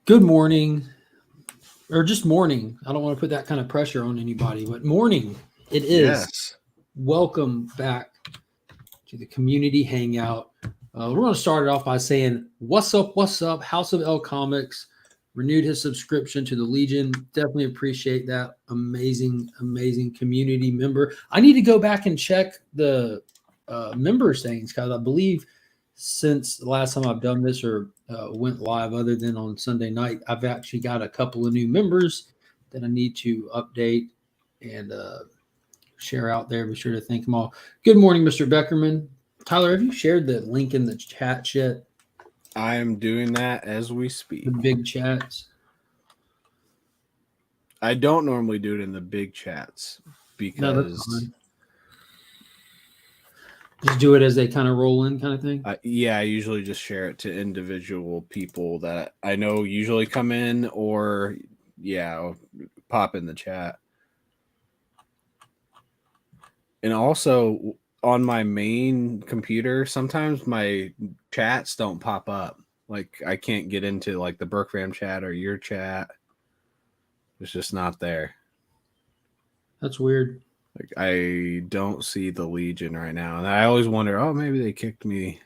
Good morning, or just morning. I don't want to put that kind of pressure on anybody, but morning it is. Yes. Welcome back to the community hangout. We're going to start it off by saying, what's up, what's up? House of L Comics renewed his subscription to the Legion. Definitely appreciate that. Amazing, amazing community member. I need to go back and check the members things because I believe since the last time I've done this or went live other than on Sunday night, I've actually got a couple of new members that I need to update and share out there. Be sure to thank them all. Good morning, Mr. Beckerman. Tyler, have you shared the link in the chat yet? I am doing that as we speak. The big chats. I don't normally do it in the big chats because just do it as they kind of roll in, kind of thing. I usually just share it to individual people that I know usually come in, or I'll pop in the chat. And also on my main computer, sometimes my chats don't pop up. Like I can't get into like the Burkram chat or your chat. It's just not there. That's weird. Like I don't see the Legion right now. And I always wonder, oh, maybe they kicked me.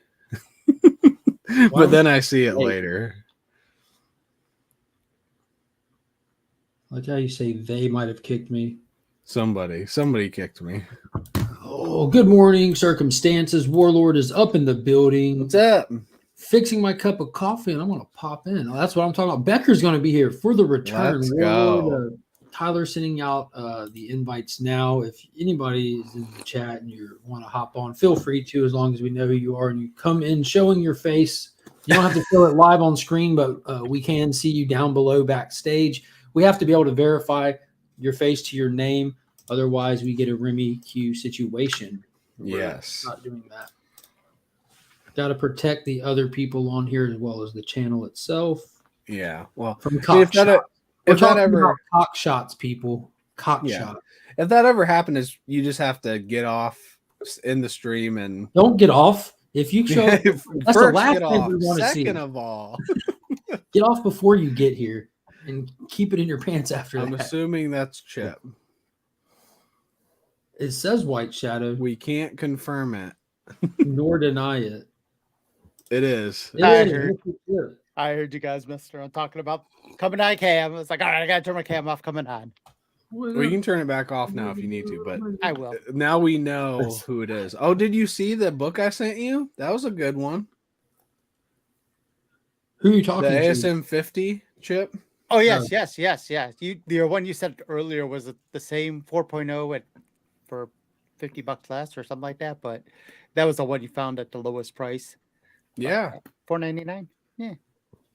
But then I see it later. Like how you say they might have kicked me. Somebody kicked me. Oh, good morning, circumstances. Warlord is up in the building. What's up? Fixing my cup of coffee, and I'm going to pop in. Oh, that's what I'm talking about. Becker's going to be here for the return. Let's go. Tyler sending out the invites now. If anybody is in the chat and you want to hop on, feel free to, as long as we know who you are and you come in showing your face. You don't have to show it live on screen, but we can see you down below backstage. We have to be able to verify your face to your name. Otherwise, we get a Remy Q situation. Yes. Not doing that. Got to protect the other people on here as well as the channel itself. Yeah. Well, from cock shots. We're talking about cock shots, people. Cock shots. If that ever happened, is you just have to get off in the stream and don't get off. If you show that's the last thing we want to see. Second of all, get off before you get here and keep it in your pants after that. I'm assuming that's Chip. It says White Shadow. We can't confirm it nor deny it. It is. I heard you guys messed around talking about coming on cam. It's like, all right, I gotta turn my cam off. Coming on. Well, you can turn it back off now if you need to, but I will. Now we know who it is. Oh, did you see the book I sent you? That was a good one. Who are you talking the to? ASM 50 Chip. Oh yes. The one you said earlier was the same 4.0 for $50 less or something like that, but that was the one you found at the lowest price. Yeah, $4.99. Yeah,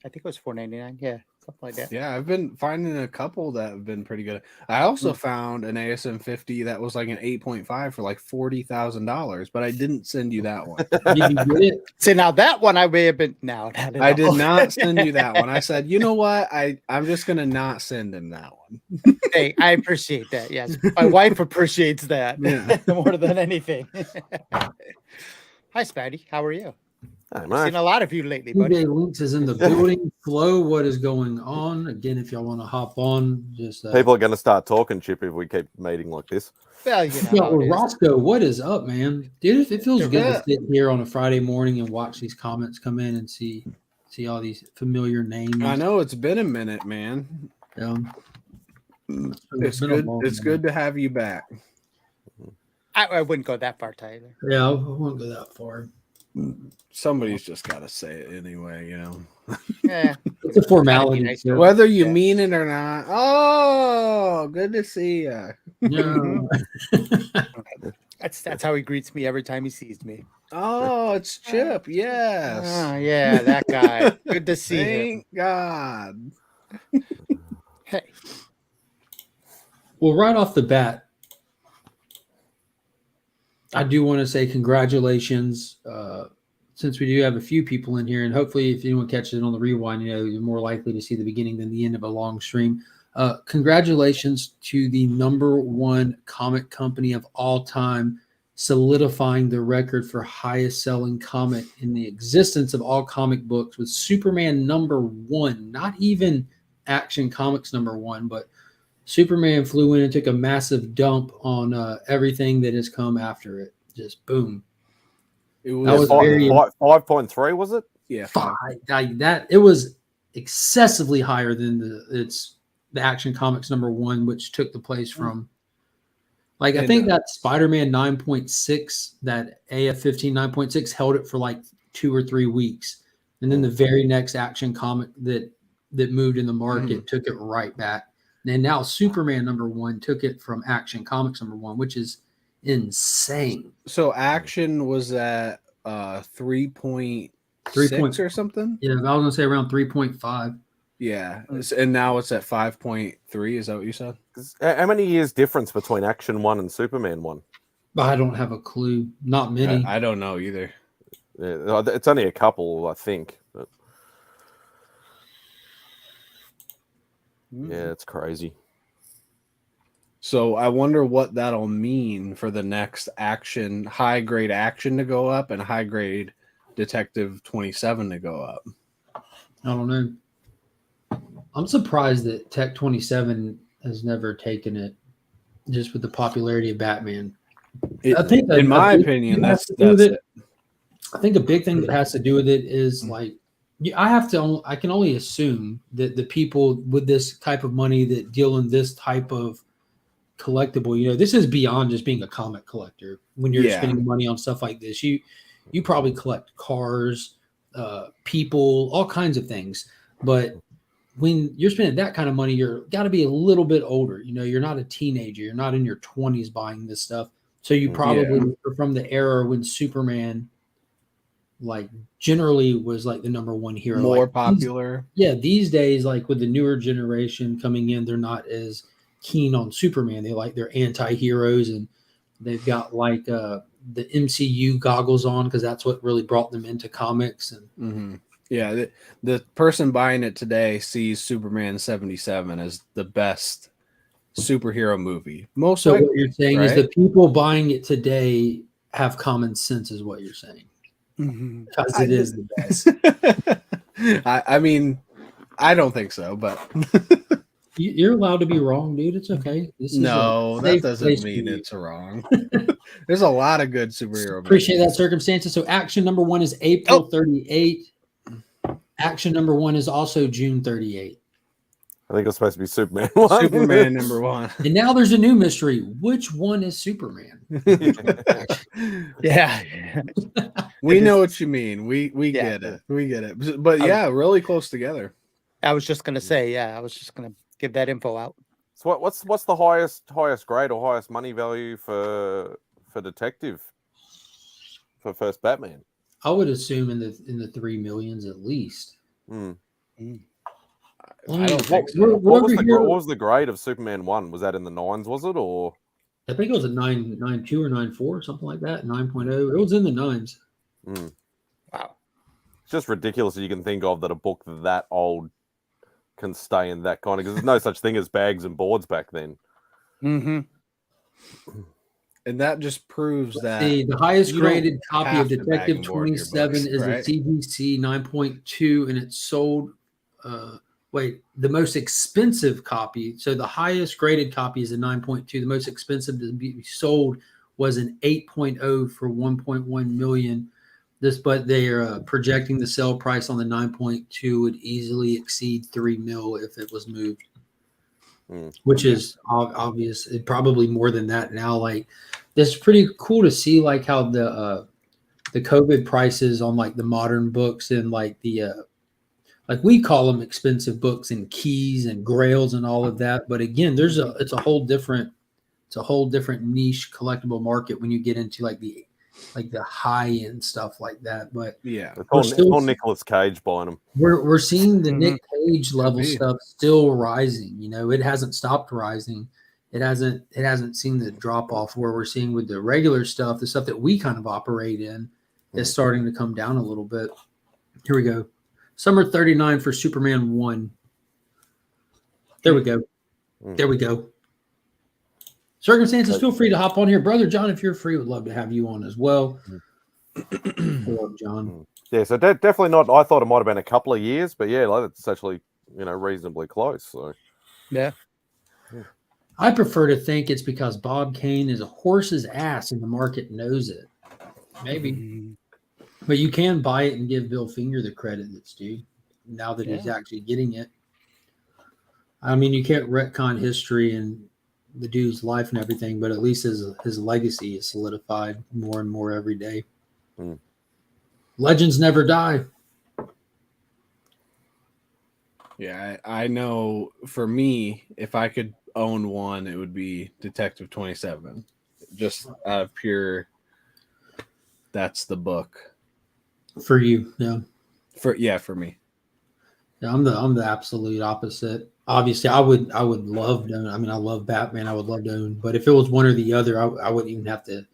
I think it was $4.99. Yeah, something like that. Yeah, I've been finding a couple that have been pretty good. I also found an ASM 50 that was like an 8.5 for like $40,000, but I didn't send you that one. Did you get it? See, now that one I may have been. I did not send you that one. I said, you know what? I'm just gonna not send him that one. Hey, I appreciate that. Yes, my wife appreciates that more than anything. Hi, Spidey. How are you? I've seen a lot of you lately, buddy. DJ Links is in the building. Flo, what is going on? Again, if y'all want to hop on, just people are going to start talking, Chip, if we keep meeting like this. Well, Roscoe, what is up, man? Dude, it feels good to sit here on a Friday morning and watch these comments come in and see all these familiar names. I know it's been a minute, man. It's good. It's good to have you back. I wouldn't go that far, Tyler. Yeah, I won't go that far. Somebody's just got to say it anyway, Yeah, it's a formality, nice whether you mean it or not. Oh, good to see you. Yeah. That's how he greets me every time he sees me. Oh, it's Chip. Yes. Oh, yeah, that guy. Good to see him. Thank God. Hey. Well, right off the bat, I do want to say congratulations, since we do have a few people in here, and hopefully if anyone catches it on the rewind, you're more likely to see the beginning than the end of a long stream. Congratulations to the #1 comic company of all time, solidifying the record for highest selling comic in the existence of all comic books, with Superman #1, not even Action Comics #1, but Superman flew in and took a massive dump on everything that has come after it. Just boom. It That was very 5.3, was it? yeah. it was excessively higher than the Action Comics #1, which took the place from. Like, I think that Spider-Man 9.6, that AF-15 9.6 held it for like 2 or 3 weeks. And then the very next Action comic that moved in the market took it right back. And now Superman #1 took it from Action Comics #1, which is insane. So Action was at 3.6 or something? Yeah, I was going to say around 3.5. Yeah. And now it's at 5.3. Is that what you said? How many years difference between Action 1 and Superman 1? I don't have a clue. Not many. I don't know either. Yeah, it's only a couple, I think. But... yeah, it's crazy. So I wonder what that'll mean for the next Action, high grade Action to go up and high grade Detective 27 to go up. I don't know. I'm surprised that Tech 27 has never taken it, just with the popularity of Batman. I think, in my opinion, that's it. I think a big thing that has to do with it is like, I can only assume that the people with this type of money that deal in this type of collectible, this is beyond just being a comic collector. When you're spending money on stuff like this, you probably collect cars, people, all kinds of things. But when you're spending that kind of money, you're got to be a little bit older. You're not a teenager. You're not in your 20s buying this stuff. So you probably are from the era when Superman, like, generally was like the #1 hero. More like, popular. These days, like with the newer generation coming in, they're not as keen on Superman. They like their anti-heroes, and they've got like the MCU goggles on because that's what really brought them into comics. And yeah, the person buying it today sees Superman 77 as the best superhero movie. What you're saying is the people buying it today have common sense, is what you're saying. Because it is the best. I mean, I don't think so, but you're allowed to be wrong, dude. It's okay. That doesn't mean it's wrong. There's a lot of good superhero Appreciate that circumstances. So Action #1 is April 38. Action #1 is also June 38. I think it was supposed to be Superman 1. Superman #1. And now there's a new mystery. Which one is Superman? Yeah. We know what you mean. We get it. We get it. But really close together. I was just gonna say, I was just gonna give that info out. So what's the highest grade or highest money value for Detective for first Batman? I would assume in the 3 millions at least. I don't think so. What was the grade of Superman 1? Was that in the 9s, was it? Or I think it was a 9.2 or 9.4, something like that. 9.0. It was in the 9s. Wow. It's just ridiculous that you can think of that a book that old can stay in that kind of, because there's no such thing as bags and boards back then. And that just proves that the highest graded copy of Detective 27 is a CBC 9.2, and it's sold. The most expensive copy. So the highest graded copy is a 9.2. The most expensive to be sold was an 8.0 for 1.1 million. But they are projecting the sale price on the 9.2 would easily exceed 3 mil if it was moved. Which is obvious. It probably more than that now. Like, this is pretty cool to see, like, how the COVID prices on like the modern books and like the like we call them expensive books and keys and grails and all of that. But again, it's a whole different niche collectible market when you get into like the high end stuff like that. But it's all Nicolas Cage buying them. We're seeing the Nick Cage level stuff still rising. It hasn't stopped rising. It hasn't seen the drop off where we're seeing with the regular stuff. The stuff that we kind of operate in is starting to come down a little bit. Here we go. Summer 39 for Superman 1. There we go. There we go. Circumstances, feel free to hop on here. Brother John, if you're free, would love to have you on as well. Hello, John. Yeah, so definitely not. I thought it might have been a couple of years, but yeah, like it's actually, reasonably close. So Yeah. I prefer to think it's because Bob Kane is a horse's ass and the market knows it. Maybe. But you can buy it and give Bill Finger the credit that's due now that he's actually getting it. I mean, you can't retcon history and the dude's life and everything, but at least his legacy is solidified more and more every day. Legends never die. Yeah, I know for me, if I could own one, it would be Detective 27. Just out of pure, that's the book. For you, yeah. For me. Yeah, I'm the absolute opposite. Obviously, I would love to own. I mean, I love Batman. I would love to own, but if it was one or the other, I wouldn't even have to.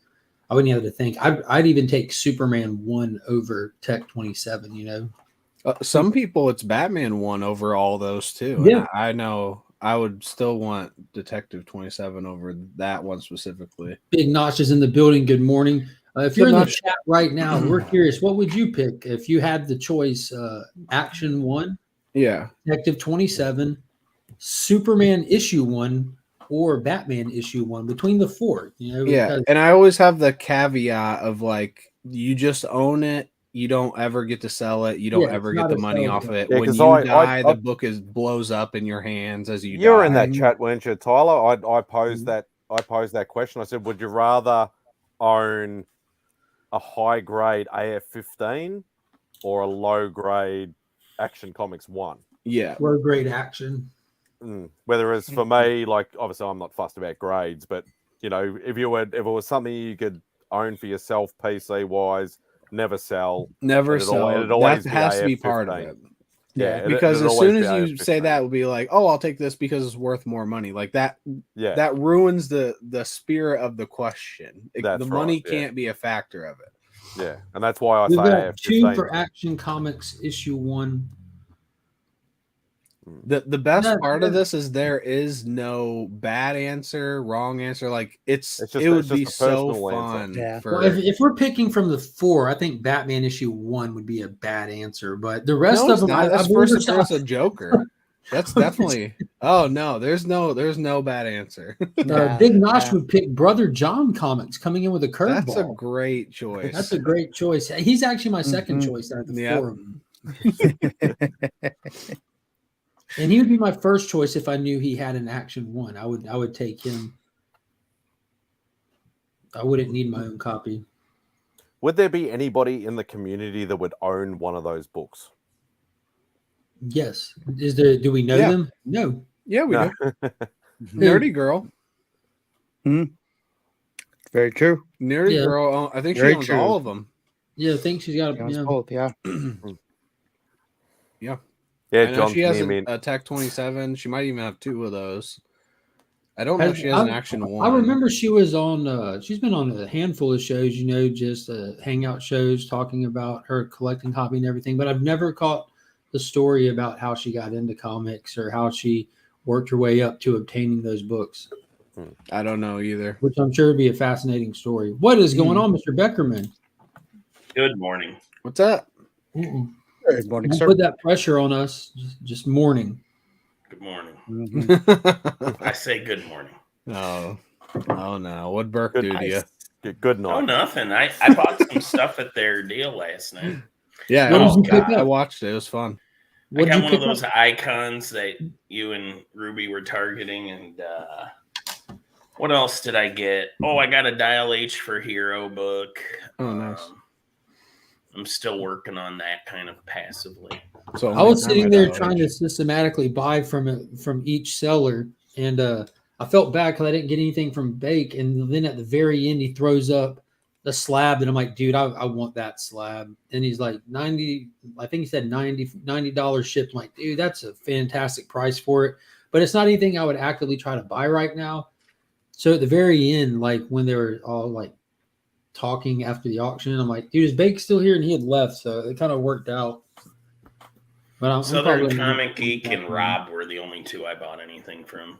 I wouldn't have to think. I'd even take Superman 1 over Tech 27. You know, some people it's Batman 1 over all those too. Yeah, and I know I would still want Detective 27 over that one specifically. Big Notch is in the building. Good morning. If you're in the chat right now, we're curious. What would you pick if you had the choice? Action 1, yeah, Detective 27, Superman issue 1, or Batman issue 1 between the 4. You know, yeah. And I always have the caveat of like you just own it. You don't ever get to sell it. You don't ever get the money off of it. Yeah, when 'cause you die, the book blows up in your hands as you die. You're in that chat, weren't you, Tyler? I posed that question. I said, would you rather own a high grade AF-15 or a low grade Action Comics 1? Yeah, low grade action. Whether it's for me, like obviously I'm not fussed about grades, but if it was something you could own for yourself, PC wise, never sell. That has to be part of it. Yeah, because as soon as you say that, will be like, oh, I'll take this because it's worth more money. Like that. Yeah, that ruins the spirit of the question. The money right, can't be a factor of it. Yeah, and that's why I We've say got 2 AF-15. for Action Comics issue 1. The best part of this is there is no bad answer, wrong answer. Like it would be so fun. Yeah. Well, if we're picking from the 4, I think Batman issue 1 would be a bad answer, but the rest of them, that's first appearance of Joker. That's definitely. Oh no, there's no bad answer. Big Nosh would pick Brother John comics coming in with a curveball. That's a great choice. That's a great choice. He's actually my second choice out of the 4 of them. And he would be my first choice if I knew he had an Action 1. I would take him. I wouldn't need my own copy. Would there be anybody in the community that would own one of those books? Yes. Do we know them? No. Yeah, we do. Nerdy Girl. Very true. Nerdy Girl. I think she owns all of them. Yeah, I think she's got both. Yeah. Yeah. Yeah, she has a Tech 27. She might even have 2 of those. I don't know if she has an Action 1. I remember she was on. She's been on a handful of shows, just hangout shows talking about her collecting hobby and everything. But I've never caught the story about how she got into comics or how she worked her way up to obtaining those books. I don't know either. Which I'm sure would be a fascinating story. What is going on, Mr. Beckerman? Good morning. What's up? Good morning, Don't sir. put that pressure on us. Just morning. Good morning. I say good morning. Oh no. What'd Burke do to you? Good night. Oh, nothing. I bought some stuff at their deal last night. Yeah, I watched it. It was fun. I got one of those icons that you and Ruby were targeting, and what else did I get? Oh, I got a Dial H for Hero book. Oh, nice. I'm still working on that kind of passively. So I was sitting there trying to systematically buy from each seller, and I felt bad because I didn't get anything from Bake. And then at the very end, he throws up the slab, and I'm like, dude, I want that slab. And he's like, 90, I think he said $90 shipped. I'm like, dude, that's a fantastic price for it. But it's not anything I would actively try to buy right now. So at the very end, like when they were all like talking after the auction, I'm like, dude, is Bake still here? And he had left, so it kind of worked out. But Southern Comic Geek and Rob were the only 2 I bought anything from.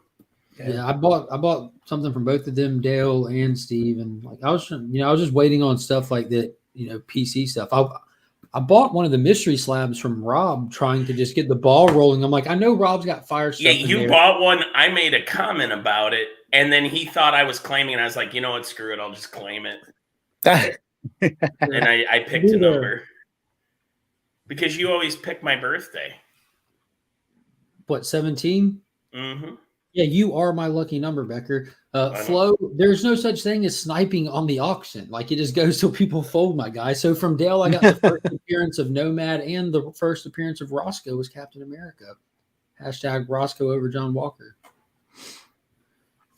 Yeah, I bought something from both of them, Dale and Steve, and like I was just waiting on stuff like that, PC stuff. I bought one of the mystery slabs from Rob, trying to just get the ball rolling. I'm like, I know Rob's got fire stuff. Yeah, in you there. bought one. I made a comment about it, and then he thought I was claiming, and I was like, you know what, screw it, I'll just claim it. And I picked a number because you always pick my birthday. What, 17? Mm-hmm. Yeah, you are my lucky number, Becker. Flo, there's no such thing as sniping on the auction. Like, it just goes till people fold, my guy. So from Dale, I got the first appearance of Nomad, and the first appearance of Roscoe as Captain America. # Roscoe over John Walker.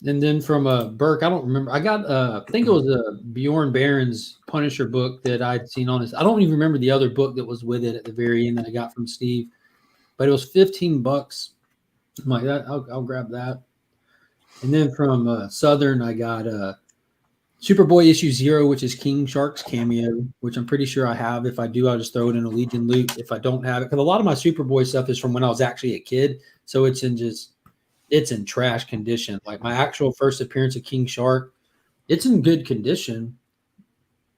And then from Burke, I don't remember. I got, I think it was Bjorn Barron's Punisher book that I'd seen on this. I don't even remember the other book that was with it at the very end that I got from Steve, but it was $15. I'm like, I'll grab that. And then from Southern, I got Superboy issue 0, which is King Shark's cameo, which I'm pretty sure I have. If I do, I'll just throw it in a Legion loot. If I don't have it, because a lot of my Superboy stuff is from when I was actually a kid, so it's in trash condition. Like my actual first appearance of King Shark, it's in good condition,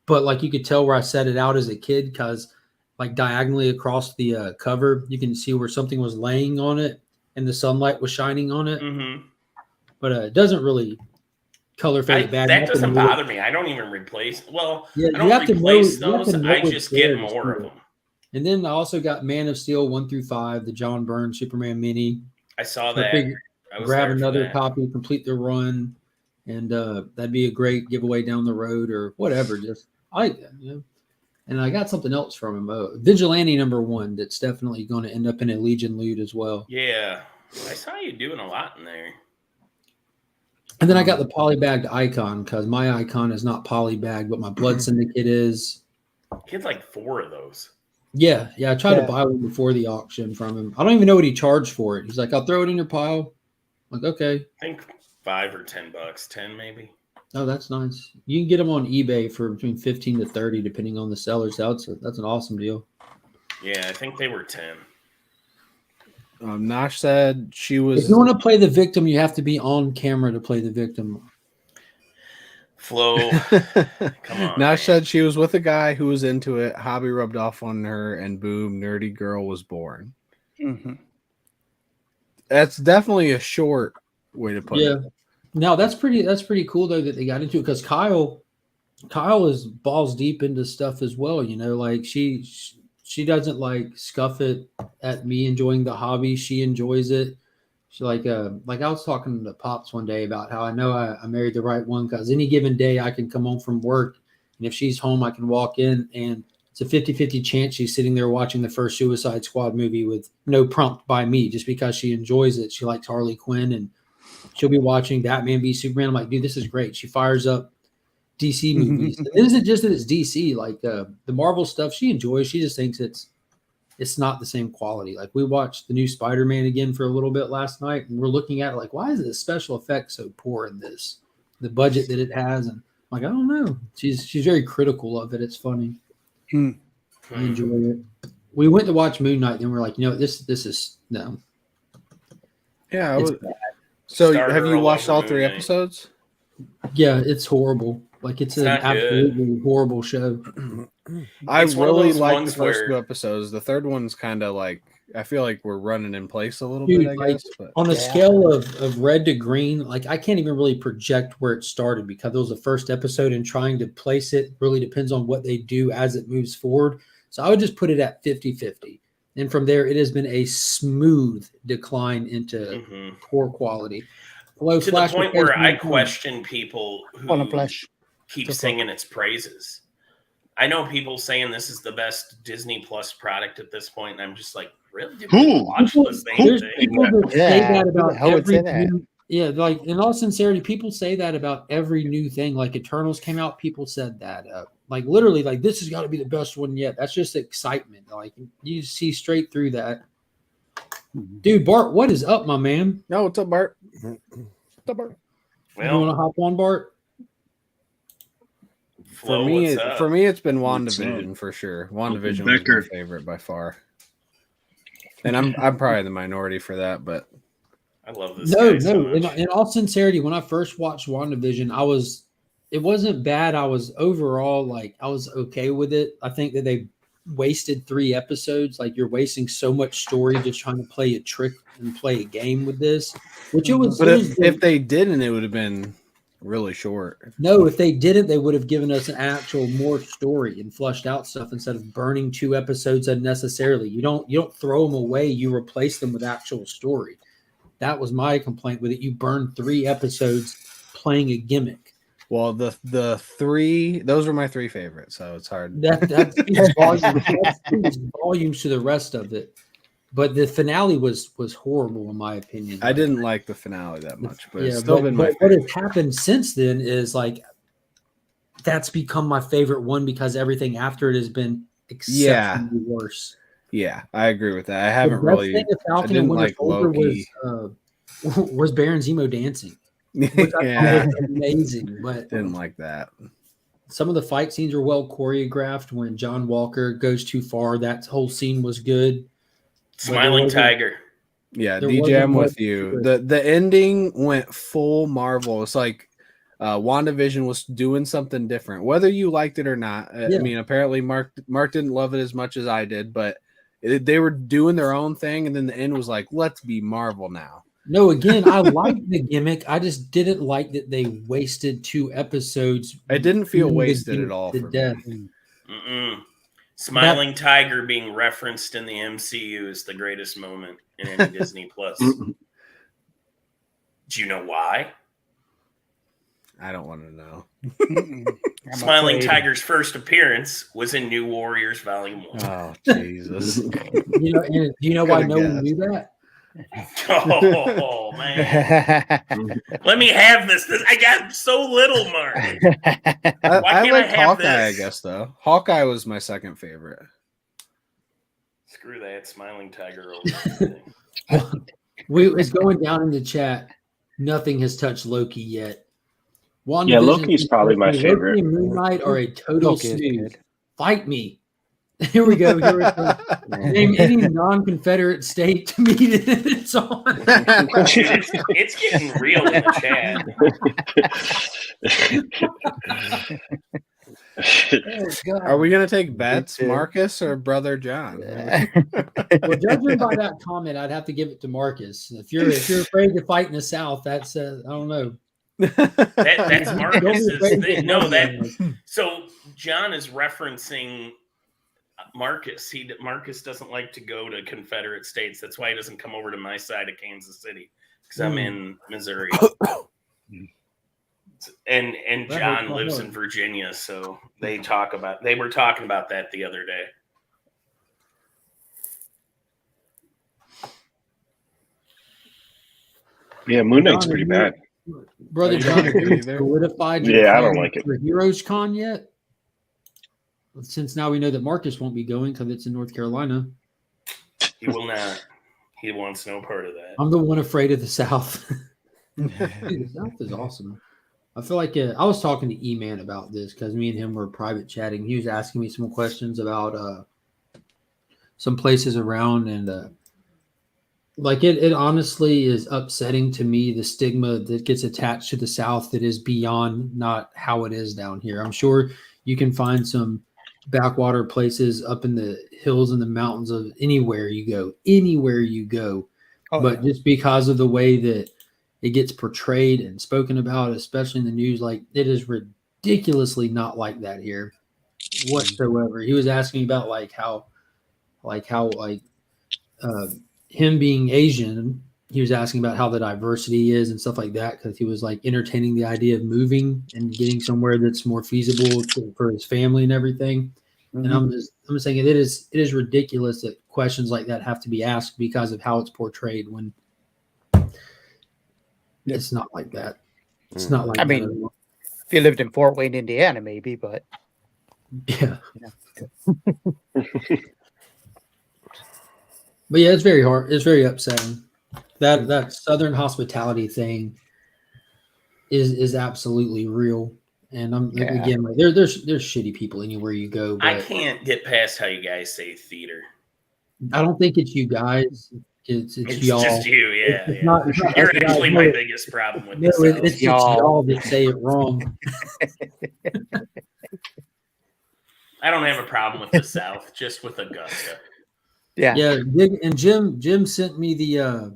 but like you could tell where I set it out as a kid, because like diagonally across the cover, you can see where something was laying on it and the sunlight was shining on it. Mm-hmm. But it doesn't really color fade bad. That doesn't bother me. I don't even replace. Well, yeah, I don't replace those. I just get there more of them. And then I also got Man of Steel 1 through 5, the John Byrne Superman mini. I saw So that. I grab another copy, complete the run, and that'd be a great giveaway down the road or whatever. Just And I got something else from him. Vigilante #1 that's definitely going to end up in a Legion loot as well. Yeah, I saw you doing a lot in there. And then I got the polybagged icon, because my icon is not polybagged, but my Blood Syndicate is. He had like 4 of those. Yeah. I tried to buy one before the auction from him. I don't even know what he charged for it. He's like, I'll throw it in your pile. I'm like, okay. I think $5 or $10, 10 maybe. Oh, that's nice. You can get them on eBay for between 15 to 30, depending on the sellers. That's an awesome deal. Yeah, I think they were 10. Nosh said she was. If you want to play the victim, you have to be on camera to play the victim. Flo, come on. Nosh said she was with a guy who was into it. Hobby rubbed off on her, and boom, nerdy girl was born. Mm-hmm. That's definitely a short way to put it. No, that's pretty cool though that they got into it, because Kyle is balls deep into stuff as well. Like she doesn't like scuff it at me enjoying the hobby. She enjoys it. She like I was talking to Pops one day about how I know I married the right one, because any given day I can come home from work, and if she's home, I can walk in, and it's a 50-50 chance she's sitting there watching the first Suicide Squad movie with no prompt by me, just because she enjoys it. She likes Harley Quinn, and she'll be watching Batman v Superman. I'm like, dude, this is great. She fires up DC movies. It isn't just that it's DC. Like the Marvel stuff she enjoys. She just thinks it's not the same quality. Like we watched the new Spider-Man again for a little bit last night, and we're looking at it like, why is the special effects so poor in this? The budget that it has, and I'm like, I don't know. She's very critical of it. It's funny. I enjoy it. We went to watch Moon Knight, and we're like, this is no. Yeah. It's So have you watched all 3 episodes? Yeah, it's horrible. Like it's an absolutely horrible show. I really like the first 2 episodes. The third one's kind of like, I feel like we're running in place a little bit, I guess. But. On a scale of red to green, like I can't even really project where it started, because it was the first episode, and trying to place it really depends on what they do as it moves forward. So I would just put it at 50-50. And from there, it has been a smooth decline into poor quality. To the point where I question people who keep singing its praises. I know people saying this is the best Disney Plus product at this point, and I'm just like, really? Watch the same thing? People that say that about every new, like in all sincerity, people say that about every new thing. Like Eternals came out, people said that. Like literally, like this has got to be the best one yet. That's just excitement. Like you see straight through that. Dude, Bart, what is up, my man? No, what's up, Bart? What's up, Bart? Well, you want to hop on, Bart? Flo, for me, it's been WandaVision for sure. WandaVision was my favorite by far, and I'm probably the minority for that. But I love this No, guy so no. much. In all sincerity, when I first watched WandaVision, it wasn't bad. I was overall like I was okay with it. I think that they wasted 3 episodes. Like you're wasting so much story just trying to play a trick and play a game with this. Which it was. But It was if they didn't, it would have been really short. No, if they didn't, they would have given us an actual more story and flushed out stuff instead of burning 2 episodes unnecessarily. You don't throw them away. You replace them with actual story. That was my complaint with it. You burned 3 episodes playing a gimmick. Well, the 3, those were my 3 favorites, so it's hard. That speaks volumes, that speaks volumes to the rest of it. But the finale was horrible in my opinion. I didn't like the finale that much, but it's Yeah, still but, been my but what favorite. has happened since then is like that's become my favorite one because everything after it has been exceptionally worse. Yeah, I agree with that. I haven't The best really. thing of I Falcon didn't and Winter like Soldier Loki. was Baron Zemo dancing, which I thought Yeah, was amazing. But didn't like that. some of the fight scenes are well choreographed. When John Walker goes too far, that whole scene was good. Smiling Tiger. Yeah, There DJ, wasn't I'm much with you. to The ending went full Marvel. It's like WandaVision was doing something different, whether you liked it or not. I Yeah. mean, apparently Mark didn't love it as much as I did, but they were doing their own thing, and then the end was like, let's be Marvel now. No, again, I liked the gimmick. I just didn't like that they wasted 2 episodes. It didn't feel doing the wasted gimmick at all to for death. me. Smiling Tiger being referenced in the MCU is the greatest moment in any Disney Plus. Do you know why? I don't want to know. Smiling Tiger's first appearance was in New Warriors Volume 1. Oh, Jesus. Do you know why no one knew that? Oh, man. Let me have this. I got so little, Mark. I liked have Hawkeye, I this? guess, though. Hawkeye was my second favorite. Screw that. Smiling Tiger over everything. It's going down in the chat. Nothing has touched Loki yet. Yeah, Loki's probably my favorite. Loki and Moon Knight are a total Loki is snooze. good. Fight me. Here we go. Name any non-Confederate state to meet it. It's on. It's getting real in the chat. Oh, God. Are we going to take bets, Marcus or Brother John? Well, judging by that comment, I'd have to give it to Marcus. If you're afraid to fight in the South, that's I don't know. That's Marcus's Don't be thing. No, afraid. so John is referencing Marcus. Marcus doesn't like to go to Confederate states. That's why he doesn't come over to my side of Kansas City because I'm in Missouri. And John lives in Virginia, so they were talking about that the other day. Yeah, Moon Knight's pretty bad. Brother John, have you solidified your Yeah, I don't plan like it. for Heroes Con yet? Since now we know that Marcus won't be going because it's in North Carolina. He will not. He wants no part of that. I'm the one afraid of the South. Dude, the South is awesome. I feel like I was talking to Eman about this because me and him were private chatting. He was asking me some questions about some places around, and like it honestly is upsetting to me, the stigma that gets attached to the South that is beyond not how it is down here. I'm sure you can find some backwater places up in the hills and the mountains of anywhere you go. But just because of the way that it gets portrayed and spoken about, especially in the news, like it is ridiculously not like that here whatsoever. He was asking about how him being Asian, he was asking about how the diversity is and stuff like that, because he was like entertaining the idea of moving and getting somewhere that's more feasible for his family and everything. Mm-hmm. And I'm just saying it is ridiculous that questions like that have to be asked because of how it's portrayed when it's not like that. It's not like I that mean, at all. if you lived in Fort Wayne, Indiana, maybe, but Yeah. But yeah, it's very hard. It's very upsetting. That Southern hospitality thing is absolutely real. And again, like, there's shitty people anywhere you go. But I can't get past how you guys say theater. I don't think it's you guys. It's It's just you, yeah. It's not You're us guys. actually No, my biggest problem with no, the South. it's y'all that say it wrong. I don't have a problem with the South, just with Augusta. Yeah. And Jim sent me the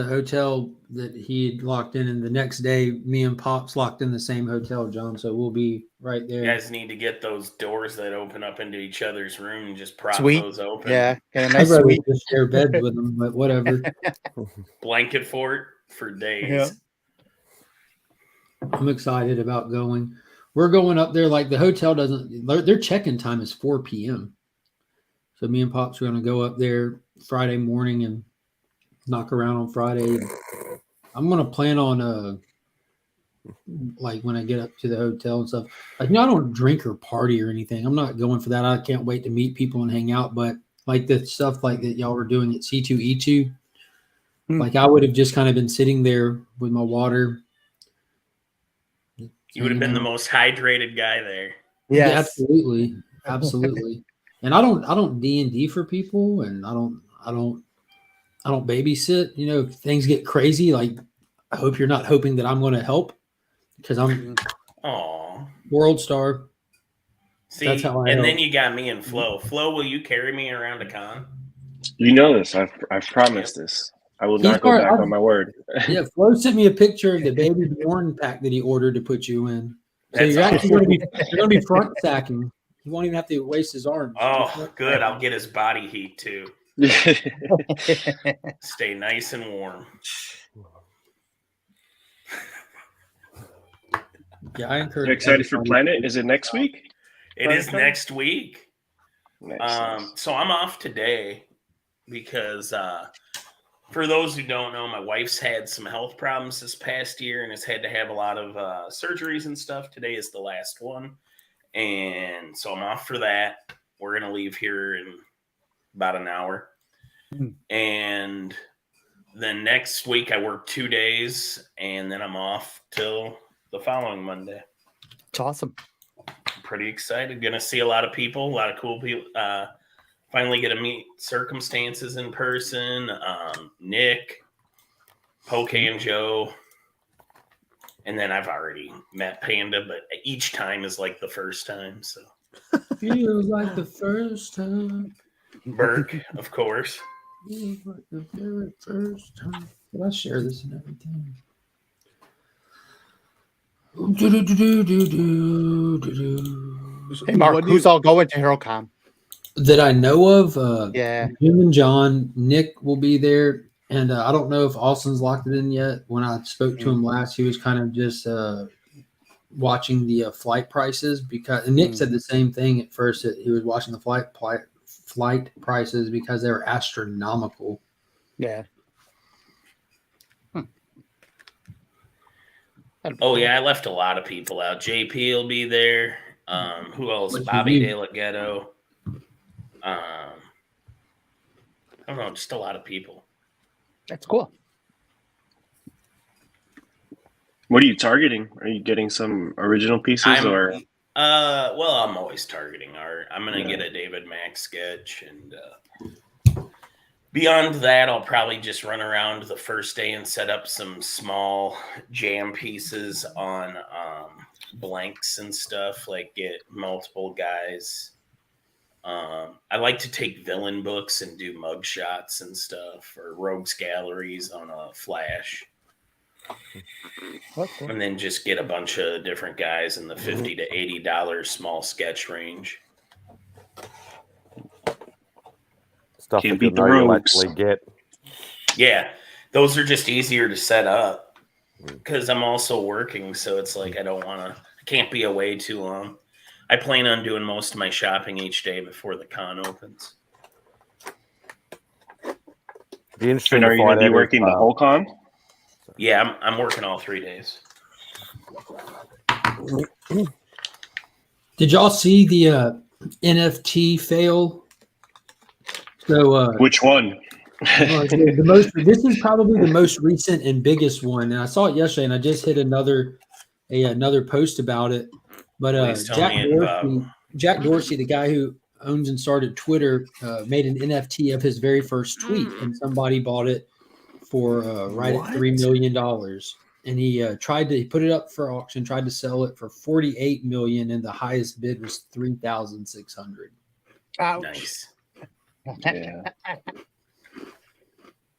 hotel that he had locked in, and the next day, me and Pops locked in the same hotel, John. So we'll be right there. You guys need to get those doors that open up into each other's room and just prop Sweet. those open. Yeah, get a I'd nice rather suite. just share beds with them, but whatever. Blanket fort for days. Yeah. I'm excited about going. We're going up there. Like the hotel their check-in time is 4 p.m. So me and Pops are going to go up there Friday morning and knock around on Friday. I'm going to plan on like when I get up to the hotel and stuff. Like, I don't drink or party or anything. I'm not going for that. I can't wait to meet people and hang out. But like the stuff like that y'all were doing at C2E2, like I would have just kind of been sitting there with my water. You would have been the most hydrated guy there. Yes. Yeah, absolutely. And I don't D&D for people, and I don't babysit. You know, if things get crazy, like I hope you're not hoping that I'm going to help, because I'm world star. See, that's how I and help. then you got me and Flo. Flo, will you carry me around a con? You know this. I've promised this. I will not go back on my word. Yeah, Flo sent me a picture of the baby born pack that he ordered to put you in. So you're actually going to be front stacking. He won't even have to waste his arms. Oh, good. I'll get his body heat too. Stay nice and warm. Yeah, I encourage. You're excited for Planet? Is it next week? It is next week. Nice. So I'm off today because for those who don't know, my wife's had some health problems this past year and has had to have a lot of surgeries and stuff. Today is the last one. And so I'm off for that. We're going to leave here in about an hour. And then next week I work 2 days, and then I'm off till the following Monday. It's awesome. I'm pretty excited. Going to see a lot of people, a lot of cool people. Finally get to meet Circumstances in person, Nick, Poke and Joe. And then I've already met Panda, but each time is like the first time. So feels like the first time. Burke, of course. Feels like the very first time. Did I share this and everything? Hey, Mark, who's all going to HeroCon? That I know of, Yeah. Jim and John, Nick will be there, and I don't know if Austin's locked it in yet. When I spoke to him last, he was kind of just watching the flight prices, because Nick said the same thing at first, that he was watching the flight prices because they were astronomical. Yeah. Oh yeah, I left a lot of people out. JP will be there. Who else? Bobby De La Ghetto. I don't know, just a lot of people. That's cool. What are you targeting? Are you getting some original pieces or? Well, I'm always targeting art. I'm gonna get a David Mack sketch, and beyond that, I'll probably just run around the first day and set up some small jam pieces on blanks and stuff. Like get multiple guys. I like to take villain books and do mug shots and stuff, or rogues galleries on a flash. Okay. And then just get a bunch of different guys in the $50 to $80 small sketch range. Stuff Can't that you beat the know you'll rogues. actually get. Yeah, those are just easier to set up because I'm also working, so it's like I can't be away too long. I plan on doing most of my shopping each day before the con opens. Be interesting. And are you going to be working the whole con? Yeah, I'm working all 3 days. Did y'all see the NFT fail? So which one? This is probably the most recent and biggest one, and I saw it yesterday, and I just hit another post about it. But Jack Dorsey, the guy who owns and started Twitter, made an NFT of his very first tweet, and somebody bought it for right at $3 million. And he he put it up for auction, tried to sell it for $48 million, and the highest bid was $3,600. Ouch. Nice. Yeah.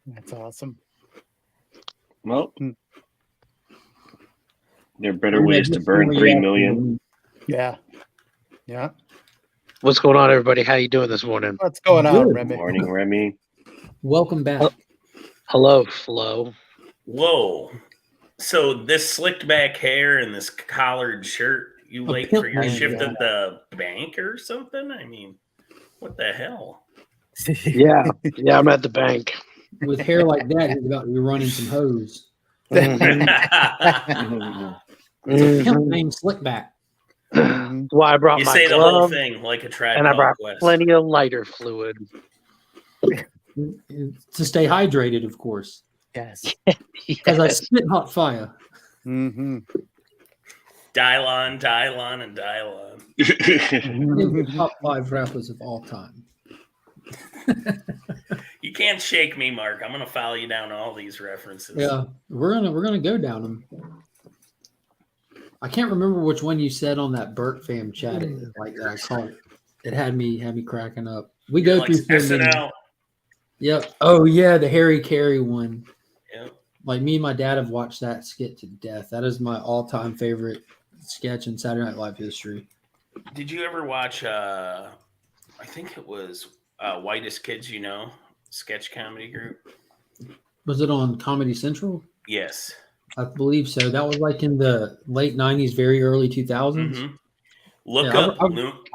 That's awesome. Well, there are better ways to burn $3 million. Yeah. Yeah. What's going on, everybody? How you doing this morning? What's going on, Good. Remy? Morning, Remy. Welcome back. Hello, Flo. Whoa. So this slicked back hair and this collared shirt, you late for your shift at the bank or something? I mean, what the hell? Yeah, I'm at the bank. With hair like that, he's about to be running some hose. Mhm. It's a Mhm. pimp named Slickback. That's why I brought You my say the whole glove, thing like a tribe and I called brought Quest. plenty of lighter fluid. To stay hydrated, of course. Yes. Because I spit hot fire. Mm-hmm. Dylon, and Dylon. The top 5 rappers of all time. You can't shake me, Mark. I'm gonna follow you down all these references. Yeah, we're gonna go down them. I can't remember which one you said on that Burt fam chat. I saw it. It had me cracking up. We You're go like through so many. SNL. Yep. Oh yeah, the Harry Carey one. Yep. Like me and my dad have watched that skit to death. That is my all-time favorite sketch in Saturday Night Live history. Did you ever watch? I think it was Whitest Kids You Know sketch comedy group. Was it on Comedy Central? Yes. I believe so. That was like in the late 90s, very early 2000s. Mm-hmm. Look Yeah, up.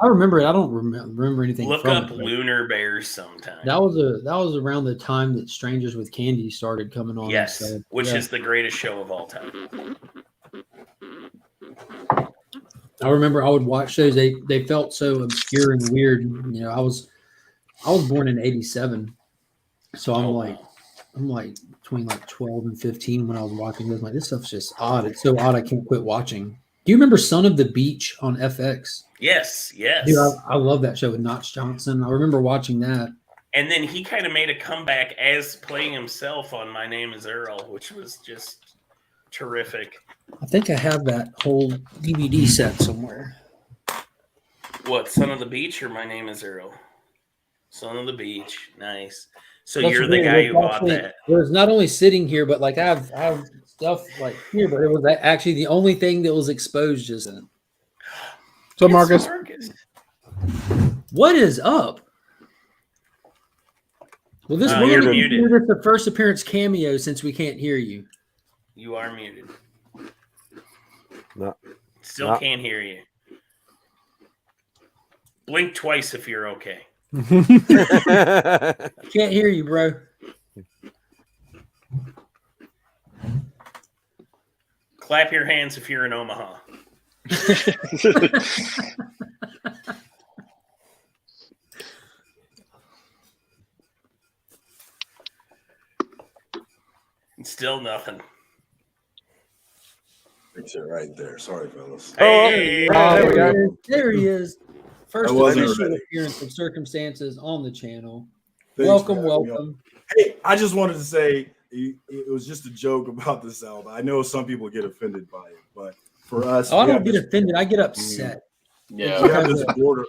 I remember it. I don't remember anything. Look from up it, Lunar Bears sometime. That was around the time that Strangers with Candy started coming on. Yes, so, which yeah. is the greatest show of all time. I remember I would watch shows. They felt so obscure and weird. You know, I was born in '87, so I'm like between like 12 and 15 when I was watching this. I'm like, this stuff's just odd. It's so odd I can't quit watching. Do you remember Son of the Beach on FX? Yes. Dude, I love that show with Notch Johnson. I remember watching that. And then he kind of made a comeback as playing himself on My Name is Earl, which was just terrific. I think I have that whole DVD set somewhere. What, Son of the Beach or My Name is Earl? Son of the Beach. Nice. So That's you're the weird. guy who bought that. It was not only sitting here, but like I have stuff like here, but it was actually the only thing that was exposed just then. So Marcus, What is up? Well, this you're will be muted. the first appearance cameo since we can't hear you. You are muted. No. Still can't hear you. Blink twice if you're okay. Can't hear you, bro. Clap your hands if you're in Omaha. Still nothing. Fix it right there. Sorry, fellas. Hey, There he is. First I wasn't official ready. appearance of Circumstances on the channel. Thanks, Welcome, man. welcome. Hey, I just wanted to say it was just a joke about this album. I know some people get offended by it, but for us, Oh, I we don't have get this- offended. I get upset. we have this border.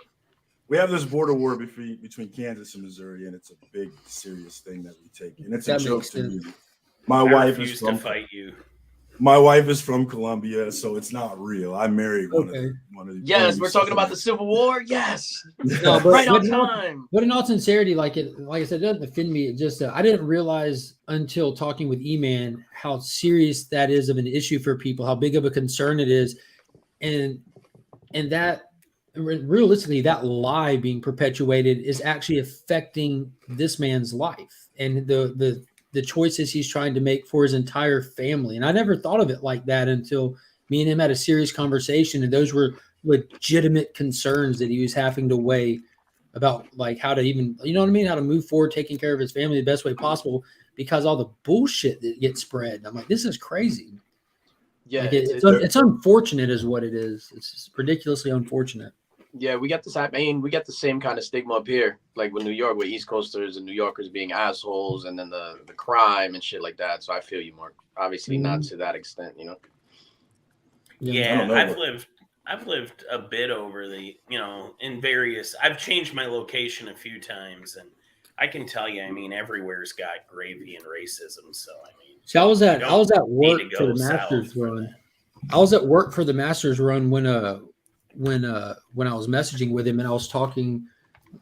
We have this border war between Kansas and Missouri, and it's a big, serious thing that we take. And it's That a joke makes to sense. me. My I wife is refuse to from fight you. My wife is from Colombia, so it's not real. I married one of the Yes, we're talking about the Civil War. Yes, No, but, right on but, time. but in all sincerity, like I said, it doesn't offend me. It just I didn't realize until talking with Eman how serious that is of an issue for people, how big of a concern it is, and that realistically, that lie being perpetuated is actually affecting this man's life and the choices he's trying to make for his entire family. And I never thought of it like that until me and him had a serious conversation. And those were legitimate concerns that he was having to weigh about, like how to even, you know what I mean? How to move forward, taking care of his family the best way possible, because all the bullshit that gets spread. I'm like, this is crazy. Yeah, Like it's unfortunate is what it is. It's just ridiculously unfortunate. Yeah, we got this. I mean, we got the same kind of stigma up here, like with New York, with East Coasters and New Yorkers being assholes, and then the crime and shit like that. So I feel you, Mark. Obviously, not to that extent, you know. Yeah, I've lived a bit over the, in various. I've changed my location a few times, and I can tell you, I mean, everywhere's got gravy and racism. So I mean, see, I was at you don't work need to for go the Masters south for run. that. I was at work for the Masters run when I was messaging with him, and I was talking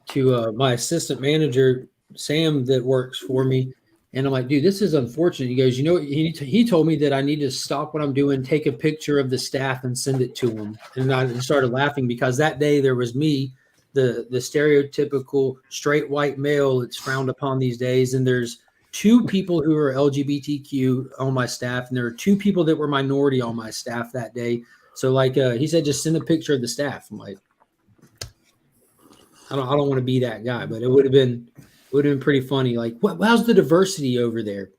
to my assistant manager Sam that works for me, and I'm like, dude, this is unfortunate. He goes, he told me that I need to stop what I'm doing, take a picture of the staff, and send it to him. And I started laughing because that day there was me, the stereotypical straight white male that's frowned upon these days, and there's 2 people who are LGBTQ on my staff, and there are 2 people that were minority on my staff that day. So like he said, just send a picture of the staff. I'm like, I don't want to be that guy, but it would have been pretty funny. Like, how's the diversity over there?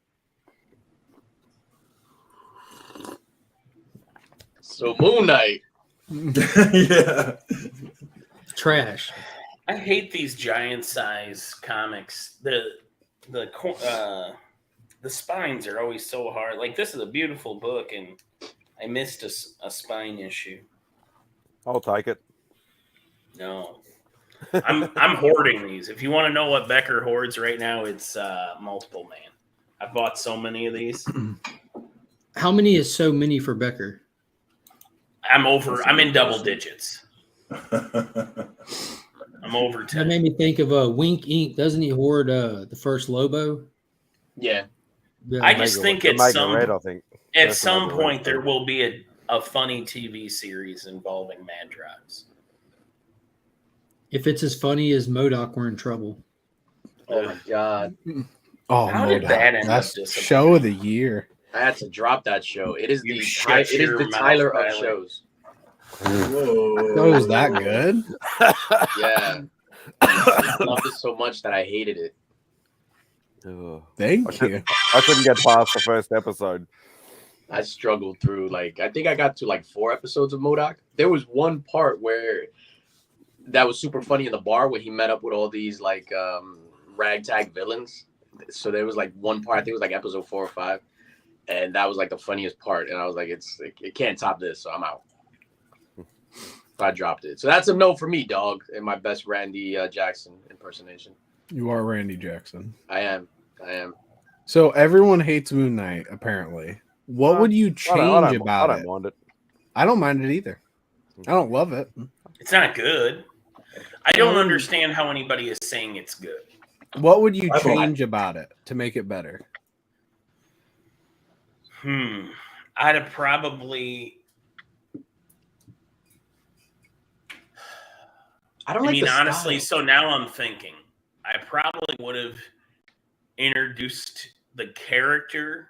So Moon Knight. Yeah. Trash. I hate these giant size comics. The spines are always so hard. Like, this is a beautiful book, and I missed a spine issue. I'll take it. No, I'm hoarding these. If you want to know what Becker hoards right now, it's Multiple Man. I've bought so many of these. How many is so many for Becker? I'm in double digits. I'm over 10. That made me think of Wink Inc. Doesn't he hoard the first Lobo? Yeah. I just think at some Red, point there will be a funny TV series involving Mad Drives. If it's as funny as MODOK, we're in trouble. Oh my god! Oh, How did that end that's up show of the year. I had to drop that show. It is You the shut your mouth, Tyler of Tyler. shows. Whoa. So is that good? Yeah, I loved it so much that I hated it. Thank you. I couldn't get past the first episode. I struggled through I think I got to 4 episodes of MODOK. There was one part where that was super funny in the bar where he met up with all these ragtag villains. So there was one part, I think it was episode 4 or 5, and that was the funniest part. And I was like, it can't top this, so I'm out. So I dropped it. So that's a no for me, dog. And my best Randy Jackson impersonation. You are Randy Jackson. I am. So everyone hates Moon Knight, apparently. What would you change about it? I don't mind it. I don't mind it either. I don't love it. It's not good. I don't understand how anybody is saying it's good. What would you change about it to make it better? I'd have probably. I mean, honestly, style. so now I'm thinking I probably would have introduced the character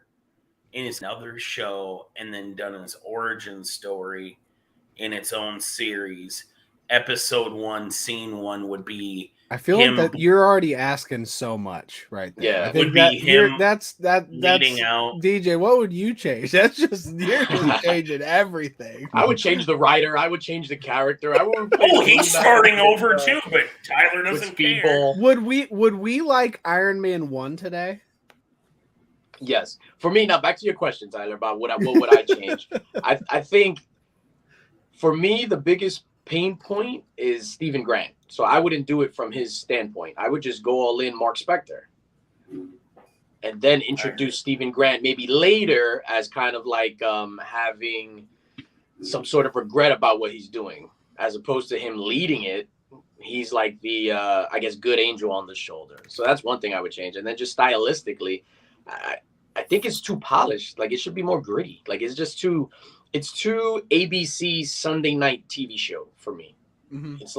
in his other show and then done his origin story in its own series. Episode 1, scene 1 would be. I feel like that you're already asking so much right there. Yeah, I think would be him that's leading out. DJ, what would you change? That's just you're just changing everything. I would change the writer. I would change the character. I would. He's starting over too, but Tyler doesn't care. Would we like Iron Man 1 today? Yes. For me, now back to your question, Tyler, about what would I change? I think for me the biggest pain point is Stephen Grant. So I wouldn't do it from his standpoint. I would just go all in Mark Spector. And then introduce Stephen Grant maybe later as kind of having some sort of regret about what he's doing, as opposed to him leading it. He's like the, I guess, good angel on the shoulder. So that's one thing I would change. And then just stylistically, I think it's too polished. It should be more gritty. It's too ABC Sunday night TV show for me. Mm-hmm. It's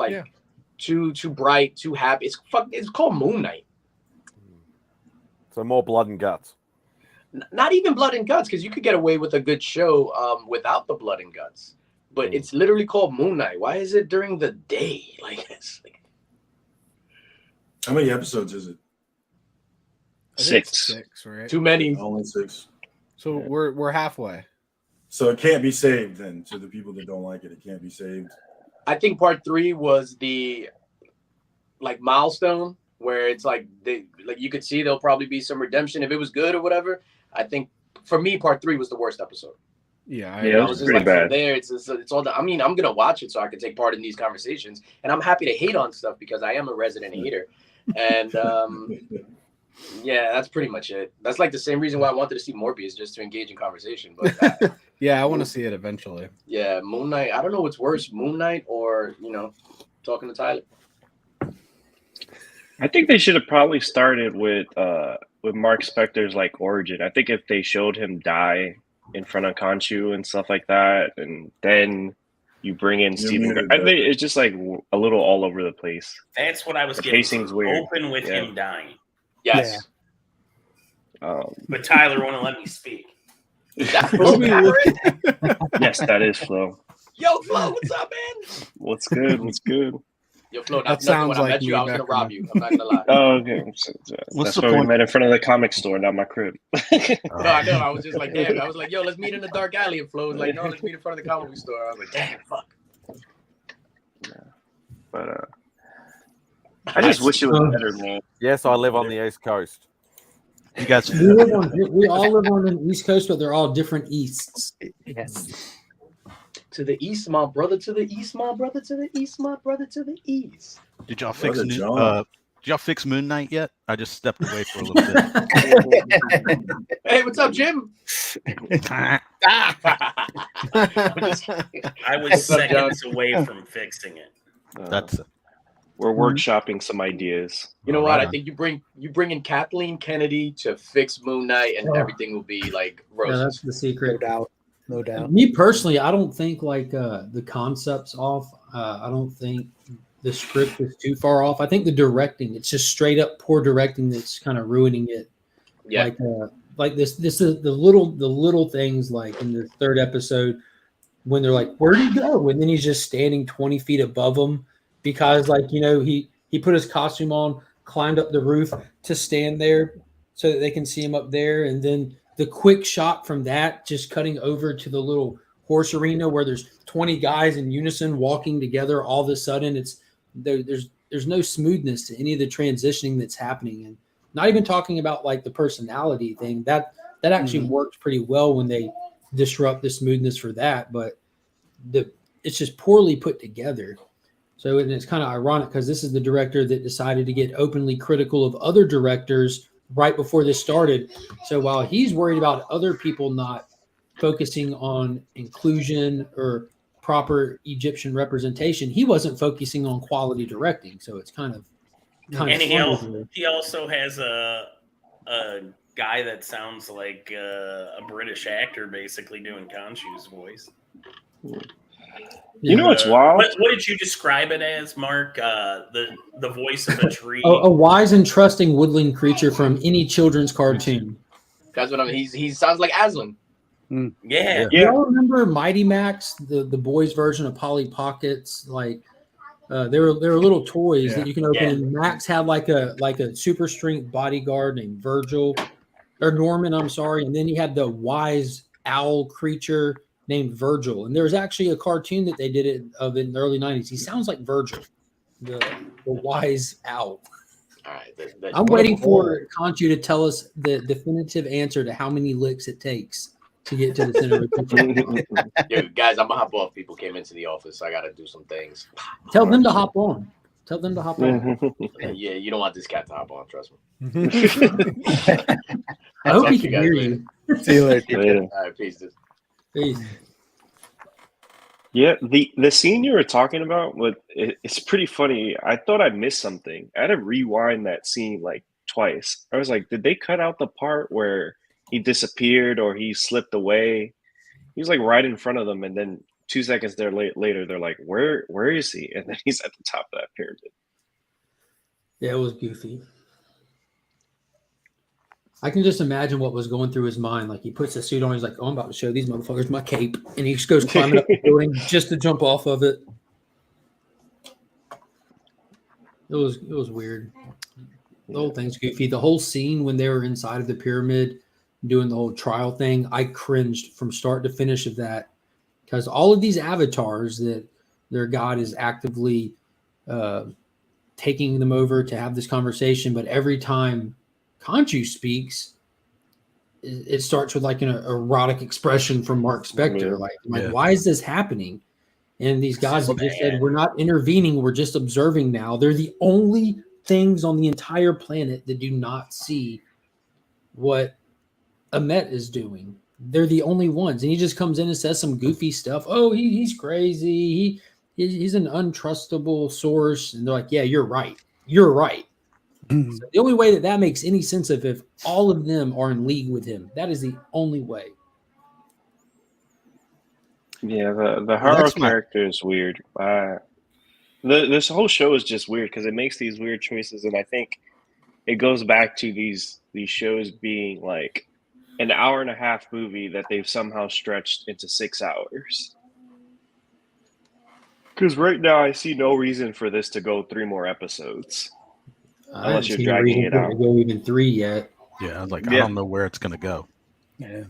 too bright, too happy. It's called Moon Knight. So more blood and guts. Not even blood and guts, because you could get away with a good show without the blood and guts. But it's literally called Moon Knight. Why is it during the day? How many episodes is it? 6. 6, right? Too many. Only 6. So we're halfway. So it can't be saved then. To the people that don't like it, it can't be saved. I think part 3 was the like milestone where it's like you could see there'll probably be some redemption if it was good or whatever. I think for me, part 3 was the worst episode. Yeah, Yeah, it I was was just pretty like, bad. from there, it's all. I mean, I'm gonna watch it so I can take part in these conversations, and I'm happy to hate on stuff because I am a resident hater. And yeah, that's pretty much it. That's like the same reason why I wanted to see Morbius, just to engage in conversation. But yeah, I want to see it eventually. yeah, Moon Knight. I don't know what's worse, Moon Knight or talking to Tyler. I think they should have probably started with Mark Spector's like origin. I think if they showed him die in front of Khonshu and stuff like that, and then you bring in Stephen. I think it's just like a little all over the place. That's what I was The getting. pacing's weird. Open with him dying. Yes. But Tyler won't let me speak. Yes, that is Flo. Yo, Flo, what's up, man? What's good? What's good? Yo, Flo, That sounds when like I met me you, I was back gonna rob you. I'm not gonna lie. Oh, okay. That's why we met in front of the comic store, not my crib. No, I know. I was just like, damn. I was like, yo, let's meet in the dark alley. And Flo was like, no, let's meet in front of the comic book store. I was like, damn, fuck. But I just wish it was better, man. Yes, I live on the East Coast. You guys, we all live on the East Coast, but they're all different easts. Yes. To the east, my brother. To the east, my brother. To the east, my brother. To the east. did y'all fix Brother John. did y'all fix Moon Knight yet? I just stepped away for a little bit. Hey, what's up, Jim? I was seconds away from fixing it. That's We're workshopping some ideas. You know what? I think you bring in Kathleen Kennedy to fix Moon Knight, and everything will be like Yeah, roses. that's the secret. No doubt. Me personally, I don't think like the concept's off. I don't think the script is too far off. I think the directing, it's just straight up poor directing that's kind of ruining it. Yeah. Like this is the little things like in the 3rd episode when they're like, where'd he go? And then he's just standing 20 feet above them because he put his costume on, climbed up the roof to stand there so that they can see him up there. And then the quick shot from that, just cutting over to the little horse arena where there's 20 guys in unison walking together. All of a sudden, there's no smoothness to any of the transitioning that's happening, and not even talking about like the personality thing that actually worked pretty well when they disrupt the smoothness for that, but it's just poorly put together. So and it's kind of ironic because this is the director that decided to get openly critical of other directors right before this started. So while he's worried about other people not focusing on inclusion or proper Egyptian representation, he wasn't focusing on quality directing. So it's kind of And he also has a guy that sounds like a British actor basically doing Khonshu's voice. You know what's wild? What did you describe it as, Mark? The voice of a tree. A wise and trusting woodland creature from any children's cartoon. That's what I mean. He sounds like Aslan. Yeah. You all remember Mighty Max, the boys' version of Polly Pockets? Like there were little toys that you can open. Yeah. And Max had like a super strength bodyguard named Virgil or Norman. I'm sorry, and then he had the wise owl creature named Virgil. And there was actually a cartoon that they did in the early 90s. He sounds like Virgil, the wise owl. All right. I'm waiting for Khonshu to tell us the definitive answer to how many licks it takes to get to the center of the picture. Yo, guys, I'm gonna hop off. People came into the office. I gotta do some things. Tell them to hop on. Tell them to hop on. Yeah, you don't want this cat to hop on. Trust me. I hope he can hear you. See you later. All right, peace. Peace. Yeah, the scene you were talking about, it's pretty funny. I thought I missed something. I had to rewind that scene like twice. I was like, did they cut out the part where he disappeared or he slipped away? He was like right in front of them, and then 2 seconds later, they're like, where is he? And then he's at the top of that pyramid. Yeah, it was goofy. I can just imagine what was going through his mind. Like he puts the suit on, he's like, "Oh, I'm about to show these motherfuckers my cape," and he just goes climbing up the building just to jump off of it. It was weird. The whole thing's goofy. The whole scene when they were inside of the pyramid doing the whole trial thing, I cringed from start to finish of that because all of these avatars that their god is actively taking them over to have this conversation. But every time Khonshu speaks, it starts with like an erotic expression from Mark Spector. Like, why is this happening? And these guys have just said, we're not intervening. We're just observing now. They're the only things on the entire planet that do not see what Amet is doing. They're the only ones. And he just comes in and says some goofy stuff. Oh, he's crazy. He's an untrustable source. And they're like, yeah, you're right. You're right. So the only way that makes any sense of if all of them are in league with him, that is the only way. Yeah, the Haro character is weird. This whole show is just weird because it makes these weird choices, and I think it goes back to these shows being like an hour and a half movie that they've somehow stretched into 6 hours. Because right now I see no reason for this to go 3 more episodes. Unless you're dragging it out. Go even 3 yet. Yeah, I was like, I don't know where it's going to go. Yeah.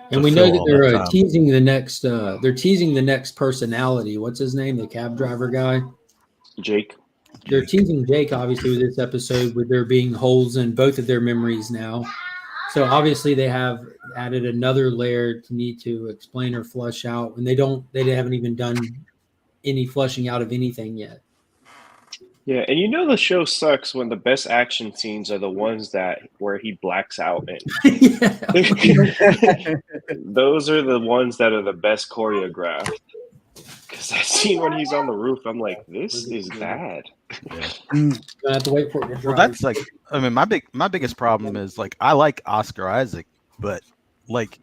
And we know that they're teasing the next. They're teasing the next personality. What's his name? The cab driver guy. Jake. They're teasing Jake obviously with this episode, with there being holes in both of their memories now. So obviously they have added another layer to need to explain or flush out, and they haven't even done any flushing out of anything yet. Yeah, and you know the show sucks when the best action scenes are the ones where he blacks out in. Those are the ones that are the best choreographed. Because that scene when he's on the roof, I'm like, this is bad. Yeah. I have to wait for it to dry. Well, that's like, I mean, my biggest problem is like I like Oscar Isaac, but like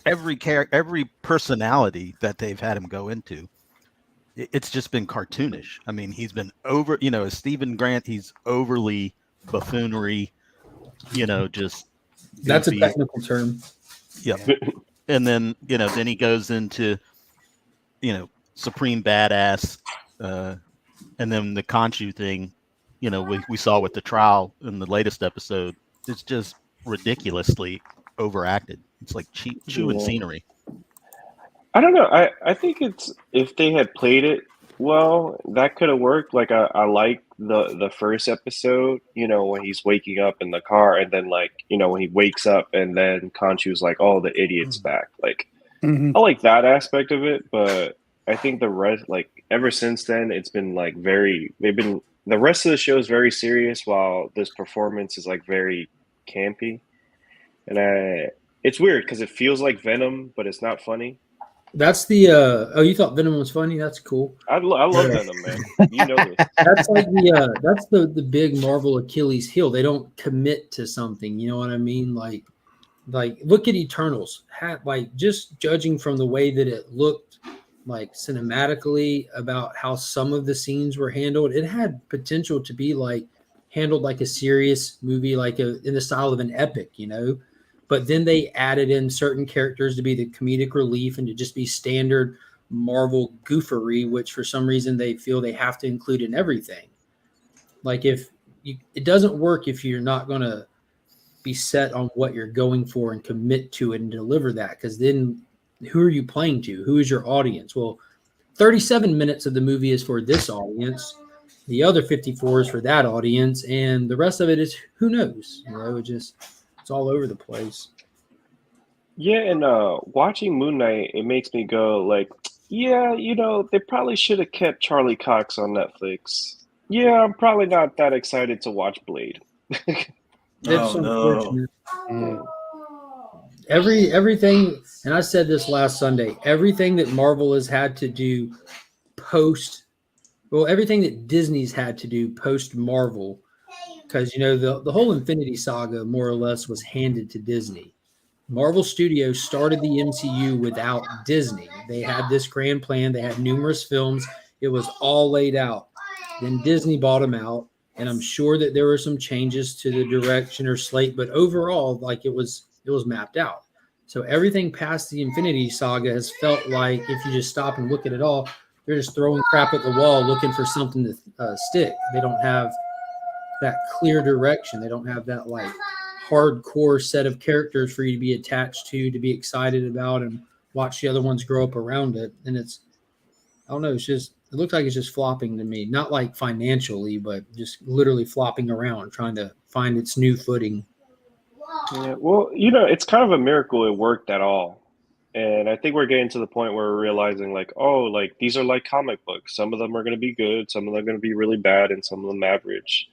every personality that they've had him go into, it's just been cartoonish. I mean, he's been as Stephen Grant, he's overly buffoonery, just that's goofy. a technical term. Yep. And then, then he goes into, supreme badass, and then the Khonshu thing, we saw with the trial in the latest episode, it's just ridiculously overacted. It's like chewing scenery. I don't know. I think it's if they had played it well, that could have worked. Like I like the first episode, when he's waking up in the car, and then when he wakes up, and then Khonshu's like, "Oh, the idiot's back." Like I like that aspect of it, but I think the rest, ever since then, it's been the rest of the show is very serious, while this performance is very campy, and it's weird because it feels like Venom, but it's not funny. That's the you thought Venom was funny? That's cool. I love Venom, man. You know this. That's like that's the big Marvel Achilles heel. They don't commit to something. You know what I mean? Like look at Eternals. Just judging from the way that it looked, cinematically, about how some of the scenes were handled, it had potential to be handled like a serious movie, in the style of an epic, But then they added in certain characters to be the comedic relief and to just be standard Marvel goofery, which for some reason they feel they have to include in everything. It doesn't work if you're not going to be set on what you're going for and commit to it and deliver that, because then who are you playing to? Who is your audience? Well, 37 minutes of the movie is for this audience. The other 54 is for that audience. And the rest of it is who knows? It's all over the place. Yeah, and watching Moon Knight, it makes me go they probably should have kept Charlie Cox on Netflix. Yeah, I'm probably not that excited to watch Blade. It's unfortunate. Everything, and I said this last Sunday, everything that Marvel has had to do everything that Disney's had to do post Marvel, because the whole Infinity Saga more or less was handed to Disney. Marvel Studios started the MCU without Disney. They had this grand plan. They had numerous films. It was all laid out. Then Disney bought them out, and I'm sure that there were some changes to the direction or slate, but overall, it was mapped out. So everything past the Infinity Saga has felt like, if you just stop and look at it all, they're just throwing crap at the wall looking for something to stick. They don't have that clear direction. They don't have that hardcore set of characters for you to be attached to be excited about, and watch the other ones grow up around it. And I don't know. It looks like it's just flopping to me. Not like financially, but just literally flopping around, trying to find its new footing. Yeah, well, it's kind of a miracle it worked at all. And I think we're getting to the point where we're realizing, like, oh, like these are like comic books. Some of them are going to be good, some of them are going to be really bad, and some of them average.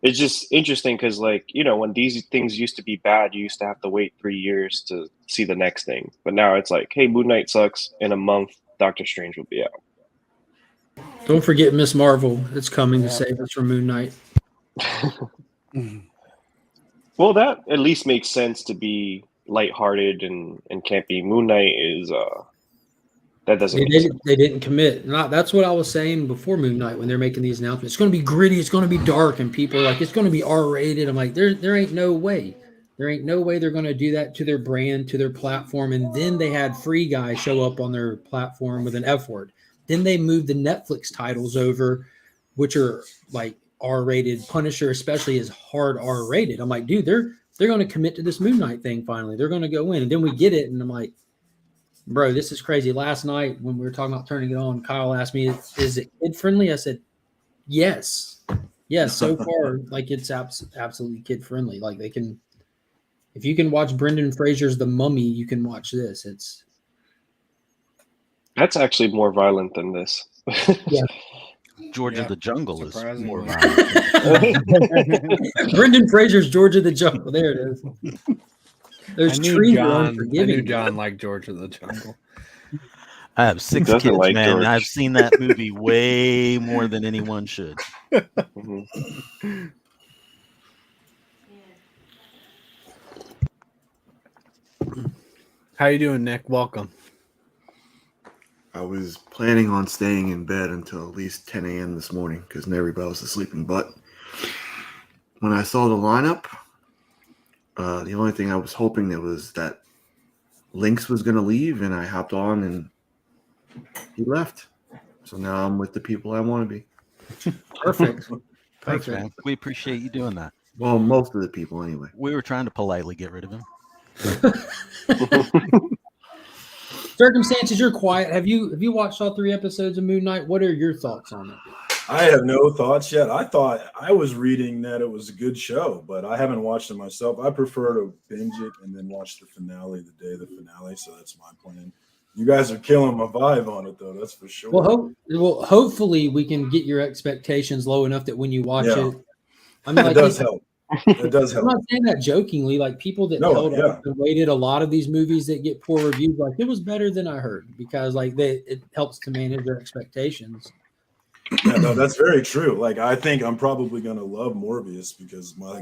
It's just interesting because, like, when these things used to be bad, you used to have to wait 3 years to see the next thing. But now it's like, hey, Moon Knight sucks. In a month, Doctor Strange will be out. Don't forget Miss Marvel. It's coming to save us from Moon Knight. Well, that at least makes sense to be lighthearted and campy. Moon Knight is that doesn't make sense. They didn't commit. That's what I was saying before Moon Knight when they're making these announcements. It's going to be gritty. It's going to be dark, and people are like, it's going to be R-rated. I'm like, there ain't no way. There ain't no way they're going to do that to their brand, to their platform. And then they had Free Guy show up on their platform with an F word. Then they moved the Netflix titles over, which are like R-rated. Punisher especially is hard R-rated. I'm like, dude, they're going to commit to this Moon Knight thing finally. They're going to go in. And then we get it, and I'm like, bro, this is crazy. Last night when we were talking about turning it on, Kyle asked me, is it kid-friendly? I said, yes. Yes, so far, like it's absolutely kid-friendly. Like they can – if you can watch Brendan Fraser's The Mummy, you can watch this. That's actually more violent than this. Yeah. George of the Jungle is more surprisingly. violent. Brendan Fraser's George of the Jungle. There it is. There's trees that are I unforgiving. knew John liked George of the Jungle. I have 6 doesn't kids, like man. George. I've seen that movie way more than anyone should. Mhm. How you doing, Nick? Welcome. I was planning on staying in bed until at least 10 a.m. this morning because everybody was sleeping. But when I saw the lineup, the only thing I was hoping that was that Lynx was going to leave, and I hopped on, and he left. So now I'm with the people I want to be. Perfect. Thanks, man. We appreciate you doing that. Well, most of the people anyway. We were trying to politely get rid of him. Circumstances, you're quiet. Have you watched all 3 episodes of Moon Knight? What are your thoughts on it? I have no thoughts yet. I thought I was reading that it was a good show, but I haven't watched it myself. I prefer to binge it and then watch the finale the day of the finale. So that's my plan. You guys are killing my vibe on it, though. That's for sure. Well, hopefully we can get your expectations low enough that when you watch it, I mean, it does help. It does help. I'm not saying that jokingly. Like people that held up and waited, a lot of these movies that get poor reviews, like it was better than I heard because like it helps to manage their expectations. Yeah, no, that's very true. Like I think I'm probably gonna love Morbius because my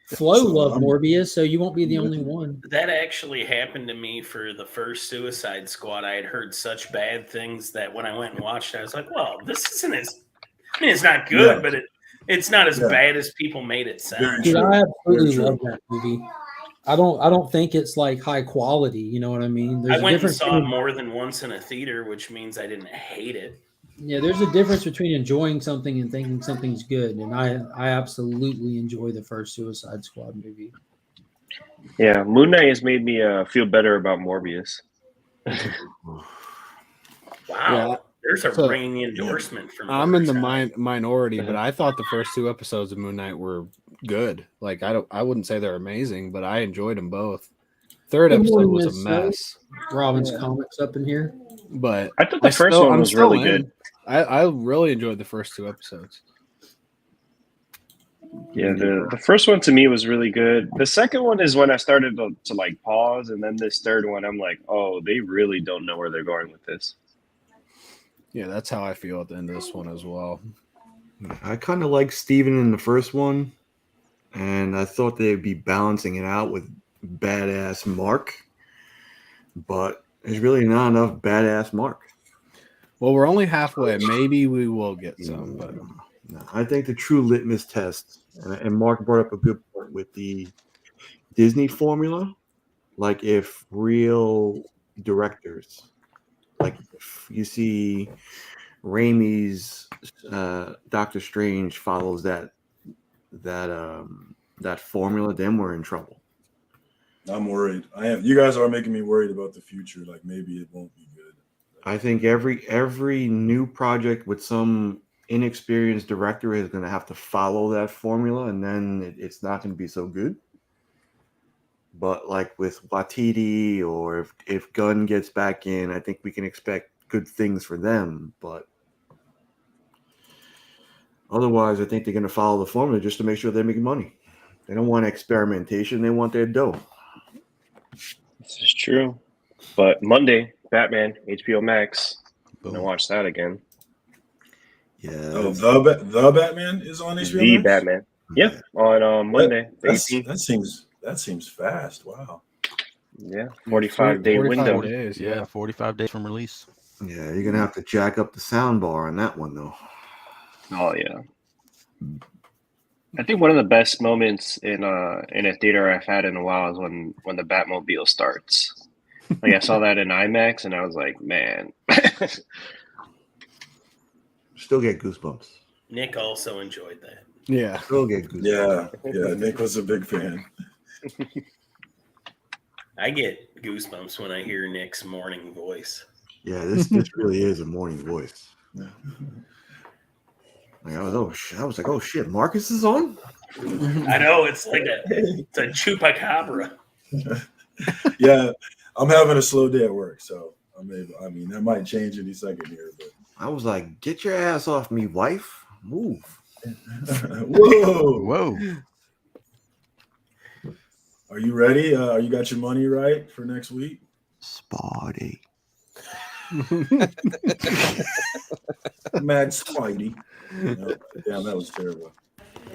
Flo loved Morbius, so you won't be the only one. That actually happened to me for the first Suicide Squad. I had heard such bad things that when I went and watched it, I was like, well, this isn't as – I mean, it's not good, but it's not as bad as people made it sound. Dude, I absolutely love that movie. I don't think it's like high quality. You know what I mean? There's I went and saw it more than once in a theater, which means I didn't hate it. Yeah, there's a difference between enjoying something and thinking something's good, and I absolutely enjoy the first Suicide Squad movie. Yeah, Moon Knight has made me feel better about Morbius. Wow, there's a ringing endorsement from. I'm in the minority, but I thought the first 2 episodes of Moon Knight were good. Like I wouldn't say they're amazing, but I enjoyed them both. 3rd episode was a mess. Robin's comics up in here, but I thought the first one was really good. I really enjoyed the first 2 episodes. Yeah, the first one to me was really good. The second one is when I started to like pause, and then this third one, I'm like, oh, they really don't know where they're going with this. Yeah, that's how I feel at the end of this one as well. I kind of like Steven in the first one, and I thought they'd be balancing it out with badass Mark, but there's really not enough badass Mark. Well, we're only halfway. Maybe we will get some, but no, I think the true litmus test, and Mark brought up a good point with the Disney formula, like if real directors, like if you see Raimi's Doctor Strange follows that formula, then we're in trouble. I'm worried. I am. You guys are making me worried about the future. Like maybe it won't be good. I think every new project with some inexperienced director is going to have to follow that formula, and then it's not going to be so good. But like with Watiti, or if Gunn gets back in, I think we can expect good things for them. But otherwise, I think they're going to follow the formula just to make sure they're making money. They don't want experimentation; they want their dough. This is true. But Monday, Batman, HBO Max. I'm gonna watch that again. Yeah. Oh, the Batman is on HBO The Max? Batman. Yeah, on Monday. the 18th. That seems fast. Wow. Yeah, 45-day window. days. Yeah, 45 days from release. Yeah, you're gonna have to jack up the sound bar on that one, though. Oh yeah. I think one of the best moments in a theater I've had in a while is when the Batmobile starts. Like I saw that in IMAX and I was like, man. Still get goosebumps. Nick also enjoyed that. Yeah. Still get goosebumps. Yeah. Nick was a big fan. I get goosebumps when I hear Nick's morning voice. Yeah, this really is a morning voice. Like I was like, oh shit, Marcus is on. I know, it's like it's a chupacabra. Yeah, I'm having a slow day at work, so that might change any second here. But I was like, get your ass off me, wife. Move. Whoa. Are you ready? You got your money right for next week? Spotty. Mad Spidey. No, damn, that was terrible.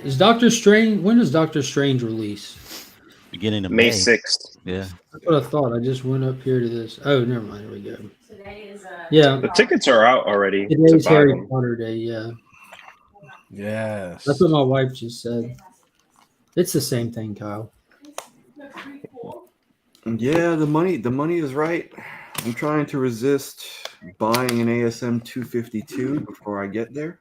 Is Doctor Strange? When does Doctor Strange release? Beginning of May 6th. Yeah. That's what I thought. I just went up here to this. Oh, never mind. Here we go. Yeah. The tickets are out already. Today's to buy Harry them. Potter Day. Yeah. Yes. That's what my wife just said. It's the same thing, Kyle. Yeah, the money is right. I'm trying to resist buying an ASM 252 before I get there.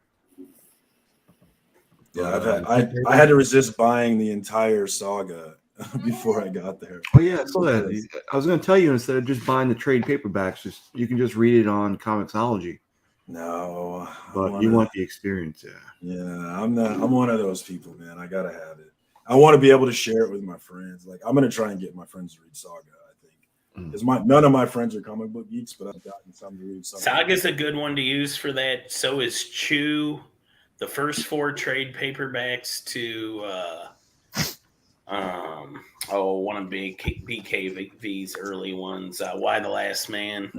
Yeah, I had to resist buying the entire saga before I got there. Oh yeah, I saw that. I was going to tell you, instead of just buying the trade paperbacks, you can just read it on Comixology. No, but you want the experience, yeah. Yeah, I'm one of those people, man. I gotta have it. I want to be able to share it with my friends. Like I'm gonna try and get my friends to read Saga. I think because none of my friends are comic book geeks, but I've gotten some to read. Saga's a good one to use for that. So is Chew. The first 4 trade paperbacks to one of BKV's early ones. Why the Last Man.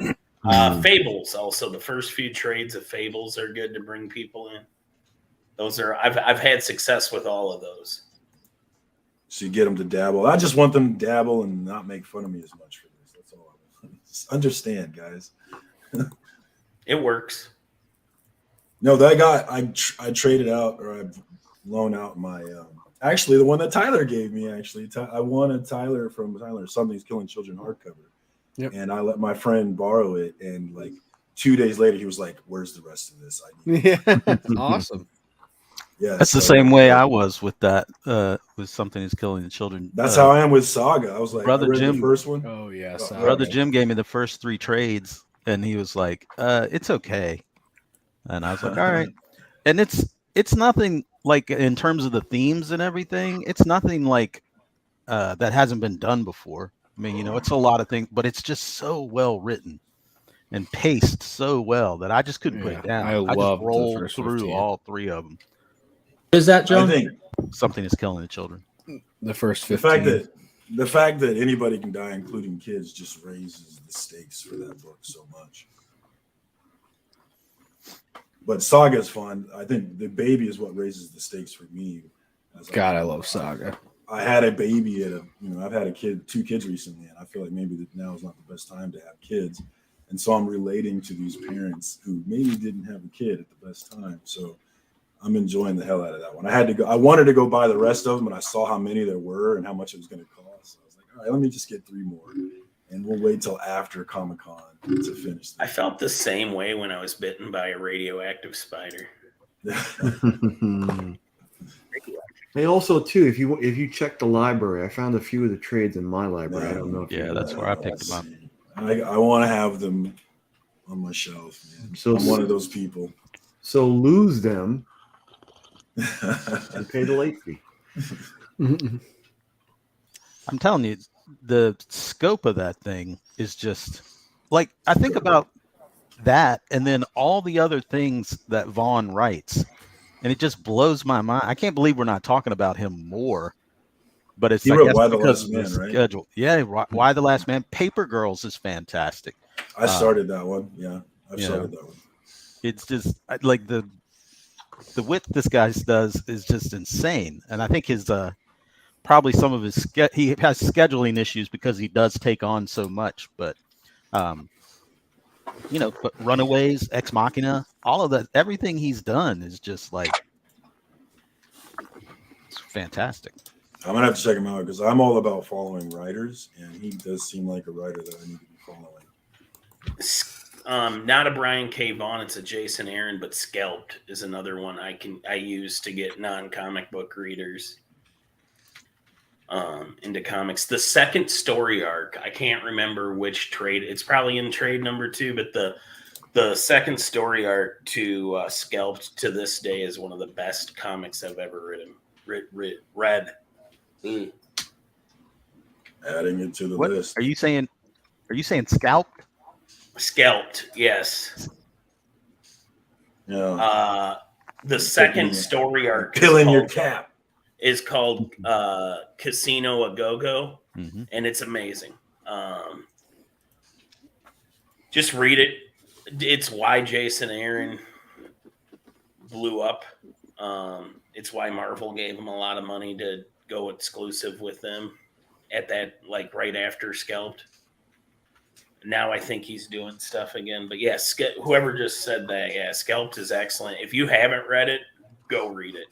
Fables also. The first few trades of Fables are good to bring people in. Those are I've had success with all of those. So you get them to dabble. I just want them to dabble and not make fun of me as much for this. That's all I want. Just understand, guys. It works. No, that guy I traded out, or I've loaned out my actually the one that Tyler gave me. Actually, I won a Tyler from Tyler. Something's Killing Children hardcover, and I let my friend borrow it. And like 2 days later, he was like, "Where's the rest of this?" Awesome. Yeah, that's the same way I was with that. With Something Is Killing the Children. That's how I am with Saga. I was like, Brother Jim, the first one. Oh yeah, Brother Jim gave me the first 3 trades, and he was like, "It's okay." And I was like, all right. And it's nothing like in terms of the themes and everything, it's nothing like that hasn't been done before. I mean, it's a lot of things, but it's just so well written and paced so well that I just couldn't put it down. I just rolled through all 3 of them. Is that, John? I think Something Is Killing the Children. The first 15. The fact that anybody can die, including kids, just raises the stakes for that book so much. But Saga is fun. I think the baby is what raises the stakes for me. God, I love Saga. I had a baby I've had 2 kids recently, and I feel like maybe now is not the best time to have kids. And so I'm relating to these parents who maybe didn't have a kid at the best time. So I'm enjoying the hell out of that one. I wanted to go buy the rest of them, and I saw how many there were and how much it was going to cost. So I was like, all right, let me just get 3 more. And we'll wait till after Comic-Con to finish this. I felt the same way when I was bitten by a radioactive spider. Hey, also too, if you check the library, I found a few of the trades in my library. I don't know. That's where I picked them up. I want to have them on my shelf, man. So I'm one of those people. So lose them and pay the late fee. I'm telling you, the scope of that thing is just like, I think about that and then all the other things that Vaughn writes, and it just blows my mind. I can't believe we're not talking about him more. But it's, He I wrote guess, Why the because Last of the Man, right? schedule. Yeah, Why the Last Man. Paper Girls is fantastic. I started that one. Yeah, I've started that one. It's just like the width this guy does is just insane, and I think his probably some of his he has scheduling issues because he does take on so much. But but Runaways, Ex Machina, all of that, everything he's done is just like it's fantastic. I'm gonna have to check him out because I'm all about following writers, and he does seem like a writer that I need to be following. Not a Brian K. Vaughan, it's a Jason Aaron, but Scalped is another one I use to get non-comic book readers into comics. The second story arc, I can't remember which trade. It's probably in trade number 2, but the second story arc to Scalped to this day is one of the best comics I've ever read. Adding it to the list. Are you saying Scalped? Scalped, yes. Yeah. The second story arc Killing your cap is called Casino A Go-Go, and it's amazing. Just read it. It's why Jason Aaron blew up. It's why Marvel gave him a lot of money to go exclusive with them at that, like right after Scalped. Now I think he's doing stuff again. But yeah, whoever just said that, yeah, Scalped is excellent. If you haven't read it, go read it.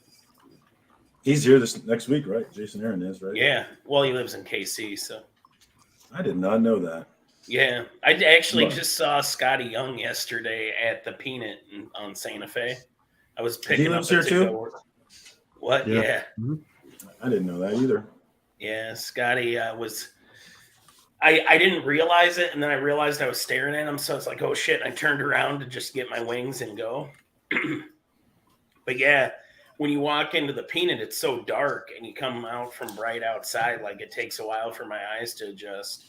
He's here this next week, right? Jason Aaron is, right? Yeah. Well, he lives in KC, so. I did not know that. Yeah. I actually just saw Scotty Young yesterday at the Peanut on Santa Fe. I was picking up here too? What? Yeah. I didn't know that either. Yeah, Scotty was. I didn't realize it, and then I realized I was staring at him, so it's like, oh shit! I turned around to just get my wings and go. But yeah, when you walk into the Peanut, it's so dark, and you come out from bright outside, like it takes a while for my eyes to adjust.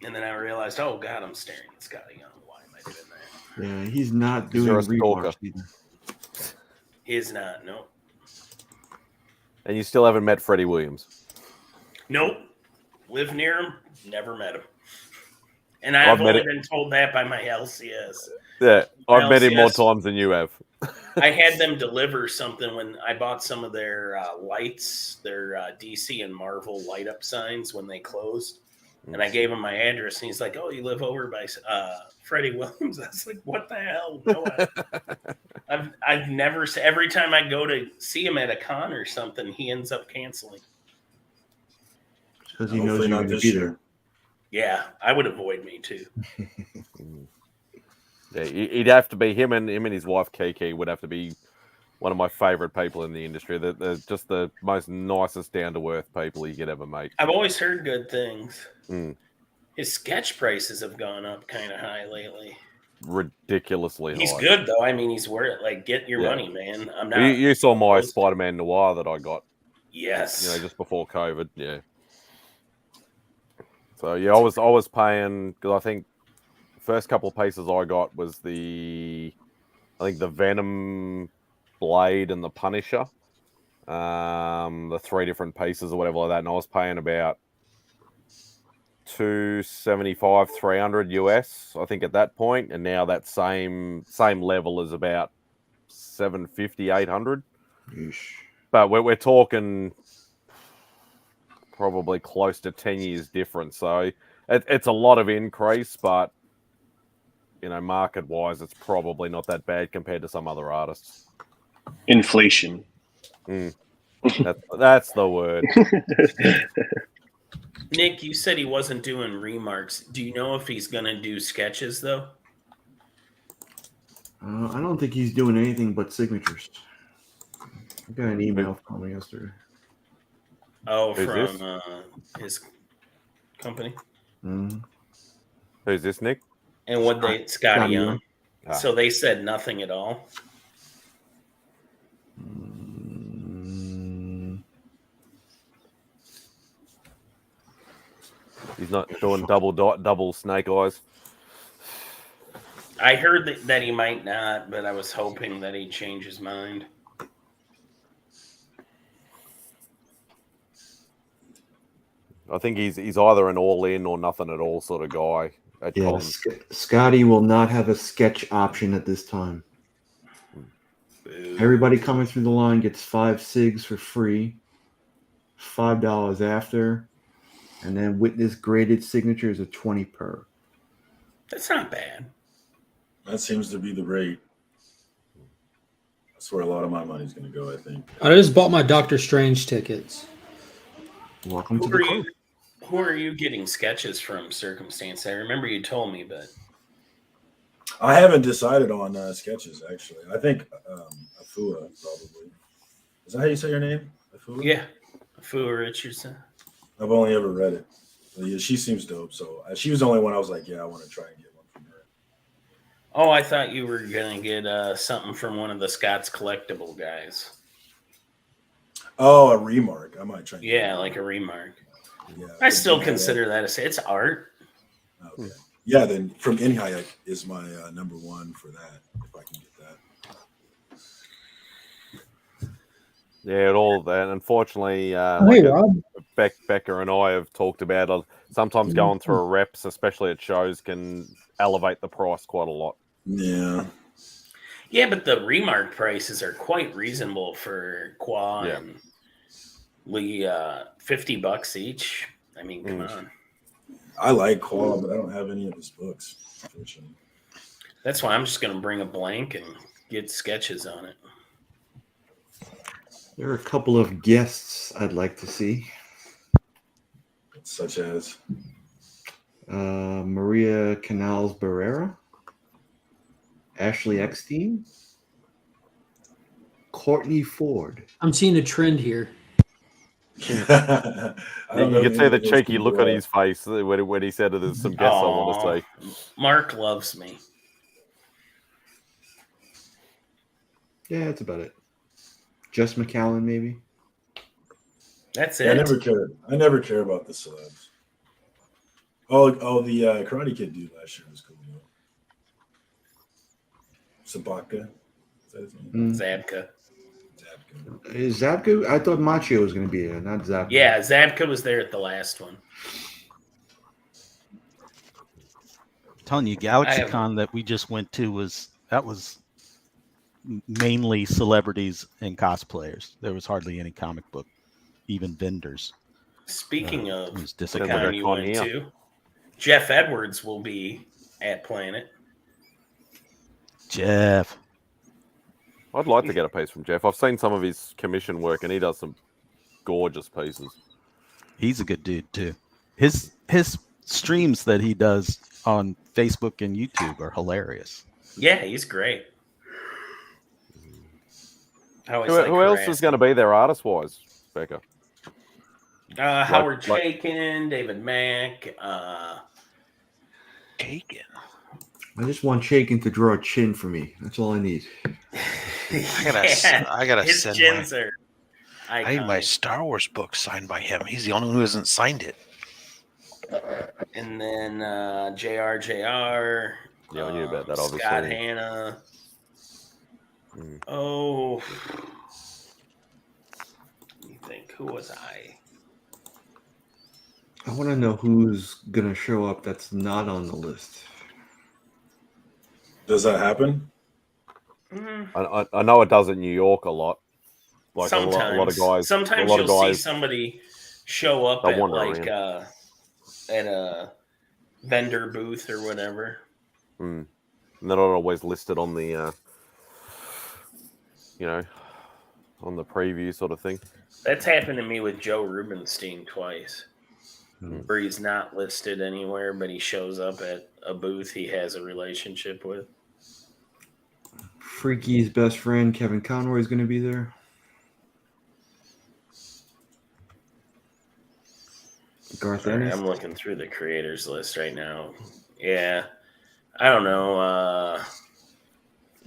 And then I realized, oh god, I'm staring at Scotty Young. Why am I doing that? Yeah, he's not doing remarks either. He is not. No. And you still haven't met Freddie Williams. Nope. Live near him, never met him. And I've only been told that by my LCS. Yeah, I've met him more times than you have. I had them deliver something when I bought some of their lights, their DC and Marvel light up signs when they closed. And I gave him my address, and he's like, oh, you live over by Freddie Williams? I was like, what the hell? No, I've never, every time I go to see him at a con or something, he ends up canceling. Because he knows you're going to be there. Yeah, I would avoid me too. Yeah, he'd have to be him and his wife Kiki would have to be one of my favorite people in the industry. They're just the most nicest, down to earth people you could ever meet. I've always heard good things. His sketch prices have gone up kind of high lately. Ridiculously high. He's good though. I mean, he's worth it. Like, get your money, man. I'm not. You saw my Spider-Man Noir that I got. Yes. Just before COVID. Yeah. So yeah, I was paying because I think the first couple of pieces I got was the Venom Blade and the Punisher, the 3 different pieces or whatever like that, and I was paying about $275, $300 US, I think at that point, and now that same level is about $750, $800. But we're talking probably close to 10 years difference. So it's a lot of increase, but market wise, it's probably not that bad compared to some other artists. Inflation. That's the word. Nick, you said he wasn't doing remarks. Do you know if he's going to do sketches though? I don't think he's doing anything but signatures. I got an email from him yesterday. Oh, from his company? Mm-hmm. Who's this, Nick? And what they Scotty Scotty Young. Young. Ah. So they said nothing at all. He's not doing double snake eyes. I heard that he might not, but I was hoping that he'd change his mind. I think he's either an all in or nothing at all sort of guy at Yeah, cons. Scotty will not have a sketch option at this time. Everybody coming through the line gets 5 SIGs for free, $5 after, and then witness graded signatures of 20 per. That's not bad. That seems to be the rate. That's where a lot of my money's going to go, I think. I just bought my Doctor Strange tickets. Welcome to the club. Who are you getting sketches from, Circumstance? I remember you told me, but I haven't decided on sketches, actually. I think Afua, probably. Is that how you say your name? Afua? yeah, Afua Richardson. I've only ever read it. But yeah, she seems dope. So she was the only one I was like, yeah, I want to try and get one from her. Oh, I thought you were gonna get something from one of the Scott's collectible guys. Oh, a remark. I might try. Yeah, like a remark. Yeah, I still consider that it's art. Okay. Yeah, then from Inhayek is my number one for that. If I can get that. Yeah, it all that. Unfortunately, Hey, Rob. Becca and I have talked about it. Sometimes going through reps, especially at shows, can elevate the price quite a lot. Yeah. Yeah, but the remark prices are quite reasonable for Qua and Lee. $50 each. I mean, come on. I like Claw, but I don't have any of his books, unfortunately. That's why I'm just going to bring a blank and get sketches on it. There are a couple of guests I'd like to see. Such as Maria Canals Barrera, Ashley Eckstein, Courtney Ford. I'm seeing a trend here. You can see the cheeky look on his face when he said there's some guests I want to see. Mark loves me. Yeah, that's about it. Jess McCallan, maybe. That's Yeah, it. I never care about the celebs. Oh, the Karate Kid dude last year was cool. Sabaka. Is that his name? Zabka. Is Zabka? I thought Machio was going to be there, not Zabka. Yeah, Zabka was there at the last one. I'm telling you, GalaxyCon that we just went to was mainly celebrities and cosplayers. There was hardly any comic book, even vendors. Speaking of the disappointing. con you went to, Jeff Edwards will be at Planet. Jeff. I'd like to get a piece from Jeff. I've seen some of his commission work, and he does some gorgeous pieces. He's a good dude too. His streams that he does on Facebook and YouTube are hilarious. Yeah, he's great. Who else is going to be there artist-wise, Becca? Howard Chaykin, David Mack, Chaykin. I just want Chaykin to draw a chin for me. That's all I need. I gotta his send chins my, are I need my iconic. Star Wars book signed by him. He's the only one who hasn't signed it. And then JR. Yeah, I knew about that, obviously. Scott Hanna. Oh, let me think. Who was I? I want to know who's going to show up that's not on the list. Does that happen? I know it does in New York a lot. Like Sometimes. a lot of guys. Sometimes a lot you'll of guys, see somebody show up they'll at wander like around. at a vendor booth or whatever. And they're not always listed on the, on the preview sort of thing. That's happened to me with Joe Rubenstein twice, where he's not listed anywhere, but he shows up at a booth he has a relationship with. Freaky's best friend, Kevin Conroy, is going to be there. Garth Sorry, Ennis. I'm looking through the creators list right now. Yeah. I don't know.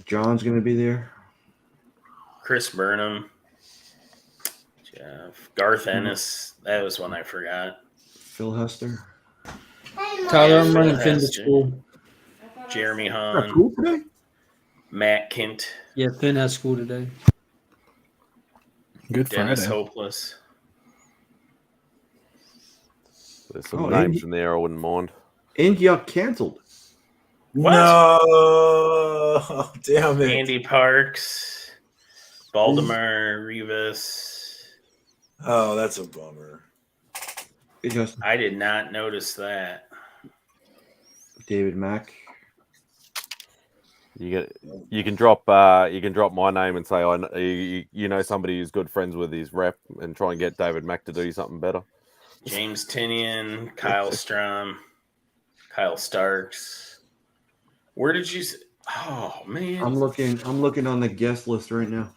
John's gonna be there. Chris Burnham. Jeff. Garth Ennis. That was one I forgot. Phil Hester. Tyler, I'm Phil running Finn to Hester. school. Jeremy Got Hahn. school today? Matt Kint. Yeah, Finn has school today. Good Dennis Friday. Hopeless. There's some Oh, names in there I wouldn't mind. Antioch canceled. What? No, damn it. Andy Parks. Baldemar Rivas. Oh, that's a bummer. Hey, Justin. I did not notice that. David Mack. You can drop my name and say you know somebody who's good friends with his rep and try and get David Mack to do something better. James Tinian, Kyle Strom, Kyle Starks. Where did you? Oh man, I'm looking on the guest list right now.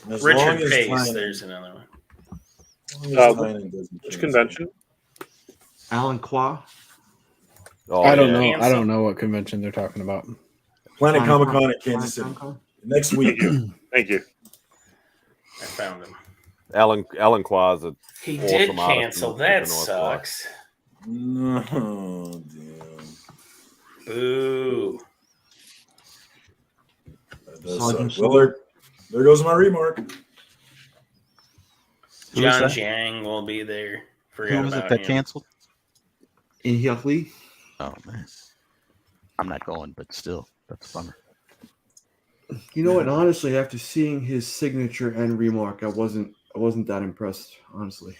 As long Richard as Pace. Tynan- There's another one. as long as Tynan doesn't Which cancel. convention? Alan Qua. Oh, I don't yeah. know. I Cancel. don't know what convention they're talking about. Planet Planet Comic-Con at Kansas City. Comic-Con? Next week. Thank you. I found him. Alan Quaz. He Awesome did artist cancel. and That super nice guy. sucks. No, damn. Boo. That does Sergeant suck. Well, there goes my remark. Who was John that? Jiang will be there. Who Forgot was it about that him. canceled? Antioch Lee. Oh man, I'm not going, but still, that's a bummer. You know what? Honestly, after seeing his signature and remark, I wasn't that impressed. Honestly,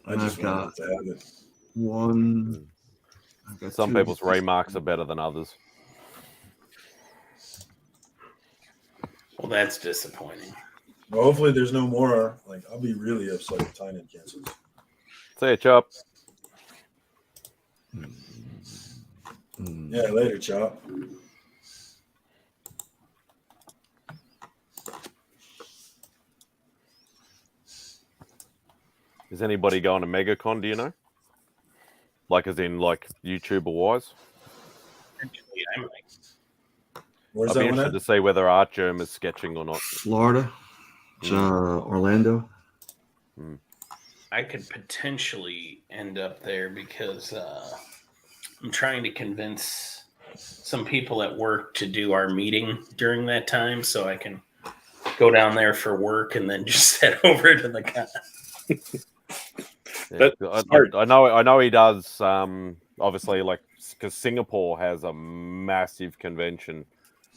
I And just I've got wanted to have it. one. I've got Some two. people's remarks are better than others. Well, that's disappointing. Well, hopefully there's no more. Like, I'll be really upset if Tynan cancels. See ya, Chop. Yeah, later, Chop. Is anybody going to MegaCon? Do you know? Like, as in, like YouTuber wise? Potentially, I might. Where's I'd be that one interested at? to see whether Art Germ is sketching or not. Florida. Orlando. I could potentially end up there because I'm trying to convince some people at work to do our meeting during that time so I can go down there for work and then just head over to the con. Yeah, That's hard. I know he does. Obviously, like, because Singapore has a massive convention,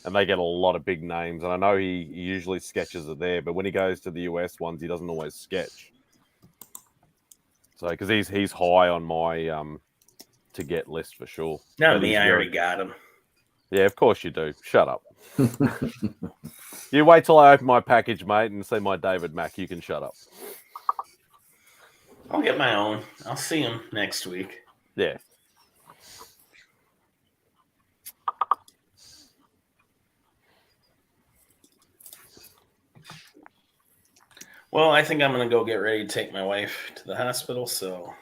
and they get a lot of big names. And I know he usually sketches it there, but when he goes to the US ones, he doesn't always sketch. So, because he's high on my to get list for sure. Not But me, he's I very- already got him. Yeah, of course you do. Shut up. You wait till I open my package, mate, and see my David Mack. You can shut up. I'll get my own. I'll see him next week. Yeah. Well, I think I'm going to go get ready to take my wife to the hospital. So,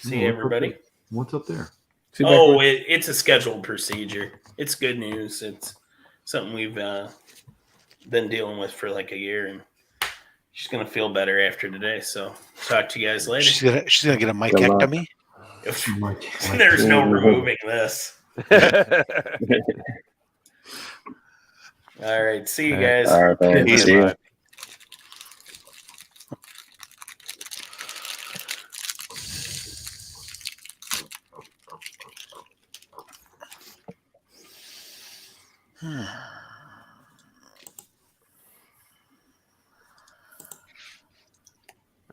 see Oh, everybody. What's up there? See, Oh, it's a scheduled procedure. It's good news. It's something we've been dealing with for like a year, and she's going to feel better after today. So, talk to you guys later. She's gonna get a micectomy. There's no removing this. All right. See you guys. All right, thanks. Easy. See you.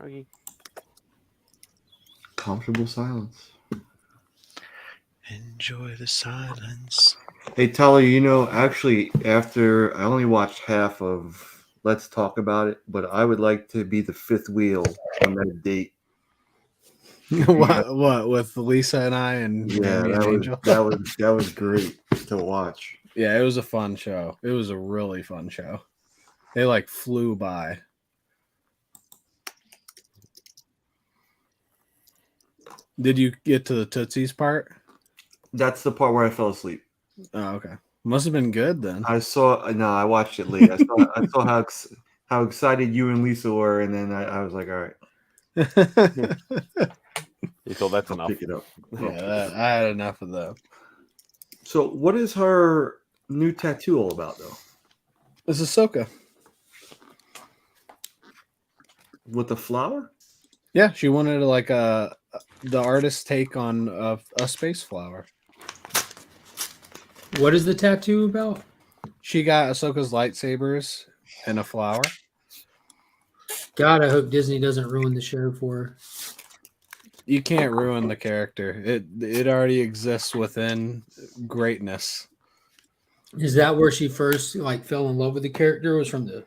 Okay. Comfortable silence. Enjoy the silence. Hey, Tyler, actually, after I only watched half of Let's Talk About It, but I would like to be the fifth wheel on that date. what with Lisa and I and Yeah, Amy and Angel? that was great to watch. Yeah, it was a fun show. It was a really fun show. They like flew by. Did you get to the Tootsies part? That's the part where I fell asleep. Oh, okay. Must have been good then. I watched it late. I saw how excited you and Lisa were, and then I was like, all right. You thought that's enough. Pick it up. Yeah, I had enough of that. So, what is her new tattoo all about, though? It's Ahsoka. With the flower? Yeah, she wanted like the artist's take on a space flower. What is the tattoo about? She got Ahsoka's lightsabers and a flower. God, I hope Disney doesn't ruin the show for her. You can't ruin the character. It already exists within greatness. Is that where she first like fell in love with the character? Was from the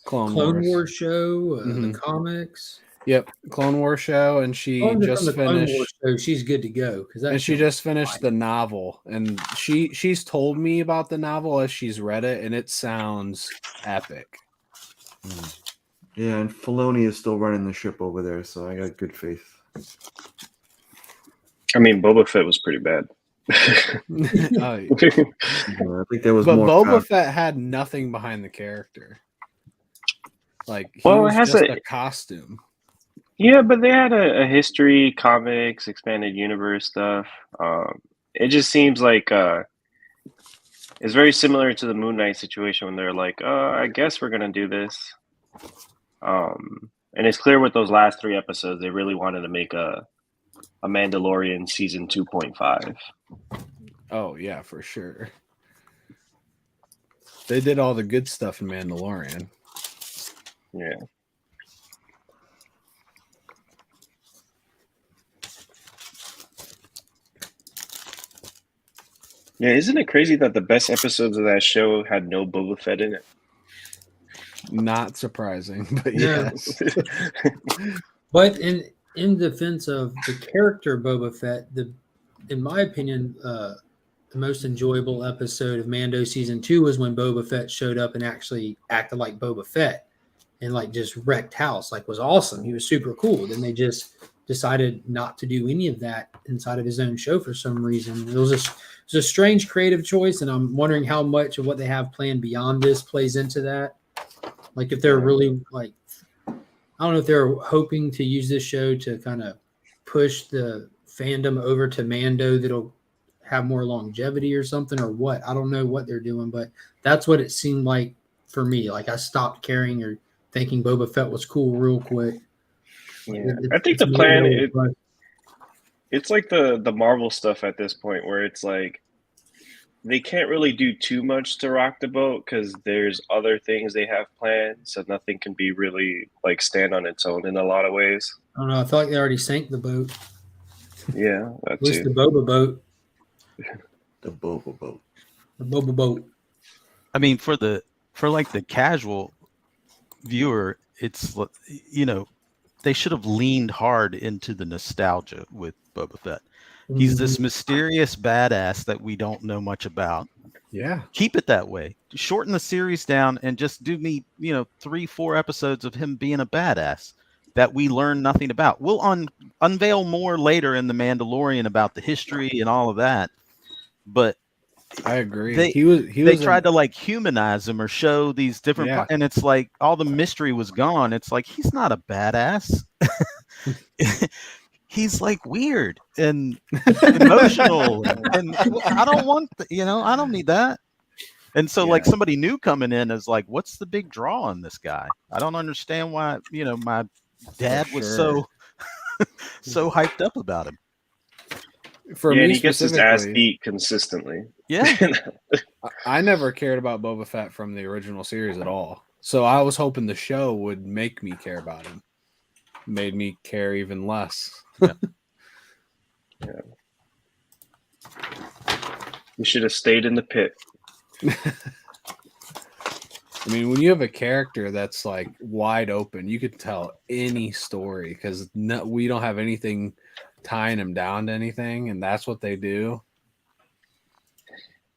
Clone Wars show, the comics? Yep, Clone Wars show, and she just finished. Show, she's good to go And she just finished the novel, and she's told me about the novel as she's read it, and it sounds epic. Yeah, and Filoni is still running the ship over there, so I got good faith. I mean, Boba Fett was pretty bad. I think there was but more. Boba Fett had nothing behind the character. Like, he was just a costume. Yeah, but they had a history, comics, expanded universe stuff. It just seems like it's very similar to the Moon Knight situation when they're like, I guess we're gonna do this. And it's clear with those last 3 episodes, they really wanted to make a Mandalorian season 2.5. Oh yeah, for sure. They did all the good stuff in Mandalorian. Yeah. Yeah, isn't it crazy that the best episodes of that show had no Boba Fett in it? Not surprising, but Yeah. yes. But in defense of the character Boba Fett, in my opinion, the most enjoyable episode of Mando season 2 was when Boba Fett showed up and actually acted like Boba Fett and like just wrecked house, like was awesome. He was super cool. Then they just decided not to do any of that inside of his own show for some reason. It was a strange creative choice, and I'm wondering how much of what they have planned beyond this plays into that. Like if they're really like, I don't know if they're hoping to use this show to kind of push the fandom over to Mando that'll have more longevity or something, or what. I don't know what they're doing, but that's what it seemed like for me. Like I stopped caring or thinking Boba Fett was cool real quick. Yeah, I think the plan it's like the Marvel stuff at this point, where it's like they can't really do too much to rock the boat because there's other things they have planned, so nothing can be really like stand on its own in a lot of ways. I don't know. I feel like they already sank the boat. Yeah, at least the Boba boat. The Boba boat. The Boba boat. I mean, for like the casual viewer, it's, you know, they should have leaned hard into the nostalgia with Boba Fett. He's this mysterious badass that we don't know much about. Yeah. Keep it that way. Shorten the series down and just do me, 3-4 episodes of him being a badass that we learn nothing about. We'll unveil more later in The Mandalorian about the history and all of that. But I agree. They tried to like humanize him or show these different and it's like all the mystery was gone. It's like he's not a badass. He's like weird and emotional, and I don't want, I don't need that. And so like somebody new coming in is like, what's the big draw on this guy? I don't understand why, my dad was so hyped up about him. For me, he gets his ass beat consistently. Yeah. I never cared about Boba Fett from the original series at all. So I was hoping the show would make me care about him. Made me care even less. Yeah. You should have stayed in the pit. I mean, when you have a character that's like wide open, you could tell any story because we don't have anything tying him down to anything, and that's what they do.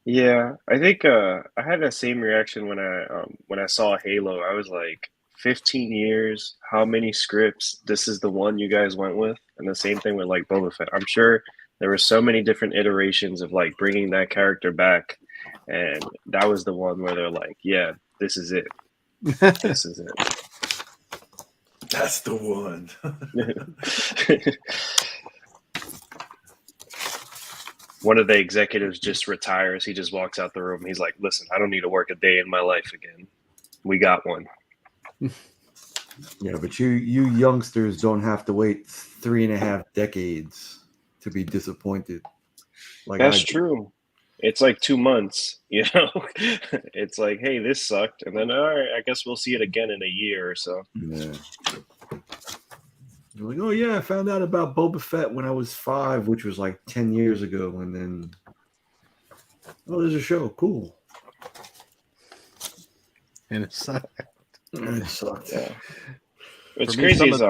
Yeah, I think I had that same reaction when I saw Halo. I was like, 15 years, how many scripts? This is the one you guys went with? And the same thing with like Boba Fett. I'm sure there were so many different iterations of like bringing that character back, and that was the one where they're like, yeah, this is it. This is it. That's the one. One of the executives just retires. He just walks out the room. He's like, listen, I don't need to work a day in my life again. We got one. Yeah, but you youngsters don't have to wait 3.5 decades to be disappointed. Like That's true. It's like 2 months, you know? It's like, hey, this sucked. And then, all right, I guess we'll see it again in a year or so. Yeah. You're like, oh yeah, I found out about Boba Fett when I was 5, which was like 10 years ago, and then oh, there's a show, cool. And it sucked. And it sucked. Yeah. What's For me, crazy is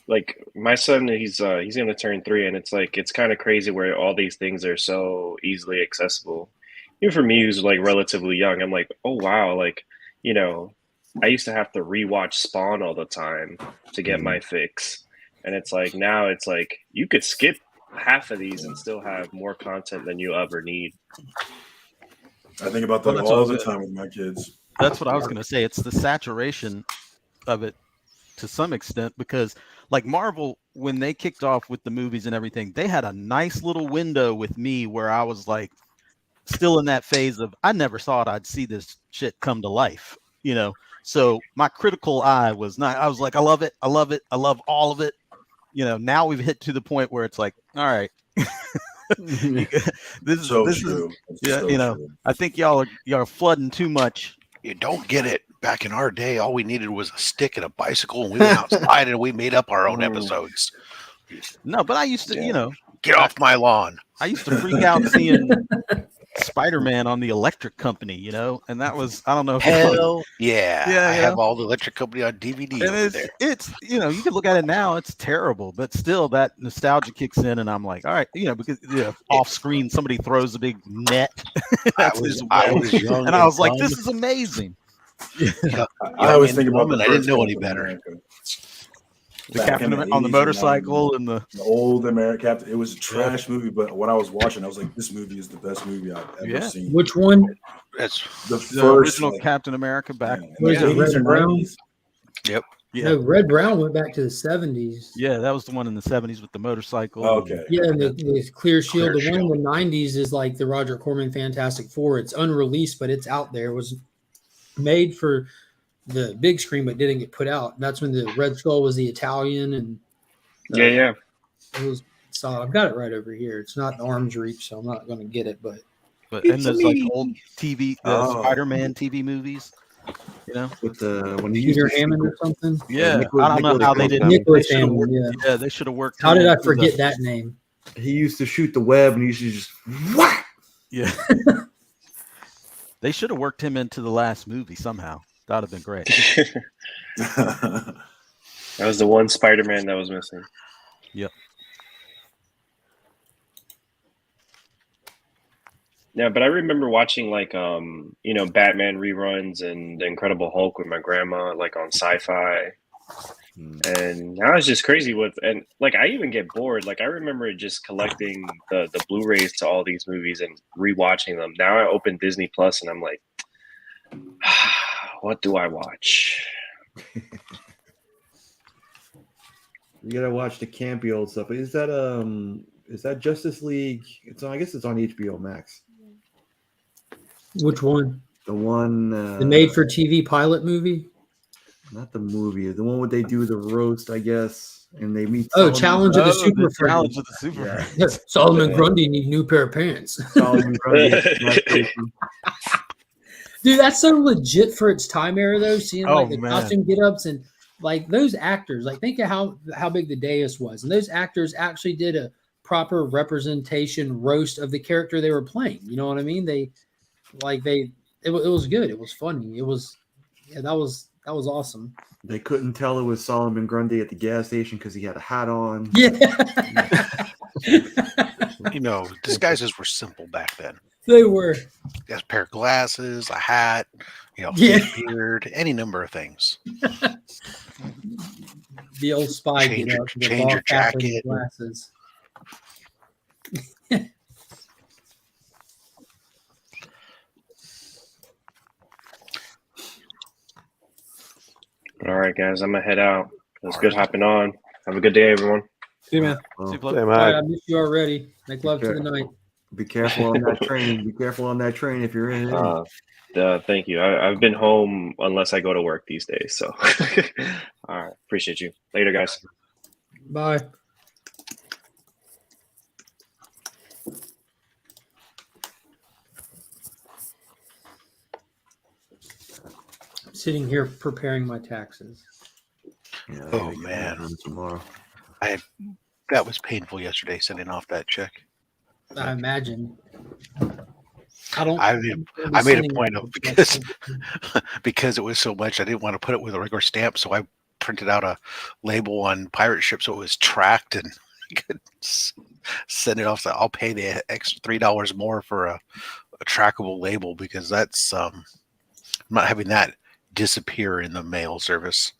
like my son, he's gonna turn 3, and it's like it's kind of crazy where all these things are so easily accessible. Even for me, who's like relatively young, I'm like, oh wow, like, you know, I used to have to rewatch Spawn all the time to get my fix. And it's like now it's like you could skip half of these and still have more content than you ever need. I think about that Well, that's all what I the was time with my kids. That's what I was going to say. It's the saturation of it to some extent, because like Marvel, when they kicked off with the movies and everything, they had a nice little window with me where I was like still in that phase of I never thought I'd see this shit come to life, you know? So my critical eye was not, I was like, I love it. I love it. I love all of it. You know, now we've hit to the point where it's like, all right, this is, yeah, so you know, true. I think y'all are flooding too much. You don't get it. Back in our day, all we needed was a stick and a bicycle, and we went outside and we made up our own episodes. No, but I used to, you know, Get off my lawn. I used to freak out seeing Spider-Man on the Electric Company, you know, and that was, I don't know. Hell yeah. Yeah, I you have know? all the Electric Company on DVD And over there. it's, you know, you can look at it now, it's terrible, but still that nostalgia kicks in, and I'm like, all right, you know, because off screen somebody throws a big net. I was young, and I was like, dumb. this is amazing. I always think about I didn't know any better. The Captain on the motorcycle and the old American Captain. It was a trash movie, but when I was watching, I was like, "This movie is the best movie I've ever seen." Which one? That's the the first original Captain America back. What is it, Red and Brown? Yep. Yeah. No, Red Brown went back to the 70s. Yeah, that was the one in the 70s with the motorcycle. Okay. Yeah, and the Clear Shield. Clear The one in the 90s is like the Roger Corman Fantastic Four. It's unreleased, but it's out there. It was made for the big screen, but didn't get put out. That's when the Red Skull was the Italian, and Yeah. it was solid. I've got it right over here. It's not in arm's reach, so I'm not going to get it. But and there's like old TV, Spider-Man TV movies, you know, with when he used Peter to Hammond or something. yeah. I don't know how they did. Nicholas Hammond. Yeah. They should have worked. How him did I into forget that name? He used to shoot the web, and he used to just whack. Yeah. They should have worked him into the last movie somehow. That would have been great. That was the one Spider-Man that was missing. Yep. Yeah, but I remember watching like you know, Batman reruns and The Incredible Hulk with my grandma, like on Sci-Fi. And now it's just crazy and like I even get bored. Like I remember just collecting the Blu-rays to all these movies and rewatching them. Now I open Disney Plus and I'm like, what do I watch? You gotta watch the campy old stuff. Is that Justice League? I guess it's on HBO Max. Which one? The one The made-for-TV pilot movie? Not the movie. The one where they do the roast, I guess, and they meet. Challenge of the Super Friends. Challenge of the Super Friends. Yeah. Solomon Grundy need new pair of pants. Solomon Grundy. Dude, that's so legit for its time era, though. Seeing like the man. costume get-ups and like those actors. Like think of how big the dais was, and those actors actually did a proper representation roast of the character they were playing. You know what I mean? It was good. It was funny. That was awesome. They couldn't tell it was Solomon Grundy at the gas station because he had a hat on. Yeah. You know, disguises were simple back then. They were. He has a pair of glasses, a hat, you know, Yeah. beard, any number of things. The old spy Change get your- up, the change ball your cap and jacket. glasses. All right, guys, I'm gonna head out. It was good hopping on. Have a good day, everyone. See you, man. Well, See you, Flo. Hey, All right, I mate. miss you already. Make love to the night. be careful on that train. Be careful on that train if you're in it. Thank you. I've been home unless I go to work these days. So, all right, appreciate you. Later, guys. Bye. I'm sitting here preparing my taxes. Yeah, I Oh, gotta get that man. done tomorrow. That was painful yesterday, sending off that check. I imagine. I don't. I made a point of because it was so much. I didn't want to put it with a regular stamp, so I printed out a label on pirate ship so it was tracked and I could send it off. So I'll pay the extra $3 more for a trackable label because that's I'm not having that disappear in the mail service.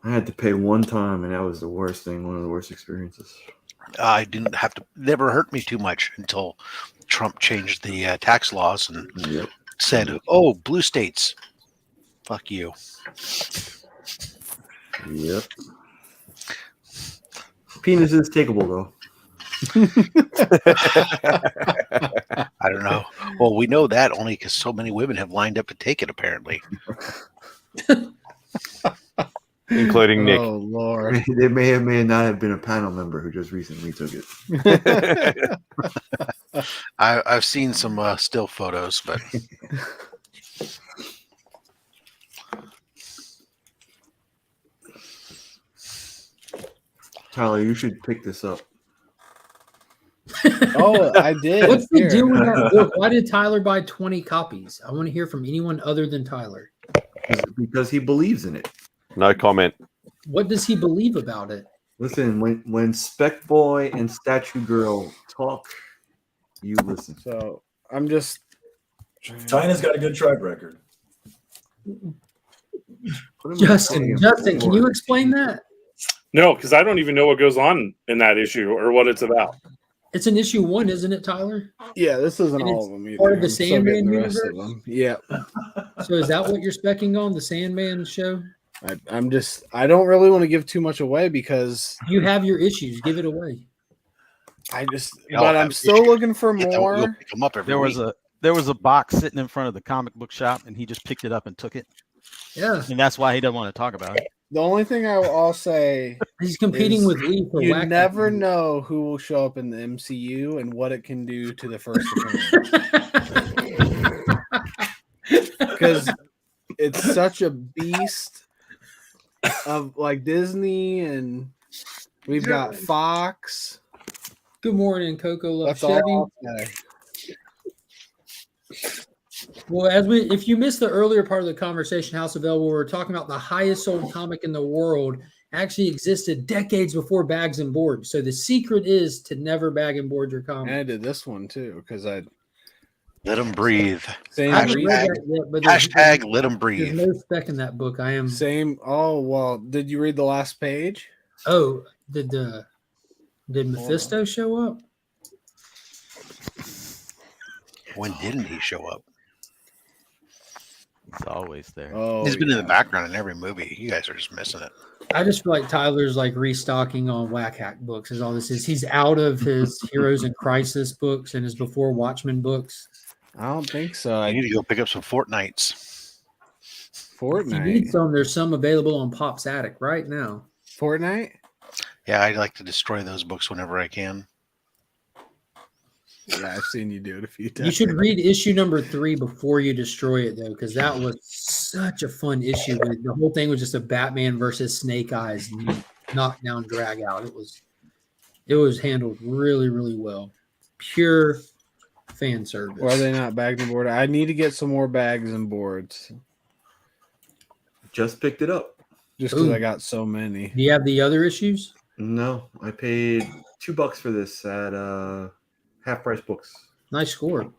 I had to pay one time, and that was the worst thing. One of the worst experiences. I didn't have to. Never hurt me too much until Trump changed the tax laws and said, "Oh, blue states, fuck you." Yep. Penis is takeable though. I don't know. Well, we know that only because so many women have lined up to take it, apparently. Including Nick. Oh Lord. There may not have been a panel member who just recently took it. I've seen some still photos, but Tyler, you should pick this up. Oh, I did. What's the Here. deal with that book? Why did Tyler buy 20 copies? I want to hear from anyone other than Tyler. Because he believes in it. No comment. What does he believe about it? Listen, when Spec Boy and Statue Girl talk, you listen. So I'm just. China's got a good track record. Justin, can you explain that? No, because I don't even know what goes on in that issue or what it's about. It's an issue 1, isn't it, Tyler? Yeah, this isn't And all it's of them either. part of the I'm still Sandman getting the rest universe? of them. Yeah. So is that what you're specking on, the Sandman show? I don't really want to give too much away because You have your issues. Give it away. but I'm still looking for more. We'll pick them up every There week. was a box sitting in front of the comic book shop, and he just picked it up and took it. Yeah. And that's why he doesn't want to talk about it. The only thing I'll say he's competing is with Lee for you Whack never know who will show up in the MCU and what it can do to the first appearance. Because it's such a beast of like Disney, and we've got Fox. Good morning, Coco Love That's Chevy. all I'll say. Well, if you missed the earlier part of the conversation, House of L, where we're talking about the highest sold comic in the world actually existed decades before Bags and Board. So the secret is to never bag and board your comic. And I did this one too because I Let them breathe. I haven't read that yet, but Hashtag let them breathe. There's no spec in that book. I am same. Oh well, did you read the last page? Oh, did Mephisto show up? When didn't he show up? He's always there. Oh, He's been in the background in every movie. You guys are just missing it. I just feel like Tyler's like restocking on Whack Hack books is all this is. He's out of his Heroes in Crisis books and his Before Watchmen books. I don't think so. I need to go pick up some Fortnites. If you need some, there's some available on Pop's Attic right now. Fortnite? Yeah, I like to destroy those books whenever I can. Yeah, I've seen you do it a few times. You should read issue number 3 before you destroy it, though, because that was such a fun issue. The whole thing was just a Batman versus Snake Eyes knockdown drag out. It was handled really, really well. Pure fan service. Why are they not bagged and board? I need to get some more bags and boards. Just picked it up. Just because I got so many. Do you have the other issues? No, I paid $2 for this at Half Price Books. Nice score.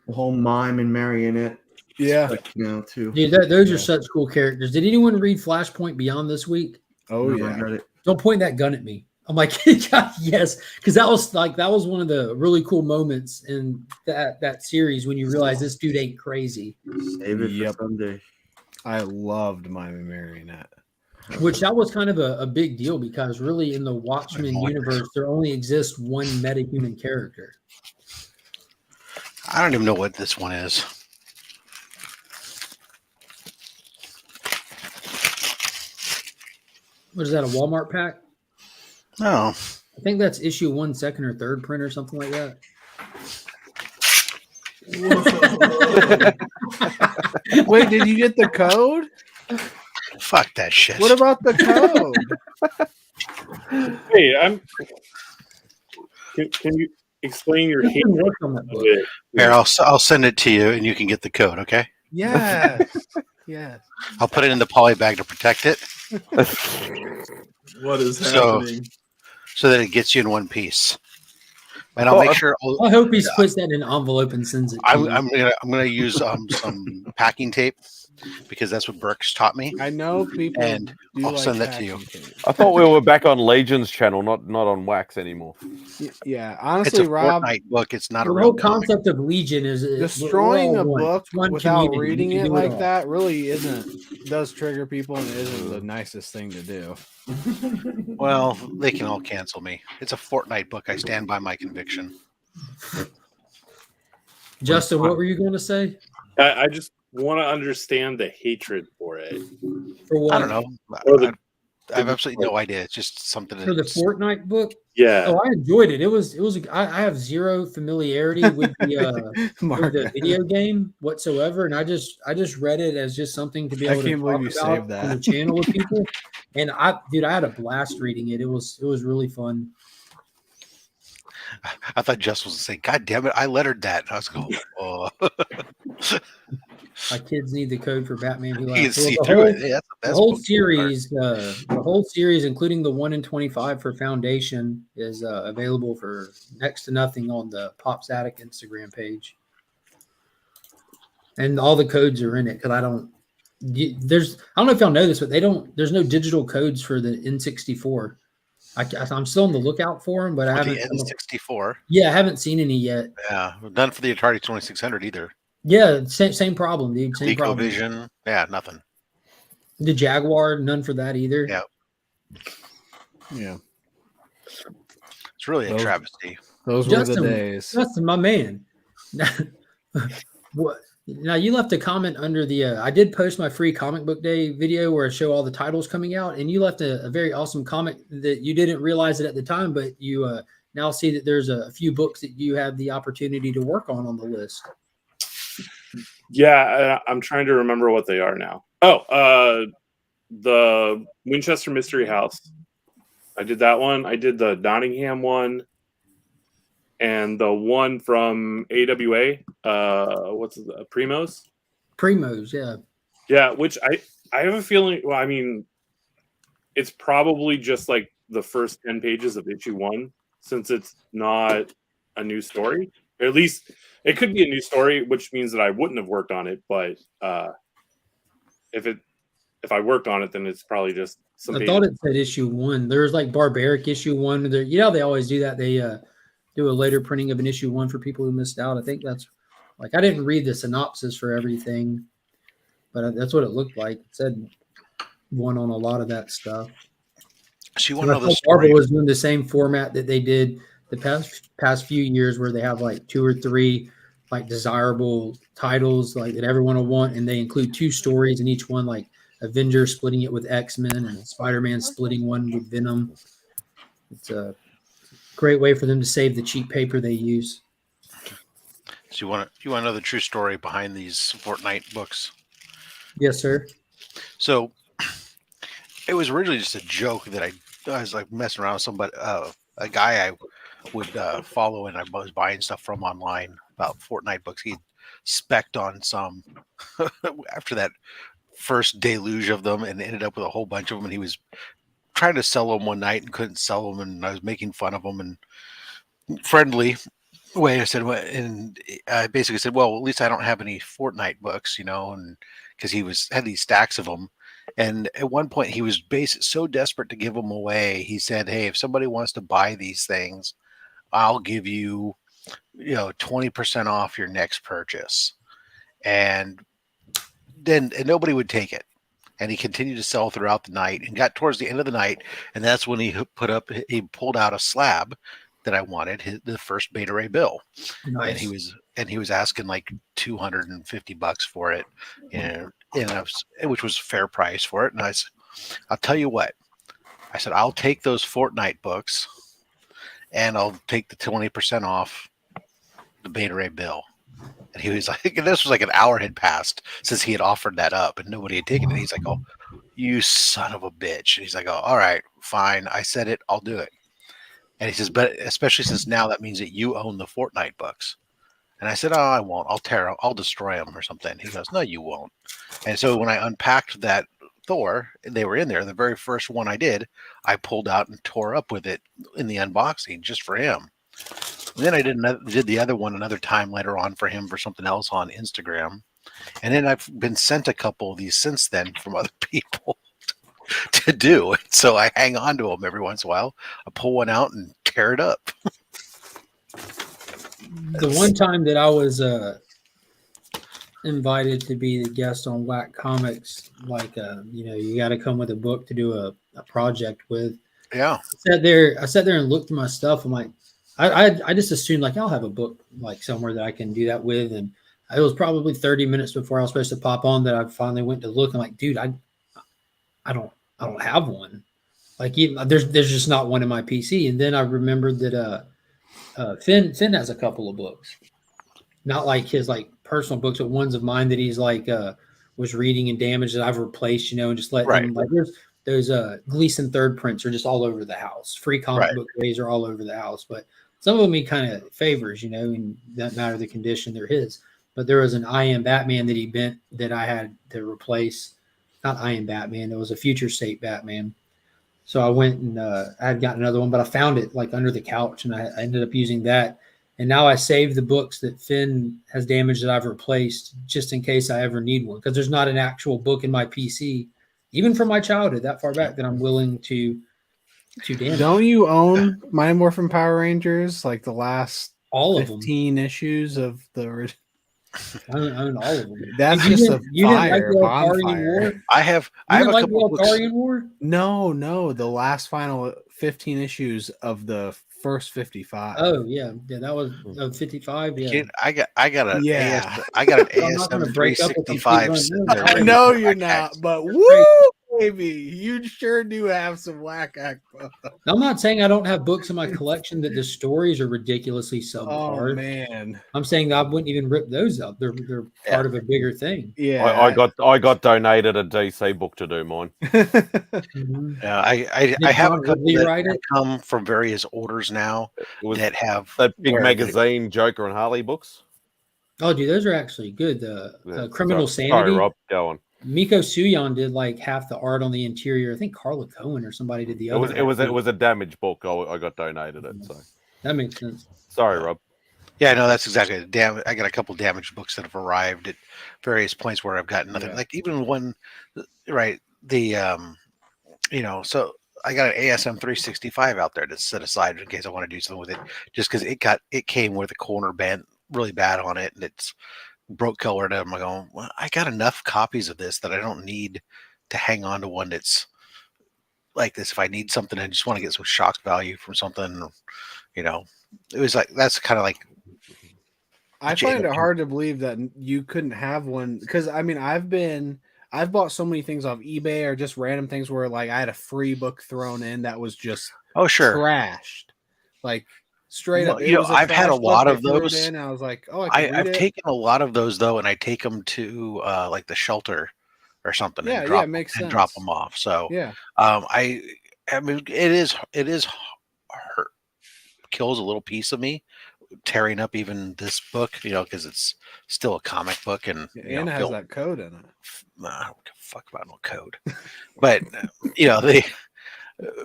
The whole mime and marionette Yeah. Now too. Dude, those are such cool characters. Did anyone read Flashpoint Beyond this week? Oh No, I yeah. got it. Don't point that gun at me. I'm like, God, yes, because that was one of the really cool moments in that series when you realize this dude ain't crazy. Save it Yep. for Sunday. I loved Mime and Marionette. Which that was kind of a big deal because really in the Watchmen universe there only exists one metahuman character. I don't even know what this one is. What is that? A Walmart pack? No. I think that's issue 1, 2nd, or 3rd print or something like that. Wait, did you get the code? Fuck that shit. What about the code? Hey, Can you explain your hate? Here, I'll send it to you, and you can get the code. Okay. Yes. Yes. I'll put it in the poly bag to protect it. What is happening? So that it gets you in one piece. And I'll make sure. I hope he puts that in an envelope and sends it to you. I'm gonna use some packing tape because that's what Burke's taught me. I know people, and I'll send that to you. I thought we were back on Legion's channel, not on Wax anymore. Yeah, honestly, it's a Rob, Fortnite book. It's not the a whole real comic. concept of Legion is destroying a book without reading it like all. that really does trigger people and isn't the nicest thing to do. Well, they can all cancel me. It's a Fortnite book. I stand by my conviction. Justin, what were you going to say? I just want to understand the hatred for it. For what? I don't know. Or I have absolutely no idea. It's just something For the Fortnite book? Yeah. Oh, I enjoyed it. It was. I have zero familiarity with the video game whatsoever, and I just read it as just something to be able to talk about on the channel with people. And I had a blast reading it. It was really fun. I thought Justin was saying, "God damn it, I lettered that." And I was going, "Oh." My kids need the code for Batman Who You can Laughs. see through it. Yeah, the whole series, including the 1 in 25 for Foundation, is available for next to nothing on the Pops Attic Instagram page. And all the codes are in it because I don't know if y'all know this, but there's no digital codes for the N64. I'm still on the lookout for them, but I haven't. The N64. Yeah, I haven't seen any yet. Yeah, none for the Atari 2600 either. Yeah, same problem, dude. Same problem. EcoVision, yeah, nothing. The Jaguar, none for that either. Yeah. Yeah. It's really a travesty. Those were the days. Justin, my man. What? Now you left a comment under the. I did post my free comic book day video where I show all the titles coming out, and you left a very awesome comment that you didn't realize it at the time, but you now see that there's a few books that you have the opportunity to work on the list. Yeah, I'm trying to remember what they are now. Oh, the Winchester Mystery House. I did that one. I did the Nottingham one. And the one from AWA, what's the Primos? Primos, yeah. Yeah, which I have a feeling, well, I mean, it's probably just like the first 10 pages of issue 1, since it's not a new story. Or at least it could be a new story, which means that I wouldn't have worked on it, but if I worked on it, then it's probably just some I thought it said issue 1. There's like Barbaric issue 1. You know, they always do that. They do a later printing of an issue 1 for people who missed out. I think that's like, I didn't read the synopsis for everything, but that's what it looked like. It said 1 on a lot of that stuff. So you want to know the story? Marvel was doing the same format that they did the past few years, where they have like 2 or 3 like desirable titles like that everyone will want, and they include 2 stories in each one, like Avengers splitting it with X-Men and Spider-Man splitting one with Venom. It's a great way for them to save the cheap paper they use. So you want to know the true story behind these Fortnite books? Yes, sir. So it was originally just a joke that I was like messing around with somebody, a guy I would follow, and I was buying stuff from online about Fortnite books. He spec'd on some after that first deluge of them, and ended up with a whole bunch of them. And he was trying to sell them one night and couldn't sell them, and I was making fun of him and friendly. Wait, I said, what? And I basically said, well, at least I don't have any Fortnite books, and because he had these stacks of them. And at one point, he was so desperate to give them away. He said, "Hey, if somebody wants to buy these things, I'll give you, 20% off your next purchase." And and nobody would take it. And he continued to sell throughout the night and got towards the end of the night. And that's when he pulled out a slab that I wanted, the first Beta Ray bill. Nice. And he was asking like $250 for it, which was a fair price for it. And I'll tell you what, I said, I'll take those Fortnite books and I'll take the 20% off the Beta Ray bill. And he was like, and this was like an hour had passed since he had offered that up and nobody had taken it. He's like, "Oh, you son of a bitch." And he's like, "Oh, all right, fine. I said it. I'll do it." And he says, "But especially since now that means that you own the Fortnite books." And I said, "Oh, I won't. I'll destroy them or something." He goes, "No, you won't." And so when I unpacked that Thor, they were in there. The very first one I did, I pulled out and tore up with it in the unboxing just for him. And then I did the other one another time later on for him for something else on Instagram. And then I've been sent a couple of these since then from other people to do. So I hang on to them every once in a while. I pull one out and tear it up. The one time that I was invited to be the guest on Whack Comics, like you got to come with a book to do a project with. Yeah. I sat there and looked at my stuff. I'm like, I just assumed like I'll have a book like somewhere that I can do that with, and it was probably 30 minutes before I was supposed to pop on that I finally went to look. I'm like, dude, I don't have one. Like there's just not one in my PC. And then I remembered that Finn has a couple of books, not like his like personal books, but ones of mine that he's like was reading and damaged that I've replaced, and just let him like there's Gleason third prints are just all over the house. Free comic book days are all over the house, but some of them he kind of favors, and that matter the condition, they're his. But there was an I Am Batman that he bent that I had to replace. Not I Am Batman, it was a Future State Batman. So I went and I had gotten another one, but I found it like under the couch, and I ended up using that. And now I saved the books that Finn has damaged that I've replaced just in case I ever need one, because there's not an actual book in my PC, even from my childhood that far back, that I'm willing to damage. Don't you own Mighty Morphin Power Rangers, like the last all of 15 issues of the? I own all of them. That's just a fire bonfire. I have a couple books. War? No, the last final 15 issues of the first 55. Oh yeah, that was 55. Yeah, I got an ASM 365. No, you're not. But woo, baby, you sure do have some whack act. I'm not saying I don't have books in my collection that the stories are ridiculously subpar. Oh man, I'm saying I wouldn't even rip those up. They're part of a bigger thing. Yeah, I got donated a DC book to do mine. Yeah, I have a couple that come from various orders now that have that big magazine Joker and Harley books. Oh, dude, those are actually good. The Criminal Sanity. Sorry, Rob, go on. Miko Suyon did like half the art on the interior. I think Carla Cohen or somebody did the other. It was a damaged book. I got donated it, so that makes sense. Sorry, Rob. Yeah, no, that's exactly it. I got a couple damaged books that have arrived at various points where I've gotten nothing. Like even one, right? So I got an ASM 365 out there to set aside in case I want to do something with it, just because it came with a corner bent really bad on it, and it's broke colored. I'm going, well, I got enough copies of this that I don't need to hang on to one that's like this. If I need something, I just want to get some shock value from something, it was like, that's kind of like, I find it hard to believe that you couldn't have one, because I mean, I've bought so many things off eBay or just random things where like I had a free book thrown in that was just trashed, like straight up. I've had a lot of those. And I was like, oh, I've taken a lot of those though, and I take them to like the shelter or something. Yeah, and makes sense. Drop them off. So yeah, I mean, it is hurt. Kills a little piece of me tearing up even this book, because it's still a comic book, and it has that code in it. I don't give a fuck about no code, but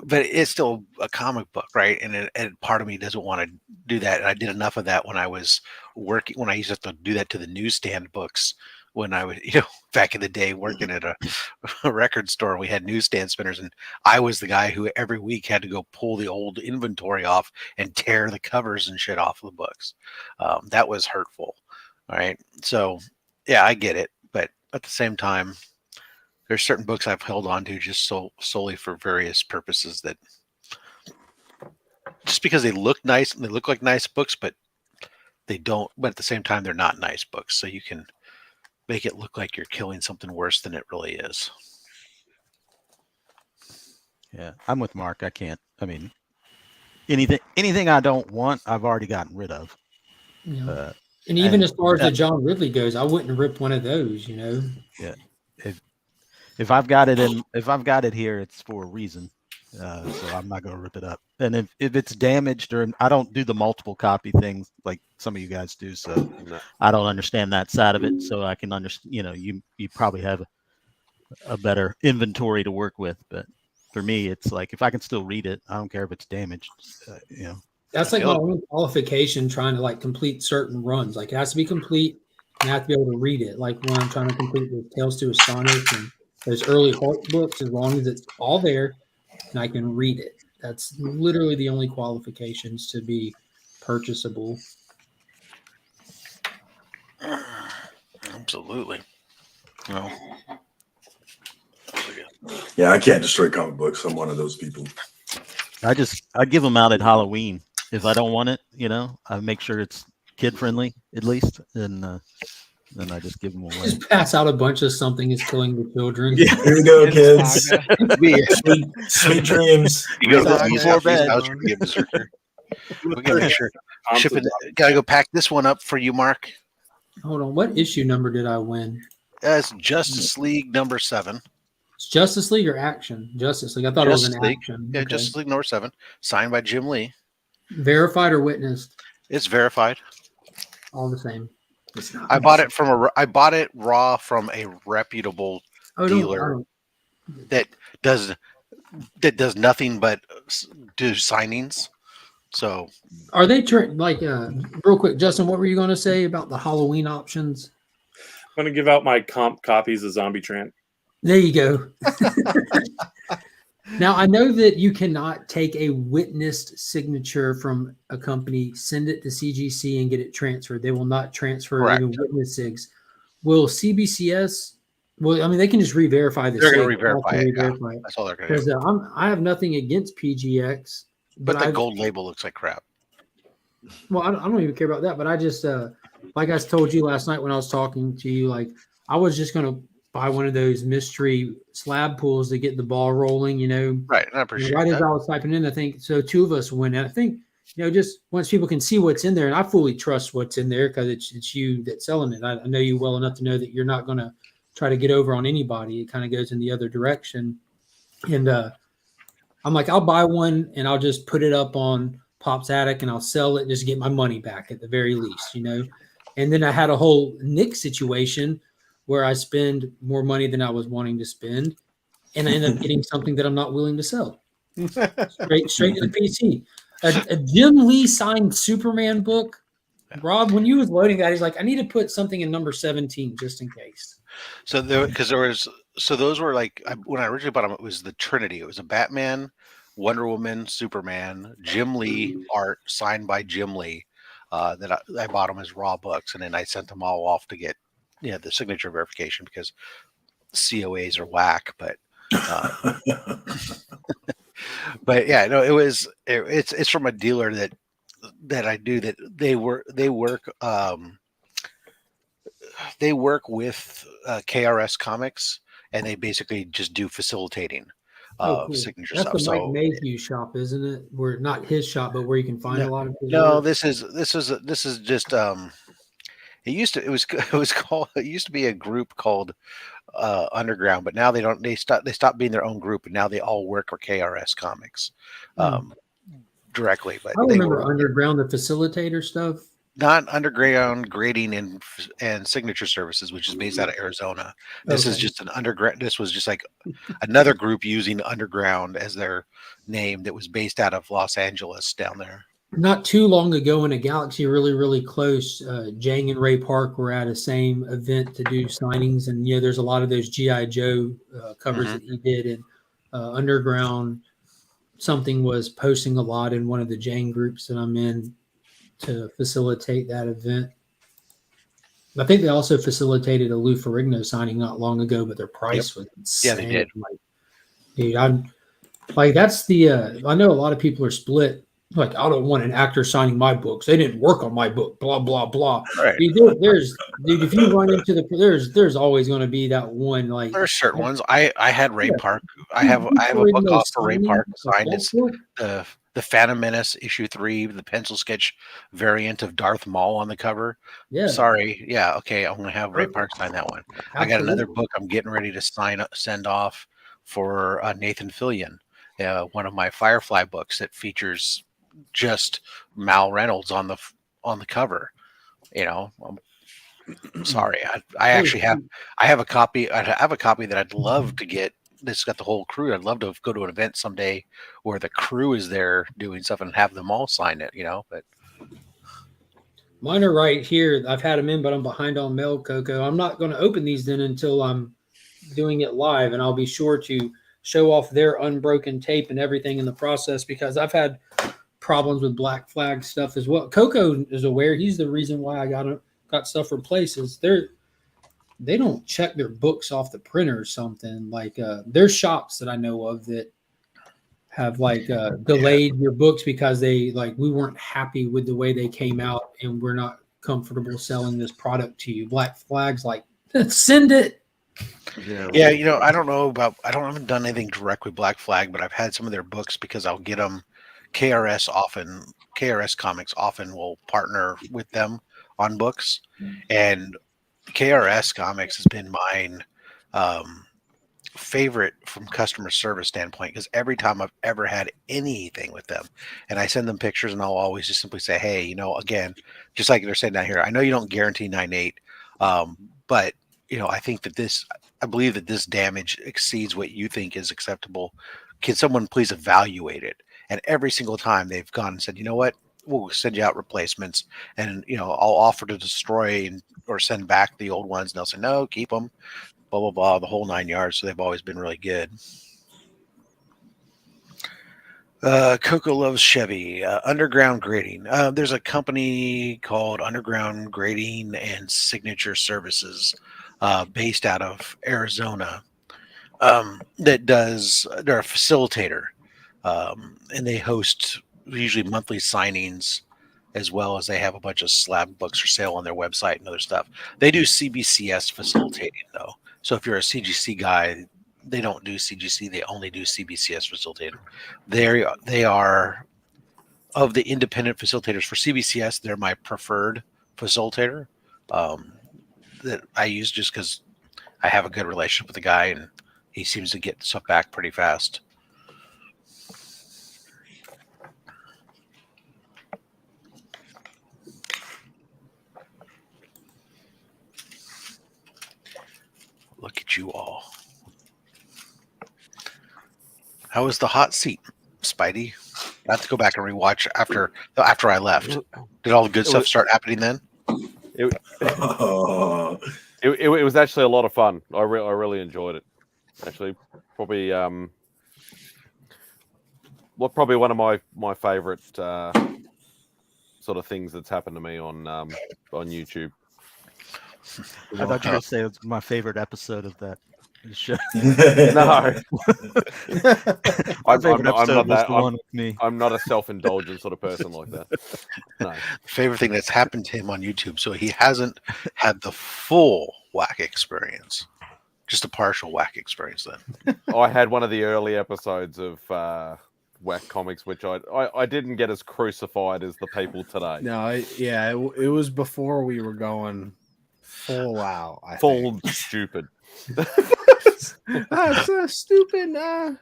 but it's still a comic book, right? And part of me doesn't want to do that. And I did enough of that when I was working, when I used to have to do that to the newsstand books when I was, back in the day working at a record store. We had newsstand spinners, and I was the guy who every week had to go pull the old inventory off and tear the covers and shit off of the books. That was hurtful. All right. So yeah, I get it. But at the same time, there's certain books I've held on to just solely for various purposes, that just because they look nice and they look like nice books, but they don't, but at the same time, they're not nice books. So you can make it look like you're killing something worse than it really is. Yeah, I'm with Mark. I can't. I mean, anything I don't want, I've already gotten rid of. Yeah. And even as far as the John Ridley goes, I wouldn't rip one of those, Yeah. If I've got it here, it's for a reason. So I'm not going to rip it up. And if it's damaged, or I don't do the multiple copy things like some of you guys do, so I don't understand that side of it. So I can understand, you probably have a better inventory to work with, but for me, it's like, if I can still read it, I don't care if it's damaged. That's like my only qualification trying to complete certain runs. Like, it has to be complete, and I have to be able to read it. Like when I'm trying to complete the Tales to Astonish and those early Hulk books, as long as it's all there and I can read it. That's literally the only qualifications to be purchasable. Absolutely. No. Yeah, I can't destroy comic books. I'm one of those people. I give them out at Halloween. If I don't want it, I make sure it's kid friendly at least, and then I just give them away. Just pass out a bunch of something is killing the children. Yeah, here we go, kids. Sweet dreams. You go to the house, you get berserker. We gotta make sure. Gotta go pack this one up for you, Mark. Hold on. What issue number did I win? It's Justice League number 7. It's Justice League or Action? Justice League. I thought Justice it was an League. Action. Yeah, Okay. Justice League number 7, signed by Jim Lee. Verified or witnessed? It's verified. All the same. I bought it raw from a reputable dealer that does nothing but do signings. So are they real quick, Justin? What were you going to say about the Halloween options? I'm going to give out my comp copies of Zombie Tramp. There you go. Now, I know that you cannot take a witnessed signature from a company, send it to CGC, and get it transferred. They will not transfer even witness sigs. Will CBCS? Well, I mean, they can just re-verify the. They're going to re-verify it. Yeah. That's all they're going to do. Because I have nothing against PGX, but the gold label looks like crap. Well, I don't even care about that. But I just, like I told you last night when I was talking to you, I was just going to buy one of those mystery slab pools to get the ball rolling, Right. I appreciate right that. as I was typing in, I think, so 2 of us went. And I think, just once people can see what's in there, and I fully trust what's in there because it's you that's selling it. I know you well enough to know that you're not going to try to get over on anybody. It kind of goes in the other direction. And I'm like, I'll buy one and I'll just put it up on Pop's Attic and I'll sell it and just get my money back at the very least, And then I had a whole Nick situation where I spend more money than I was wanting to spend, and I end up getting something that I'm not willing to sell. Straight to the PC. A Jim Lee signed Superman book. Rob, when you was loading that, he's like, I need to put something in number 17 just in case. So those were when I originally bought them, it was the Trinity. It was a Batman, Wonder Woman, Superman, Jim Lee art signed by Jim Lee. That I bought them as raw books, and then I sent them all off to get the signature verification because COAs are whack. But but yeah, no, it's from a dealer that I do that they work with KRS Comics, and they basically just do facilitating cool. signature That's stuff. the Mike Mayhew shop, isn't it? Where not his shop, but where you can find a lot of his work. This is just it used to be a group called Underground, but now they stopped being their own group, and now they all work for KRS Comics directly. But I remember Underground, the facilitator stuff. not underground grading and signature services, which is based out of Arizona. This is Okay. just an underground. This was just like another group using underground as their name that was based out of Los Angeles down there. Not too long ago in a galaxy really, really close, Jang and Ray Park were at a same event to do signings. And, there's a lot of those G.I. Joe covers that he did. And Underground, something was posting a lot in one of the Jang groups that I'm in to facilitate that event. I think they also facilitated a Lou Ferrigno signing not long ago, but their price was insane. Yeah, they did. Like, dude, I'm like, that's the, I know a lot of people are split. Like, I don't want an actor signing my books. They didn't work on my book, blah, blah, blah. Right. Dude, if you run into there's always going to be that one. Like, There's certain ones. I had Ray Park. I have a book off for Ray Park signed. It's the Phantom Menace #3, the pencil sketch variant of Darth Maul on the cover. Yeah. Sorry. Yeah. Okay. I'm gonna have Ray Park sign that one. I got another book I'm getting ready to send off for Nathan Fillion, one of my Firefly books that features just Mal Reynolds on the cover. Sorry, I actually have a copy. I have a copy that I'd love to get. That's got the whole crew. I'd love to go to an event someday where the crew is there doing stuff and have them all sign it. But mine are right here. I've had them in, but I'm behind on mail, Coco. I'm not going to open these then until I'm doing it live, and I'll be sure to show off their unbroken tape and everything in the process, because I've had problems with Black Flag stuff as well. Coco is aware. He's the reason why I got stuff replaced. Is they don't check their books off the printer or something. Like there's shops that I know of that have delayed your books because we weren't happy with the way they came out and we're not comfortable selling this product to you. Black Flag's like, send it. Yeah, I haven't done anything direct with Black Flag, but I've had some of their books because I'll get them. KRS Comics often will partner with them on books, and KRS Comics has been mine favorite from customer service standpoint, because every time I've ever had anything with them and I send them pictures, and I'll always just simply say, hey, again, just like they're saying down here, I know you don't guarantee 9.8, but I believe that this damage exceeds what you think is acceptable. Can someone please evaluate it? And every single time they've gone and said, you know what, we'll send you out replacements, and I'll offer to destroy or send back the old ones, and they'll say, no, keep them, blah, blah, blah, the whole 9 yards. So they've always been really good. Coco loves Chevy. Underground Grading. There's a company called Underground Grading and Signature Services based out of Arizona they're a facilitator, and they host usually monthly signings, as well as they have a bunch of slab books for sale on their website and other stuff. They do CBCS facilitating though. So if you're a CGC guy, they don't do CGC. They only do CBCS facilitating. They are of the independent facilitators for CBCS. They're my preferred facilitator that I use just because I have a good relationship with the guy and he seems to get stuff back pretty fast. Look at you all. How was the hot seat, Spidey? I have to go back and rewatch after I left. Did all the good stuff start happening then? It was actually a lot of fun. I really enjoyed it. Actually, probably one of my favorite sort of things that's happened to me on YouTube. I thought you were going to say it's my favorite episode of that show. No, I'm not a self-indulgent sort of person like that. No. Favorite thing that's happened to him on YouTube, so he hasn't had the full whack experience, just a partial whack experience. Then I had one of the early episodes of Whack Comics, which I didn't get as crucified as the people today. No, it was before we were going full out. Full stupid. That's so stupid. Yeah,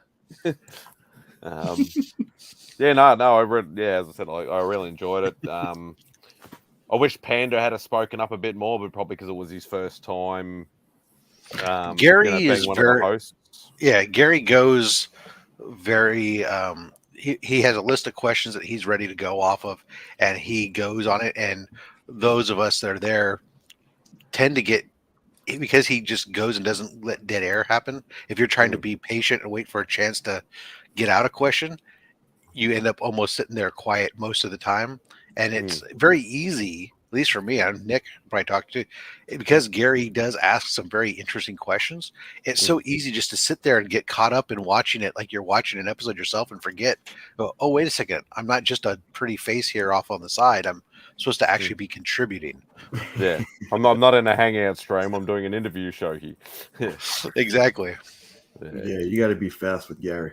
no. As I said, I really enjoyed it. I wish Panda had spoken up a bit more, but probably because it was his first time. Gary being is one of the hosts. Yeah, Gary goes very. He has a list of questions that he's ready to go off of, and he goes on it. And those of us that are there tend to get, because he just goes and doesn't let dead air happen. If you're trying to be patient and wait for a chance to get out a question, you end up almost sitting there quiet most of the time. And it's very easy, at least for me, and Nick probably talked to, because Gary does ask some very interesting questions. It's so easy just to sit there and get caught up in watching it like you're watching an episode yourself and forget, oh, wait a second, I'm not just a pretty face here off on the side. I'm supposed to actually be contributing. Yeah. I'm not in a Hangout stream. I'm doing an interview show here. Exactly. Yeah, you got to be fast with Gary.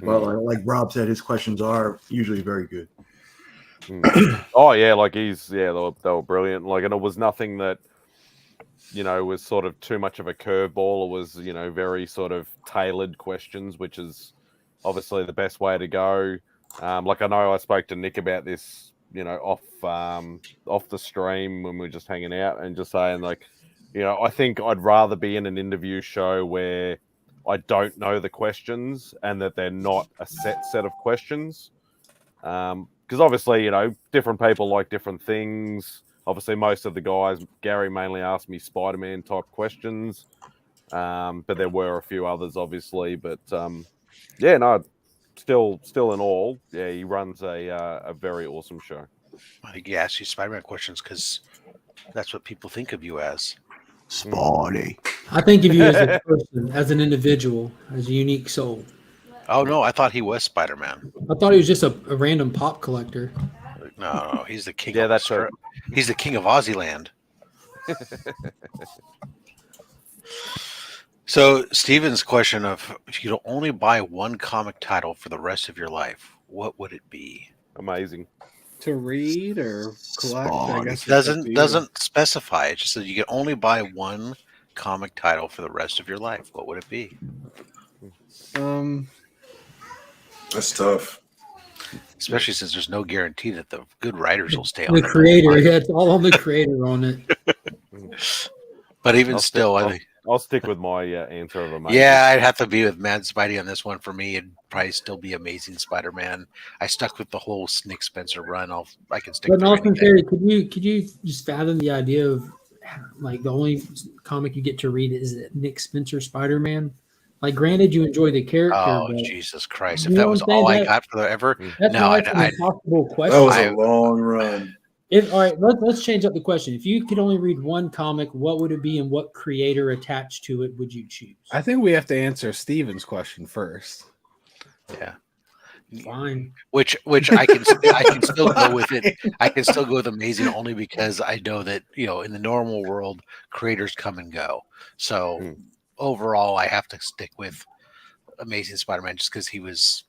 Well, like Rob said, his questions are usually very good. Oh yeah, like they were brilliant. Like, and it was nothing that, was sort of too much of a curveball. It was, very sort of tailored questions, which is obviously the best way to go. Like, I know I spoke to Nick about this, off the stream when we were just hanging out, and just saying, like, I think I'd rather be in an interview show where I don't know the questions and that they're not a set of questions. Because obviously, different people like different things. Obviously, most of the guys, Gary mainly asked me Spider-Man type questions, but there were a few others, obviously. But yeah, no, still in all, yeah, he runs a very awesome show. I think he asks you Spider-Man questions because that's what people think of you as. Spidey. I think of you as a person, as an individual, as a unique soul. Oh no, I thought he was Spider-Man. I thought he was just a random pop collector. No, he's the king. Yeah, of that's right. He's the king of Aussie So Steven's question of, if you could only buy one comic title for the rest of your life, what would it be? Amazing. To read or collect? I guess Doesn't specify. It just says you can only buy one comic title for the rest of your life. What would it be? That's tough. Especially since there's no guarantee that the good writers will stay on The it. creator, yeah, it's all on the creator on it. But even still, I think I'll stick with my answer of Amazing. Yeah, I'd have to be with Mad Spidey on this one. For me, it'd probably still be Amazing Spider-Man. I stuck with the whole Nick Spencer run. I can stick. But Austin Theory, could you just fathom the idea of, like, the only comic you get to read is Nick Spencer Spider-Man? Like, granted, you enjoy the character. Oh, but, Jesus Christ! If that was all I got for ever, that's no, an impossible question. That was a long run. All right, let's change up the question. If you could only read one comic, what would it be, and what creator attached to it would you choose? I think we have to answer Steven's question first. Yeah. Fine. Which I can still go with it. I can still go with Amazing only because I know that, in the normal world, creators come and go. So overall, I have to stick with Amazing Spider-Man just because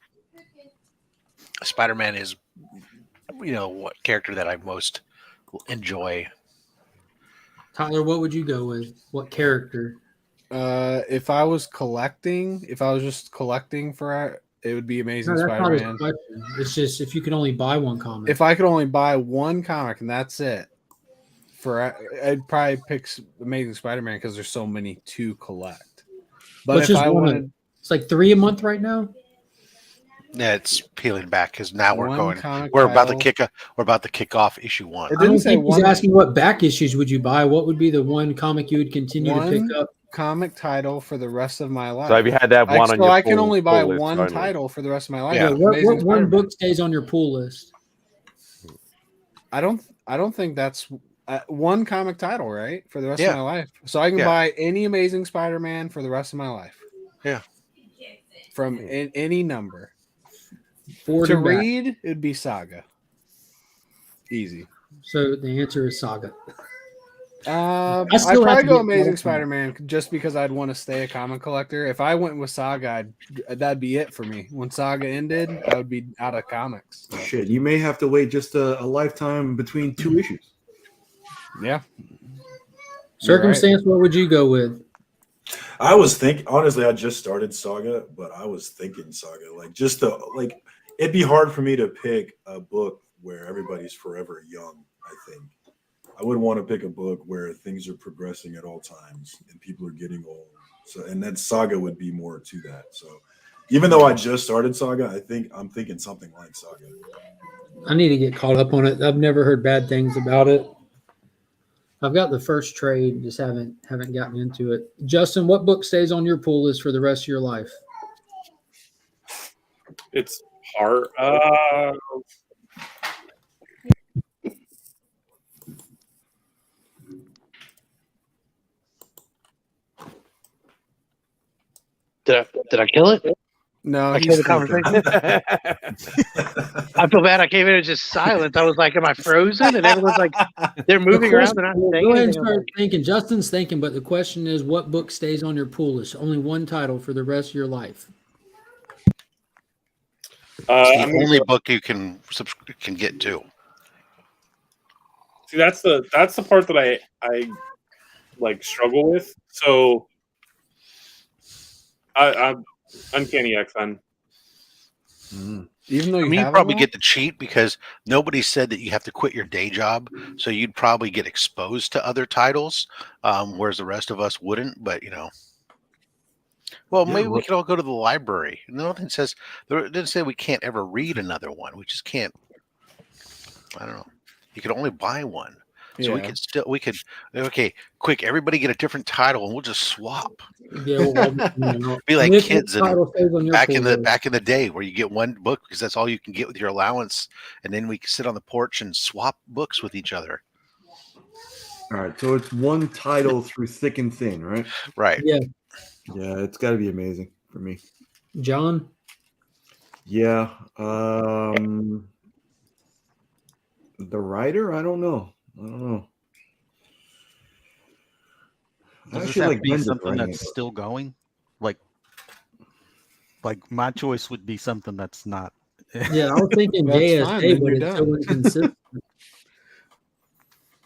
Spider-Man is, what character that I most enjoy. Tyler, what would you go with? What character? If I was just collecting for it would be Amazing No, that's not his Spider-Man. question. It's just if you could only buy one comic. If I could only buy one comic and that's it, I'd probably pick Amazing Spider-Man because there's so many to collect. But if I wanted, it's like 3 a month right now. Yeah, it's peeling back because now we're we're about to kick off issue 1. It didn't say he's asking what back issues would you buy. What would be the one comic you would continue to pick up? Comic title for the rest of my life. So if you had to have one on your I can only buy list one only. title for the rest of my life. Yeah. What one book stays on your pool list? I don't think that's one comic title, right? For the rest of my life. So I can buy any Amazing Spider-Man for the rest of my life. Yeah. From any number. To read, it'd be Saga. Easy. So the answer is Saga. I'd probably go Amazing Spider-Man just because I'd want to stay a comic collector. If I went with Saga, that'd be it for me. When Saga ended, I would be out of comics. So. Shit, you may have to wait just a lifetime between 2 issues. Yeah. Circumstance, what would you go with? I was thinking, honestly, I just started Saga, but I was thinking Saga. It'd be hard for me to pick a book where everybody's forever young, I think. I would want to pick a book where things are progressing at all times and people are getting old. So, and then Saga would be more to that. So, even though I just started Saga, I'm thinking something like Saga. I need to get caught up on it. I've never heard bad things about it. I've got the first trade, just haven't gotten into it. Justin, what book stays on your pull list for the rest of your life? It's hard. Did I kill it? No, I he's killed the thinking. conversation. I feel bad. I came in and just silent. I was like, "Am I frozen?" And everyone's like, they're moving around. They're not saying Go ahead and anything. I'm start like, thinking. Justin's thinking, but the question is, what book stays on your pull list? Only one title for the rest of your life. It's the only book you can get to. See, that's the part that I like struggle with. So I'm Uncanny X-Men. Even though you'd probably get the cheat because nobody said that you have to quit your day job, so you'd probably get exposed to other titles, whereas the rest of us wouldn't. But well, Yeah, maybe we could all go to the library. Nothing says it didn't say we can't ever read another one. We just can't. I don't know. You could only buy one. So we could okay, quick, everybody get a different title and we'll just swap. Yeah, well, be like kids back in the back in the day where you get one book because that's all you can get with your allowance, and then we can sit on the porch and swap books with each other. All right, so it's one title through thick and thin, right? Right. Yeah. Yeah, it's got to be amazing for me. John? Yeah. The writer? I don't know. Does this have to be something that's still going? Like my choice would be something that's not. Yeah, I was thinking JSA, but it's so inconsistent.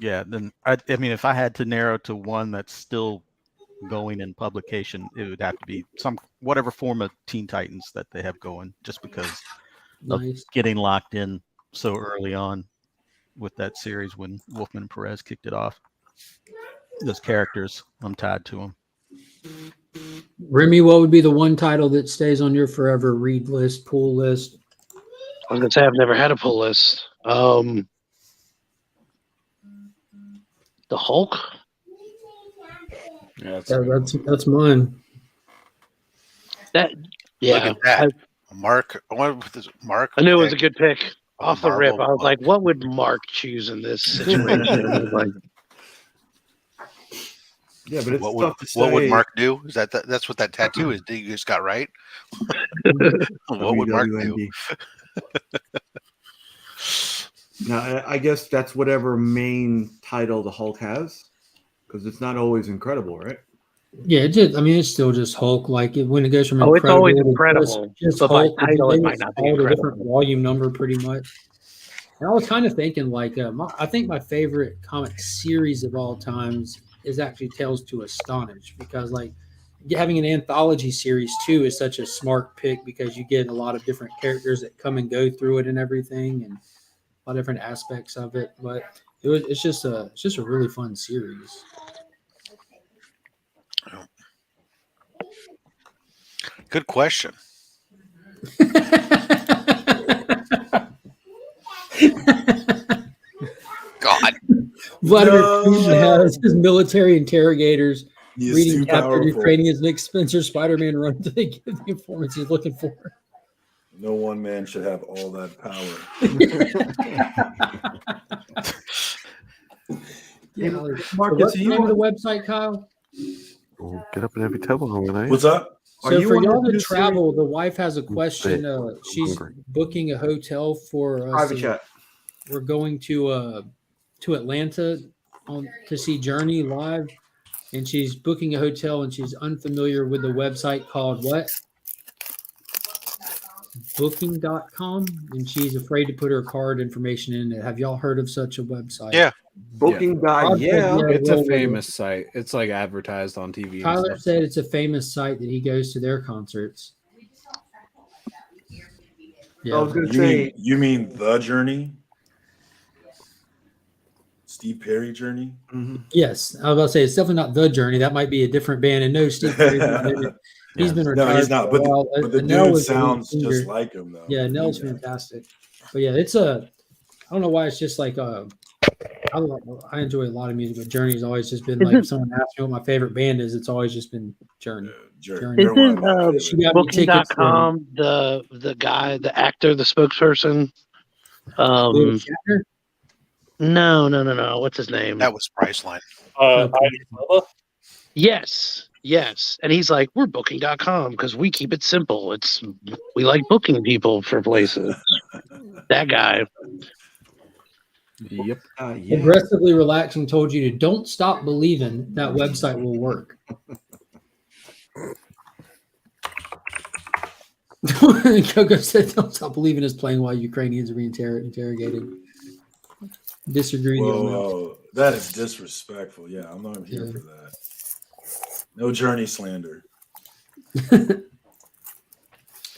Yeah, then I mean, if I had to narrow to one that's still going in publication, it would have to be whatever form of Teen Titans that they have going, just because of getting locked in so early on with that series when Wolfman and Perez kicked it off. Those characters, I'm tied to them. Remy, what would be the one title that stays on your forever read list, pull list? I was gonna say I've never had a pull list. The Hulk. Yeah, that's mine. Look at that. Mark. Mark. I knew it was a good pick. Off the rip, I was like, what would Mark choose in this situation? Like, yeah, but it's what would Mark do? Is that's what that tattoo is? You just got right. What would Mark do? Now, I guess that's whatever main title the Hulk has, because it's not always incredible, right? Yeah, it's still just Hulk. Like when it goes from it's always to incredible. just but Hulk, by title, it might not be a incredible. different volume number, pretty much. And I was kind of thinking, like, I think my favorite comic series of all times is actually Tales to Astonish, because like having an anthology series too is such a smart pick because you get a lot of different characters that come and go through it and everything, and a lot of different aspects of it. But it's just a really fun series. Good question. God. Vladimir Putin has his military interrogators reading captured Ukrainians. Nick Spencer, Spider-Man run to give the informants he's looking for. No one man should have all that power. What's the name of the website, Kyle? We'll get up in every table overnight. What's up? So for y'all to travel, the wife has a question. She's booking a hotel for us. Private chat. We're going to Atlanta to see Journey live, and she's booking a hotel, and she's unfamiliar with the website called what? Booking.com, and she's afraid to put her card information in it. Have y'all heard of such a website? Yeah. Booking guide, it's a famous site. It's like advertised on TV. Tyler said it's a famous site that he goes to their concerts. Yeah, I was going to say, you mean The Journey? Steve Perry Journey. Yes, I was about to say it's definitely not the Journey. That might be a different band. And no, Steve Perry's not in it. He's been retired. No, he's not. For a But while. the Nell dude was the lead sounds just singer. like him, though. Yeah, The Nell's new guy. fantastic. But yeah, it's a. I don't know why it's just like I enjoy a lot of music, but Journey's always just been like if someone asks me what my favorite band is, it's always just been Journey. Journey. They're one of my favorites. She got me tickets for Booking.com, the guy, the actor, the spokesperson. David Shatner? No. What's his name? That was Priceline. Yes. And he's like, we're booking.com because we keep it simple. We like booking people for places. That guy. Yep. Aggressively relaxing told you to don't stop believing that website will work. Coco said don't stop believing is playing while Ukrainians are being interrogated. Disagree with you on that. Whoa, that is disrespectful. Yeah, I'm not here for that. No Journey slander.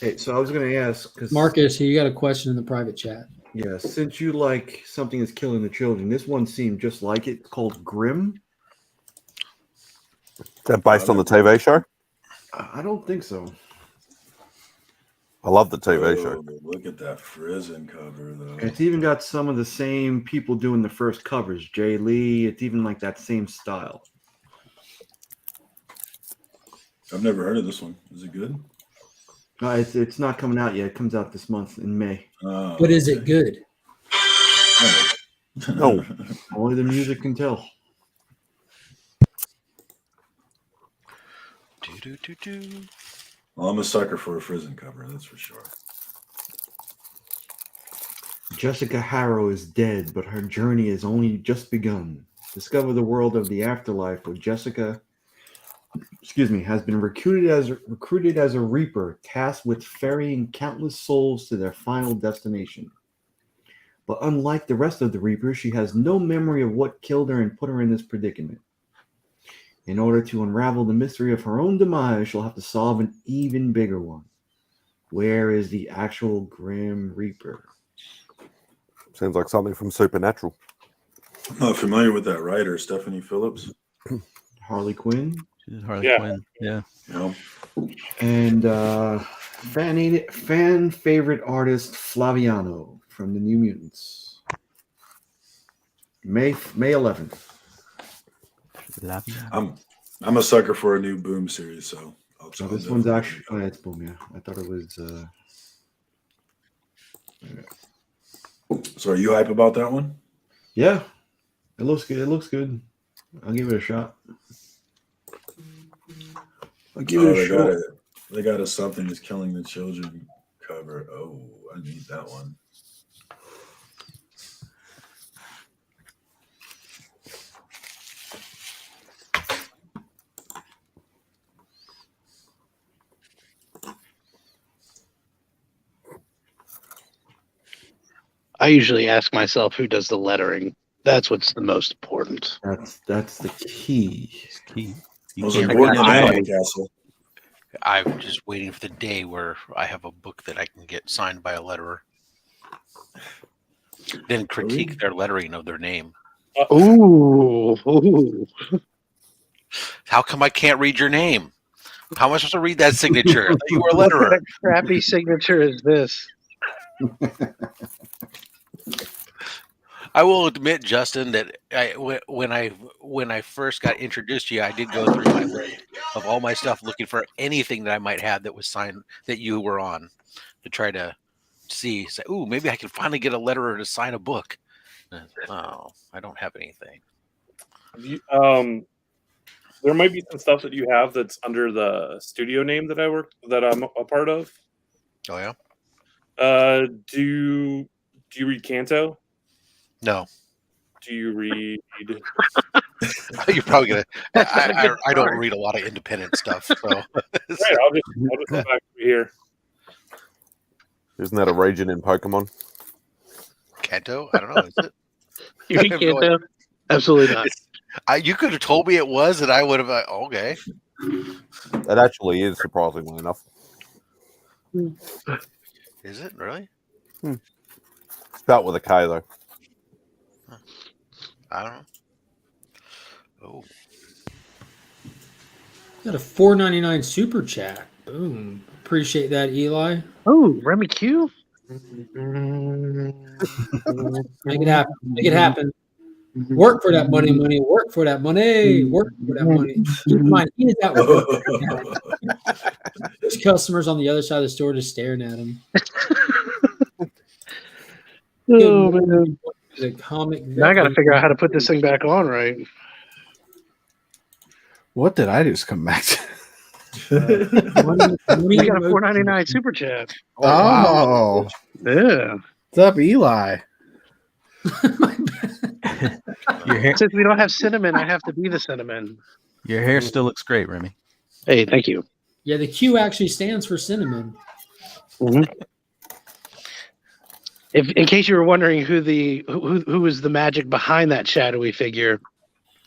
Hey, so I was going to ask, because Marcus, you got a question in the private chat. yeah, since you like something that's killing the children, this one seemed just like it. It's called Grimm. Is that based on the TV show? I don't think so. I love the TV show. Look at that prison cover, though. It's even got some of the same people doing the first covers. Jay Lee. It's even like that same style. I've never heard of this one. Is it good? It's not coming out yet. It comes out this month in May. But is it good? No, only the music can tell. Well, I'm a sucker for a prison cover, that's for sure. Jessica Harrow is dead, but her journey has only just begun. Discover the world of the afterlife where Jessica, has been recruited as a reaper, tasked with ferrying countless souls to their final destination. But unlike the rest of the reapers, she has no memory of what killed her and put her in this predicament. In order to unravel the mystery of her own demise, she'll have to solve an even bigger one. Where is the actual Grim Reaper? Sounds like something from Supernatural. I'm not familiar with that writer, Stephanie Phillips. Harley Quinn. Quinn. Yeah. And fan favorite artist Flaviano from the New Mutants. May 11th. I'm a sucker for a new Boom series, so this one's actually it's Boom. Yeah, I thought it was. So, are you hype about that one? Yeah, it looks good. It looks good. I'll give it a shot. I'll give it a shot. They got a Something is Killing the Children cover. Oh, I need that one. I usually ask myself who does the lettering. That's what's the most important. That's the key. It's key. I'm just waiting for the day where I have a book that I can get signed by a letterer. Then critique their lettering of their name. Ooh. How come I can't read your name? How am I supposed to read that signature? I thought you were a letterer. What crappy signature is this? I will admit, Justin, that when I first got introduced to you, I did go through my list of all my stuff, looking for anything that I might have that was signed that you were on, to try to say, "Ooh, maybe I can finally get a letterer to sign a book." Oh, I don't have anything. There might be some stuff that you have that's under the studio name that I'm a part of. Oh yeah. Do you read Kanto? No. Do you read? You're probably gonna. I don't read a lot of independent stuff, so. Right, I'll just come back here. Isn't that a region in Pokemon? Kanto? I don't know. Is it? You read Kanto? Absolutely not. You could have told me it was, and I would have. Okay. It actually is, surprisingly enough. Is it really? Start with a K though. I don't know. Oh, Got a $4.99 super chat. Boom. Appreciate that, Eli. Oh, Remy Q. Make it happen. Make it happen. Work for that money, money. Work for that money. Work for that money. Keep in mind, he is at work. There's customers on the other side of the store just staring at him. Oh, man. The comic. Now I got to figure out how to put this thing back on right. What did I just come back to? We got a $4.99 super chat. Oh, wow. Yeah. What's up, Eli? Your hair, Since we don't have cinnamon, I have to be the cinnamon. your hair still looks great, Remy. Hey, thank you. Yeah, the Q actually stands for cinnamon. Mm-hmm. If, in case you were wondering who was the magic behind that shadowy figure,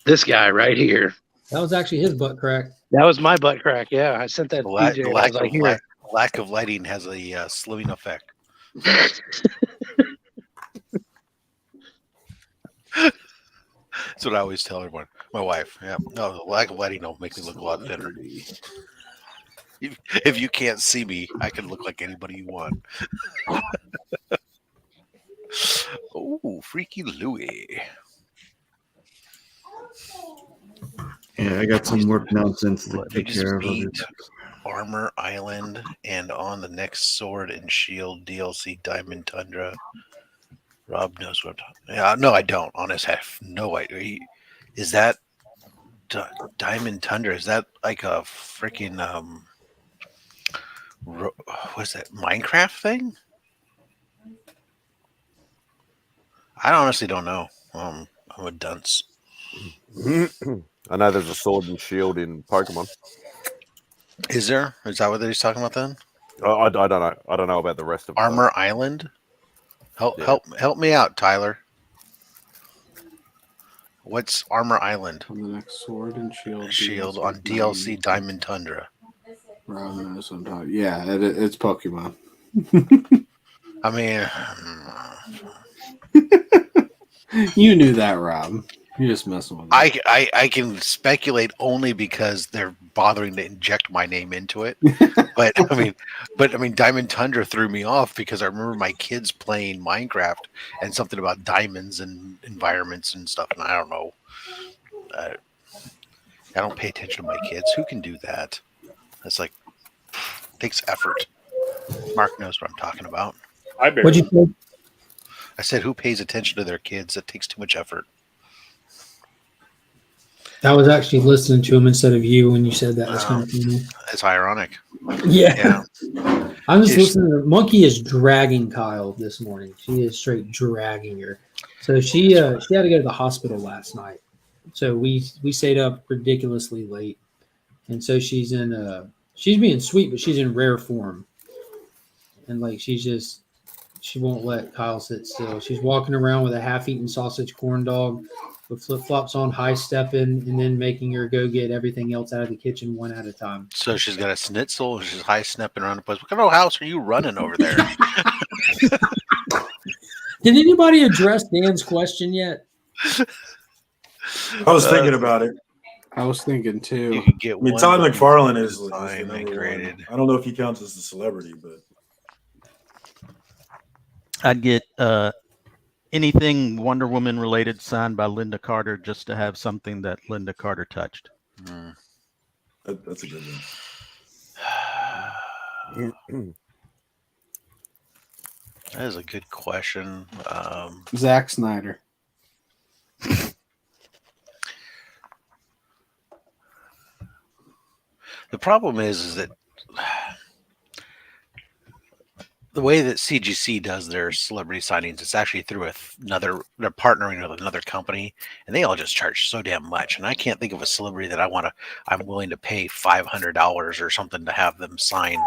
this guy right here. That was actually his butt crack. That was my butt crack. Yeah, I sent that to DJ. The And I was like, here. lack of lighting has a slimming effect. That's what I always tell everyone. My wife, yeah, no, the lack of lighting will make me look a lot thinner. If you can't see me, I can look like anybody you want. Oh, Freaky Louie. Yeah, I got some work nonsense to Let me take just care of. beat Armor Island and on the next Sword and Shield DLC Diamond Tundra. Rob knows what I'm talking about. Yeah, no, I don't. Honest, I have no idea. Is that Diamond Tundra? Is that like a freaking what's that Minecraft thing? I honestly don't know. I'm a dunce. I know there's a sword and shield in Pokemon. Is there? Is that what he's talking about then? I don't know. I don't know about the rest of Armor Island. Help me out, Tyler. What's Armor Island? On the next Sword and Shield. Shield on DLC Diamond Tundra. Rob knows what I'm talking. Yeah, it's Pokemon. I mean, you knew that, Rob. You're just messing with me. I can speculate only because they're bothering to inject my name into it. But I mean, Diamond Tundra threw me off because I remember my kids playing Minecraft and something about diamonds and environments and stuff. And I don't know. I don't pay attention to my kids. Who can do that? That's like takes effort. Mark knows what I'm talking about. What'd you say? I said, who pays attention to their kids? That takes too much effort. I was actually listening to him instead of you when you said that. It's kind of funny. It's ironic. Yeah. I'm just listening to Monkey is dragging Kyle this morning. She is straight dragging her. So she had to go to the hospital last night. So we stayed up ridiculously late. And so she's being sweet, but she's in rare form. And like she won't let Kyle sit still. She's walking around with a half-eaten sausage corn dog with flip-flops on, high-stepping, and then making her go get everything else out of the kitchen one at a time. So she's got a schnitzel. She's high-stepping around the place. What kind of house are you running over there? Did anybody address Dan's question yet? I was thinking about it. I was thinking too. You could get I mean, one Todd book McFarlane is the time number graded. one. I don't know if he counts as a celebrity, but I'd get anything Wonder Woman related signed by Linda Carter just to have something that Linda Carter touched. that's a good one. That is a good question. Zack Snyder. The problem is that the way that CGC does their celebrity signings, it's actually through they're partnering with another company, and they all just charge so damn much. And I can't think of a celebrity that I'm willing to pay $500 or something to have them sign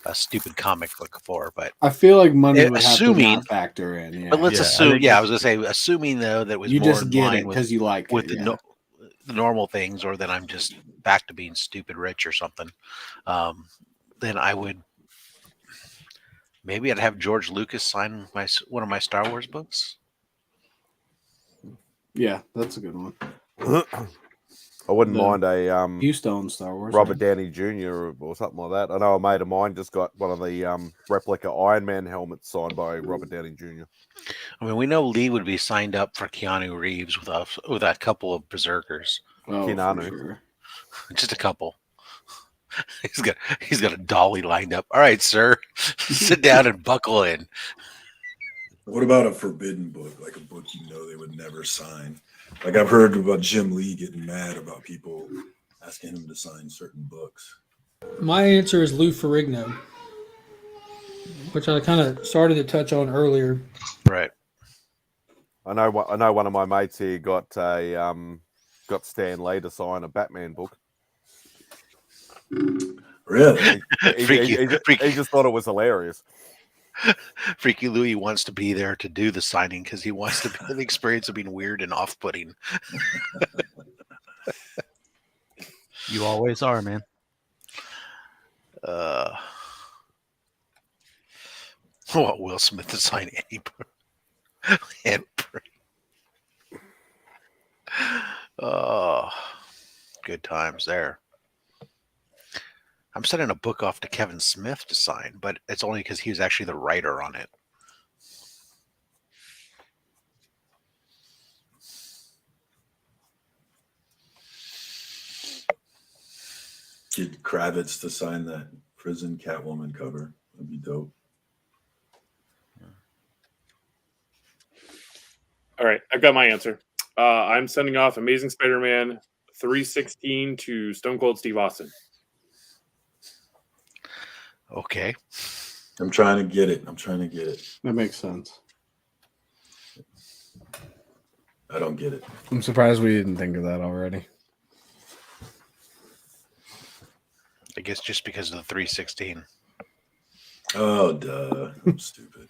a stupid comic book for. But I feel like money would have to not factor in. Yeah. But let's assume, I was gonna say, assuming though that was you more just in get line it with because you like with it, the normal things, or that I'm just back to being stupid rich or something, then I would. Maybe I'd have George Lucas sign one of my Star Wars books. Yeah, that's a good one. I wouldn't The mind a Houston Star Wars. Robert Downey Jr. or something like that. I know a mate of mine just got one of the replica Iron Man helmets signed by Robert Downey Jr. I mean, we know Lee would be signed up for Keanu Reeves with a couple of berserkers. Oh, Keanu. for sure. Just a couple. He's got a dolly lined up. All right, sir, sit down and buckle in. What about a forbidden book, like a book you know they would never sign? Like I've heard about Jim Lee getting mad about people asking him to sign certain books. My answer is Lou Ferrigno, which I kind of started to touch on earlier. Right. I know one of my mates here got Stan Lee to sign a Batman book. Really? He just thought it was hilarious. Freaky Louie wants to be there to do the signing because he wants to be the experience of being weird and off-putting. You always are, man. Want Will Smith to sign any Oh, good times there. I'm sending a book off to Kevin Smith to sign, but it's only because he was actually the writer on it. Get Kravitz to sign that prison Catwoman cover. That'd be dope. All right, I've got my answer. I'm sending off Amazing Spider-Man 316 to Stone Cold Steve Austin. Okay. I'm trying to get it. That makes sense. I don't get it. I'm surprised we didn't think of that already. I guess just because of the 316. Oh, duh. I'm stupid.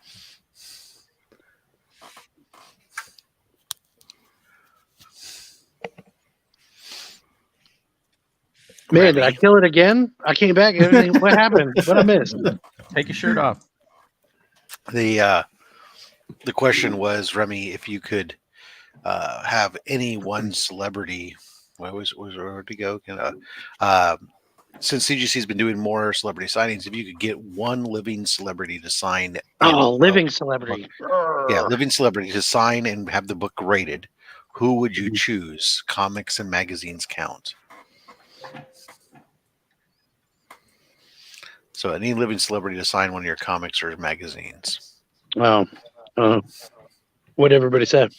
Man, did I kill it again? I came back. Everything. What happened? What I missed? Take your shirt off. The question was, Remy, if you could have any one celebrity. Where to go? Since CGC's been doing more celebrity signings, if you could get one living celebrity to sign. Living celebrity. Yeah, living celebrity to sign and have the book graded. Who would you choose? Comics and magazines count. So any living celebrity to sign one of your comics or magazines. Wow. What everybody said.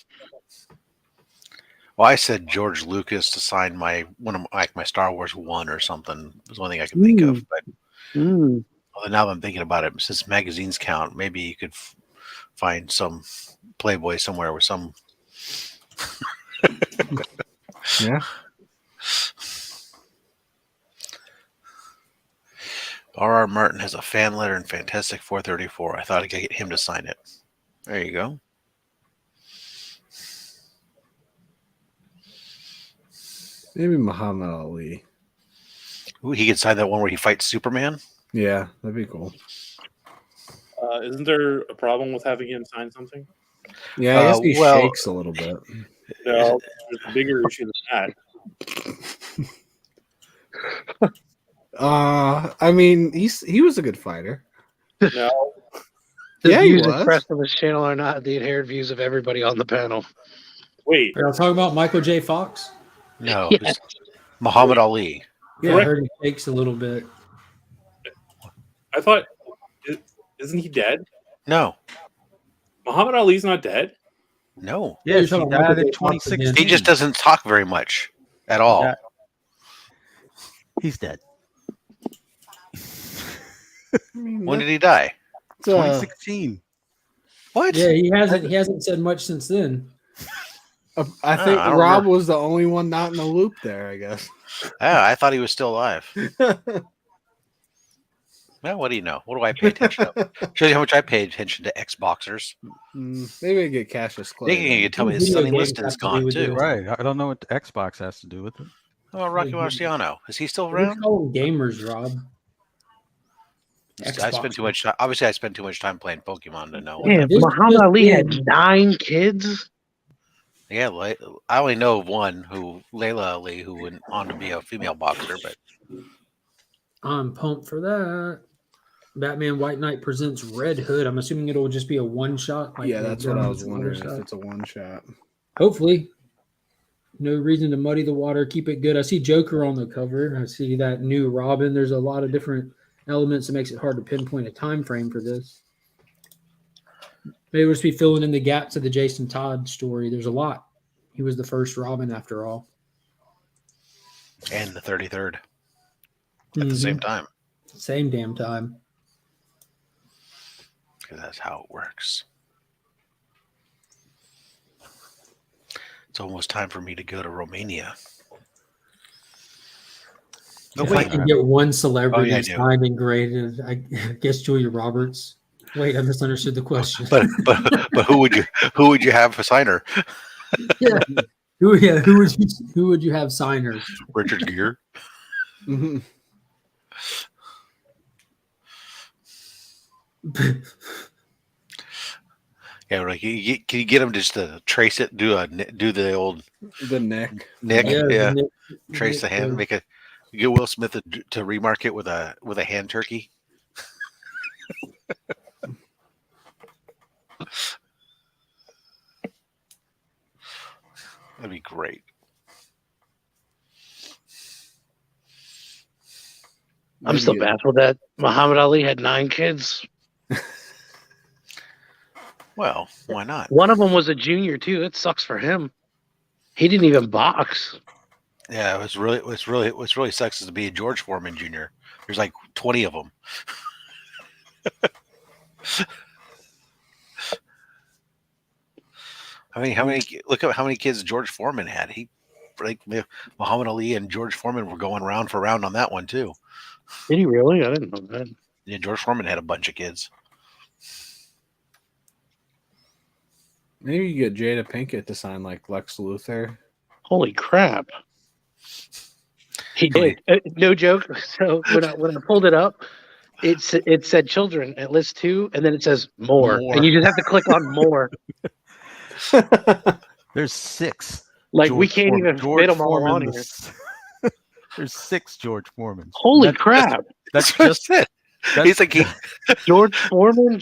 Well, I said George Lucas to sign my Star Wars 1 or something. Was one thing I could think of. But now that I'm thinking about it, since magazines count, maybe you could find some Playboy somewhere with some. Yeah. R.R. Martin has a fan letter in Fantastic 434. I thought I could get him to sign it. There you go. Maybe Muhammad Ali. Ooh, he could sign that one where he fights Superman. Yeah, that'd be cool. Isn't there a problem with having him sign something? Yeah, I guess he shakes a little bit. No, there's a bigger issue than that. I mean, he was a good fighter. No. The Yeah, he views was. expressed on this channel are not the inherent views of everybody on the panel. Wait. Are you talking about Michael J. Fox? No, Yes. Muhammad Ali. Yeah, I heard he shakes a little bit. I thought, isn't he dead? No. Muhammad Ali's not dead? No. Yes, he talking about died Michael in J. Fox again. 2016. He just doesn't talk very much at all. Yeah. He's dead. When did he die? 2016. What? Yeah, he hasn't said much since then. I think I don't Rob remember. was the only one not in the loop there, I guess. Yeah, I thought he was still alive. Well, what do you know? What do I pay attention to? Show you how much I pay attention to Xboxers. Maybe I get Cassius Clay. They can tell me his Video Sunny games Liston have is to do gone with too. it. Right. I don't know what the Xbox has to do with it. Oh, Rocky Marciano. Is he still We around? call them gamers, Rob. I spend too much time. Obviously, I spend too much time playing Pokemon to know. Yeah, This Muhammad just Ali had in. 9 kids. Yeah, I only know of one Layla Ali, who went on to be a female boxer, but I'm pumped for that. Batman White Knight presents Red Hood. I'm assuming it'll just be a one shot. Yeah, that's what I was wondering, if it's a one shot. Hopefully. No reason to muddy the water. Keep it good. I see Joker on the cover. I see that new Robin. There's a lot of different elements that makes it hard to pinpoint a time frame for this. Maybe we'll just be filling in the gaps of the Jason Todd story. There's a lot. He was the first Robin after all. and the 33rd at the same time. Same damn time. Because that's how it works. It's almost time for me to go to Romania. If I can get one celebrity do. signed and graded, I guess Julia Roberts. Wait, I misunderstood the question. But who would you have for signer? Yeah. Who would you have signers? Richard Gere. Yeah, like can you get him just to trace it, do the old neck, yeah. Trace the hand, get Will Smith to remark it with a hand turkey. That'd be great. I'm still baffled that Muhammad Ali had 9 kids. Well, why not? One of them was a junior too. It sucks for him. He didn't even box. Yeah, what's really sucks is to be a George Foreman Jr. There's like 20 of them. Look at how many kids George Foreman had. Muhammad Ali and George Foreman were going round for round on that one too. Did he really? I didn't know that. Yeah, George Foreman had a bunch of kids. Maybe you get Jada Pinkett to sign like Lex Luthor. Holy crap! He did. No joke. So when I pulled it up, it said children at list 2, and then it says more. And you just have to click on more. There's 6. Like we can't even fit them all on here. There's 6 George Foremans. Holy crap! That's just it. He's like George Foreman.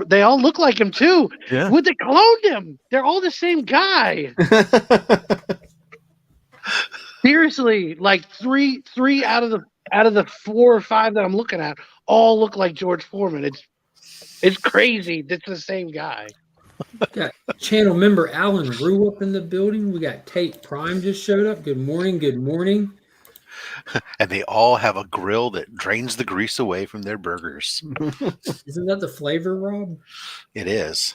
They all look like him too. Yeah. Would they cloned him? They're all the same guy. Seriously, like three out of the 4 or 5 that I'm looking at all look like George Foreman. It's crazy. That's the same guy. Got channel member Alan Rue up in the building. We got Tate Prime just showed up. Good morning. Good morning. And they all have a grill that drains the grease away from their burgers. Isn't that the flavor, Rob? It is.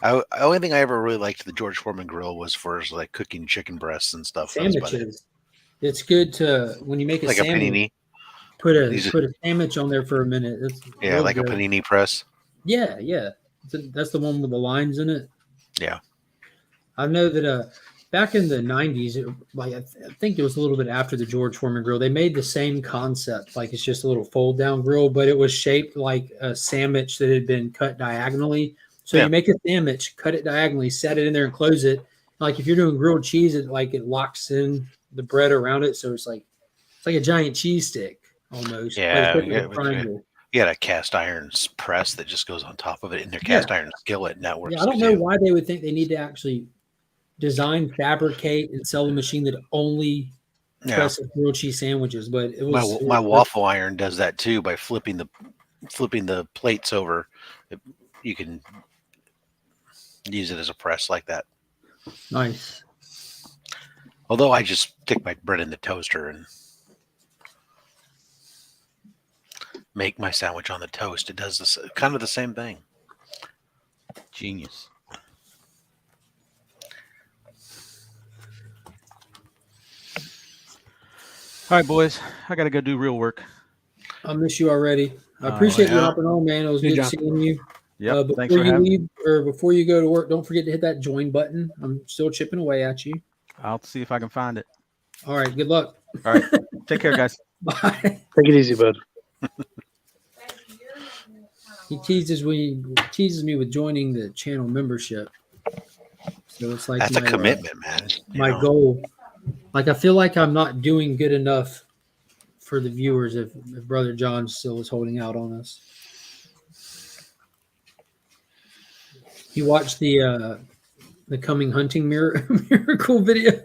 The only thing I ever really liked the George Foreman grill was for like cooking chicken breasts and stuff. Sandwiches. It's good to when you make a like sandwich. A panini. Put a sandwich on there for a minute. Yeah, like good. A panini press. Yeah. That's the one with the lines in it. Yeah. I know that back in the 90s, I think it was a little bit after the George Foreman grill, they made the same concept. Like it's just a little fold down grill, but it was shaped like a sandwich that had been cut diagonally. So you make a sandwich, cut it diagonally, set it in there and close it. Like if you're doing grilled cheese, it locks in the bread around it. So it's like a giant cheese stick almost. Yeah. You had a cast iron press that just goes on top of it in their cast iron skillet, and that works. Yeah, I don't know why they would think they need to actually design, fabricate, and sell a machine that only presses grilled cheese sandwiches. But it was my waffle iron does that too by flipping the plates over. You can use it as a press like that. Nice. Although I just stick my bread in the toaster and make my sandwich on the toast. It does this kind of the same thing. Genius. All right, boys. I got to go do real work. I miss you already. I appreciate you hopping on, man. It was good seeing you. Yeah. Before you leave or before you go to work, don't forget to hit that join button. I'm still chipping away at you. I'll see if I can find it. All right. Good luck. All right. Take care, guys. Bye. Take it easy, bud. He teases me with joining the channel membership. So it's like That's a commitment, man. My goal. Like I feel like I'm not doing good enough for the viewers if Brother John still is holding out on us. He watched the Coming Hunting Miracle video.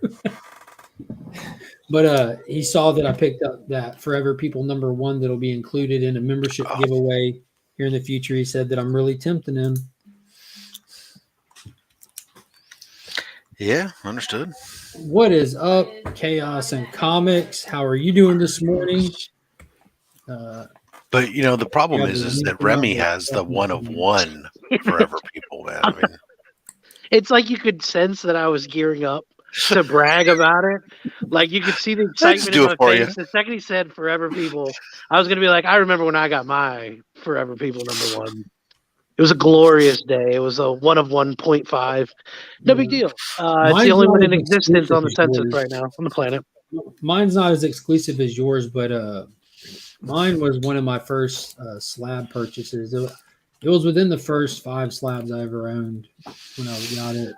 But he saw that I picked up that Forever People #1 that'll be included in a membership giveaway here in the future. He said that I'm really tempting him. Yeah, understood. What is up, Chaos and Comics? How are you doing this morning? But you know, the problem is that Remy has the one of one Forever People, man. I mean, it's like you could sense that I was gearing up to brag about it. Like you could see the excitement in my face. The second he said Forever People, I was gonna be like, I remember when I got my Forever People #1. It was a glorious day. It was a 1 of 1.5. No big deal. It's the only one in existence on the census right now on the planet. Mine's not as exclusive as yours, but mine was one of my first slab purchases. It was within the first 5 slabs I ever owned when I got it.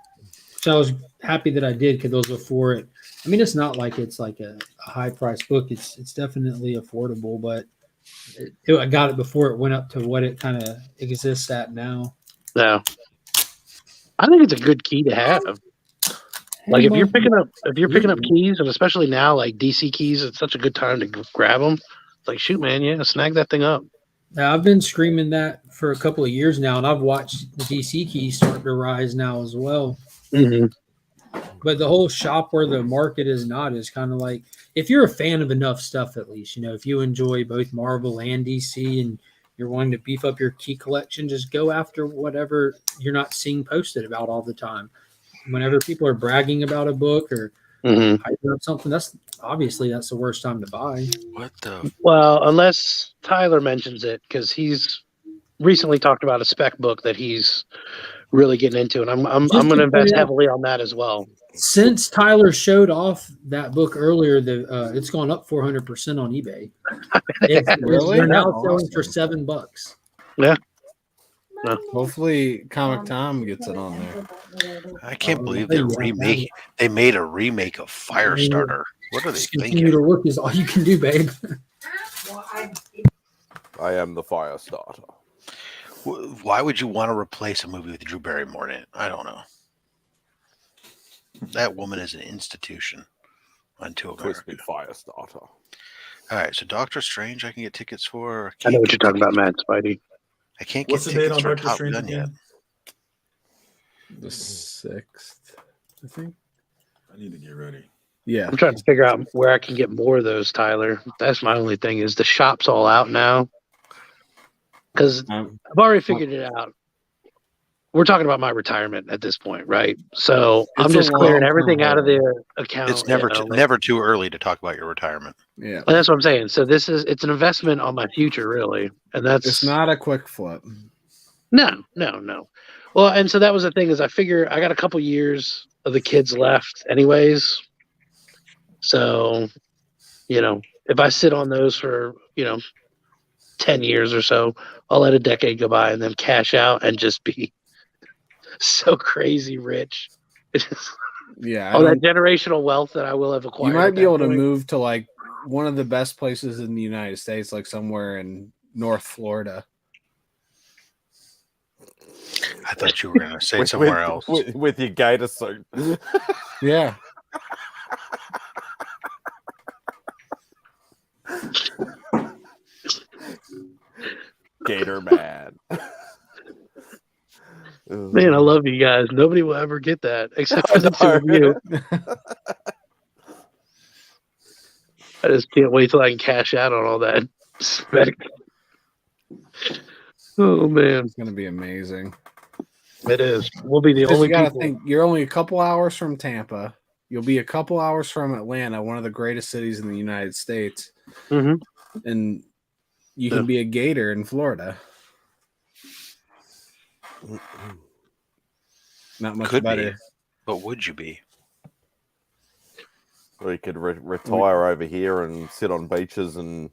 So I was happy that I did because those before it. I mean, it's not like it's like a high price book. It's definitely affordable, but I got it before it went up to what it kind of exists at now. Yeah, I think it's a good key to have. Like if you're picking up keys, and especially now, like DC keys, it's such a good time to grab them. It's like, shoot, man, yeah, snag that thing up. Now, I've been screaming that for a couple of years now, and I've watched the DC keys start to rise now as well. Mm-hmm. But the whole shop where the market is not is kind of like, if you're a fan of enough stuff, at least, you know, if you enjoy both Marvel and DC and you're wanting to beef up your key collection, just go after whatever you're not seeing posted about all the time. Whenever people are bragging about a book or hyping up something, that's the worst time to buy. What the? Well, unless Tyler mentions it, because he's recently talked about a spec book that he's really getting into, and I'm going to invest heavily on that as well. Since Tyler showed off that book earlier, it's gone up 400% on eBay. They're now selling for $7. Yeah. No. Hopefully, Comic Tom gets it on there. I can't believe they made a remake of Firestarter. What are they thinking? Continue to look is all you can do, babe. I am the Firestarter. Why would you want to replace a movie with Drew Barrymore in it? I don't know. That woman is an institution unto America. Twisted Firestarter. All right, so Doctor Strange, I can get tickets for. I know what you're talking about, Matt Spidey. I can't get tickets for Top Gun yet. The 6th, I think. I need to get ready. Yeah, I'm trying to figure out where I can get more of those, Tyler. That's my only thing. Is the shop's all out now? Because I've already figured it out. We're talking about my retirement at this point, right? So I'm just clearing everything out of the account. It's never too early to talk about your retirement. Yeah, and that's what I'm saying. So it's an investment on my future, really, and it's not a quick flip. No. Well, and so that was the thing is I figure I got a couple years of the kids left, anyways. So, if I sit on those for 10 years or so, I'll let a decade go by and then cash out and just be so crazy rich. Yeah. All that generational wealth that I will have acquired. You might be able to move to like one of the best places in the United States, like somewhere in North Florida. I thought you were going to say somewhere else. With your gator suit. Yeah. Gator man. Man, I love you guys. Nobody will ever get that except for the two of you. I just can't wait till I can cash out on all that spec. Oh man, it's gonna be amazing. It is. We'll be the only people. Think you're only a couple hours from Tampa. You'll be a couple hours from Atlanta, one of the greatest cities in the United States. Mm-hmm. And you can be a gator in Florida. Not much better. But would you be? Or you could retire over here and sit on beaches and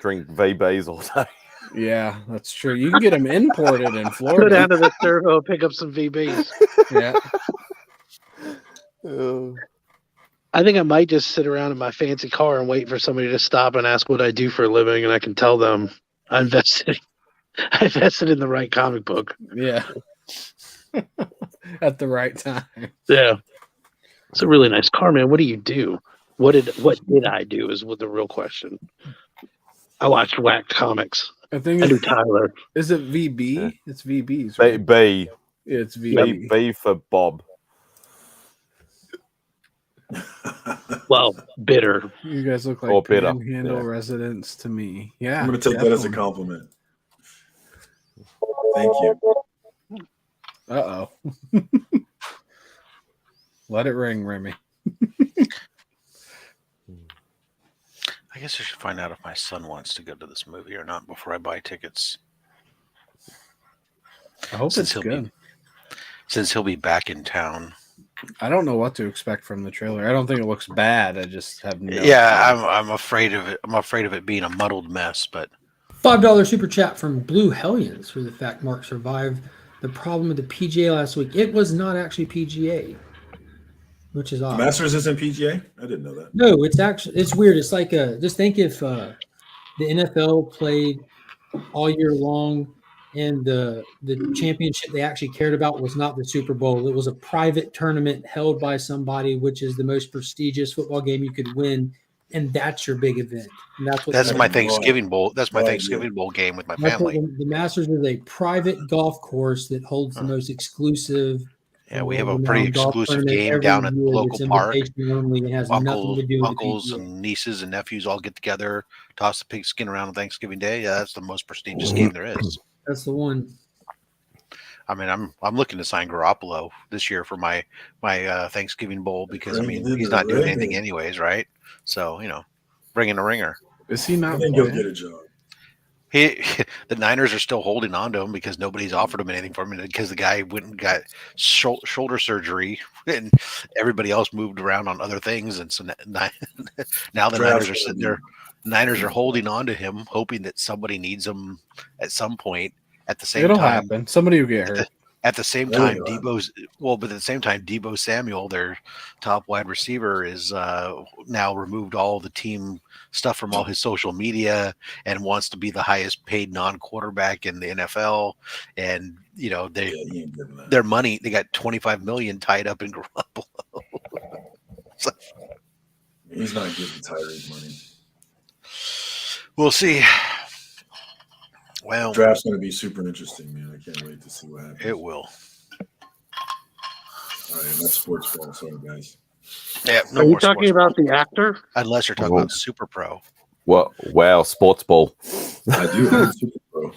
drink VBs all day. Yeah, that's true. You can get them imported in Florida. Go down to the servo, pick up some VBs. Yeah. I think I might just sit around in my fancy car and wait for somebody to stop and ask what I do for a living, and I can tell them I invested in the right comic book. Yeah. At the right time. Yeah. It's a really nice car, man. What do you do? What did I do is what the real question. I watched Whacked Comics. I think I do Tyler. Is it VB? Yeah. It's VB's, right? B. Yeah, it's VB. B for Bob. Well, bitter. You guys look like Or bitter. Panhandle Yeah. residents to me. Yeah. I'm going to take that as a compliment. Thank you. Uh-oh. Let it ring, Remy. I guess I should find out if my son wants to go to this movie or not before I buy tickets. I hope it's good. Since he'll be back in town. I don't know what to expect from the trailer. I don't think it looks bad. I just have no. Yeah, I'm afraid of it. I'm afraid of it being a muddled mess. But $5 super chat from Blue Hellions for the fact Mark survived the problem with the PGA last week. It was not actually PGA, which is odd. Masters isn't PGA? I didn't know that. No, it's weird. It's like just think if the NFL played all year long and the championship they actually cared about was not the Super Bowl. It was a private tournament held by somebody, which is the most prestigious football game you could win, and that's your big event. And that's my Thanksgiving bowl. That's my Thanksgiving bowl game with my family. The Masters is a private golf course that holds the most exclusive. Yeah, we have a pretty exclusive game down at the local park. Only. It has nothing to do with uncles and nieces and nephews all get together, toss the pigskin around on Thanksgiving Day. Yeah, that's the most prestigious game there is. That's the one. I mean, I'm looking to sign Garoppolo this year for my Thanksgiving bowl because I mean he's not doing anything anyways, right? So bring in a ringer. Is he not? I think he'll get a job. The Niners are still holding on to him because nobody's offered him anything for him because the guy went and got shoulder surgery and everybody else moved around on other things, and so now the Niners are sitting there. Niners are holding on to him, hoping that somebody needs him at some point. At the same It'll time, happen. Somebody will get hurt. At the same time, but at the same time, Deebo Samuel, their top wide receiver, is now removed all the team stuff from all his social media and wants to be the highest paid non-quarterback in the NFL. And their money, they got $25 million tied up in Garoppolo. He's not getting Tyreek money. We'll see. Well, draft's going to be super interesting, man. I can't wait to see what happens. It will. All right, that's sports ball. Sorry, guys. Yeah, Are you talking about the actor? Unless you're talking about Super Pro. Well, wow, sports ball. I do have Super Pro.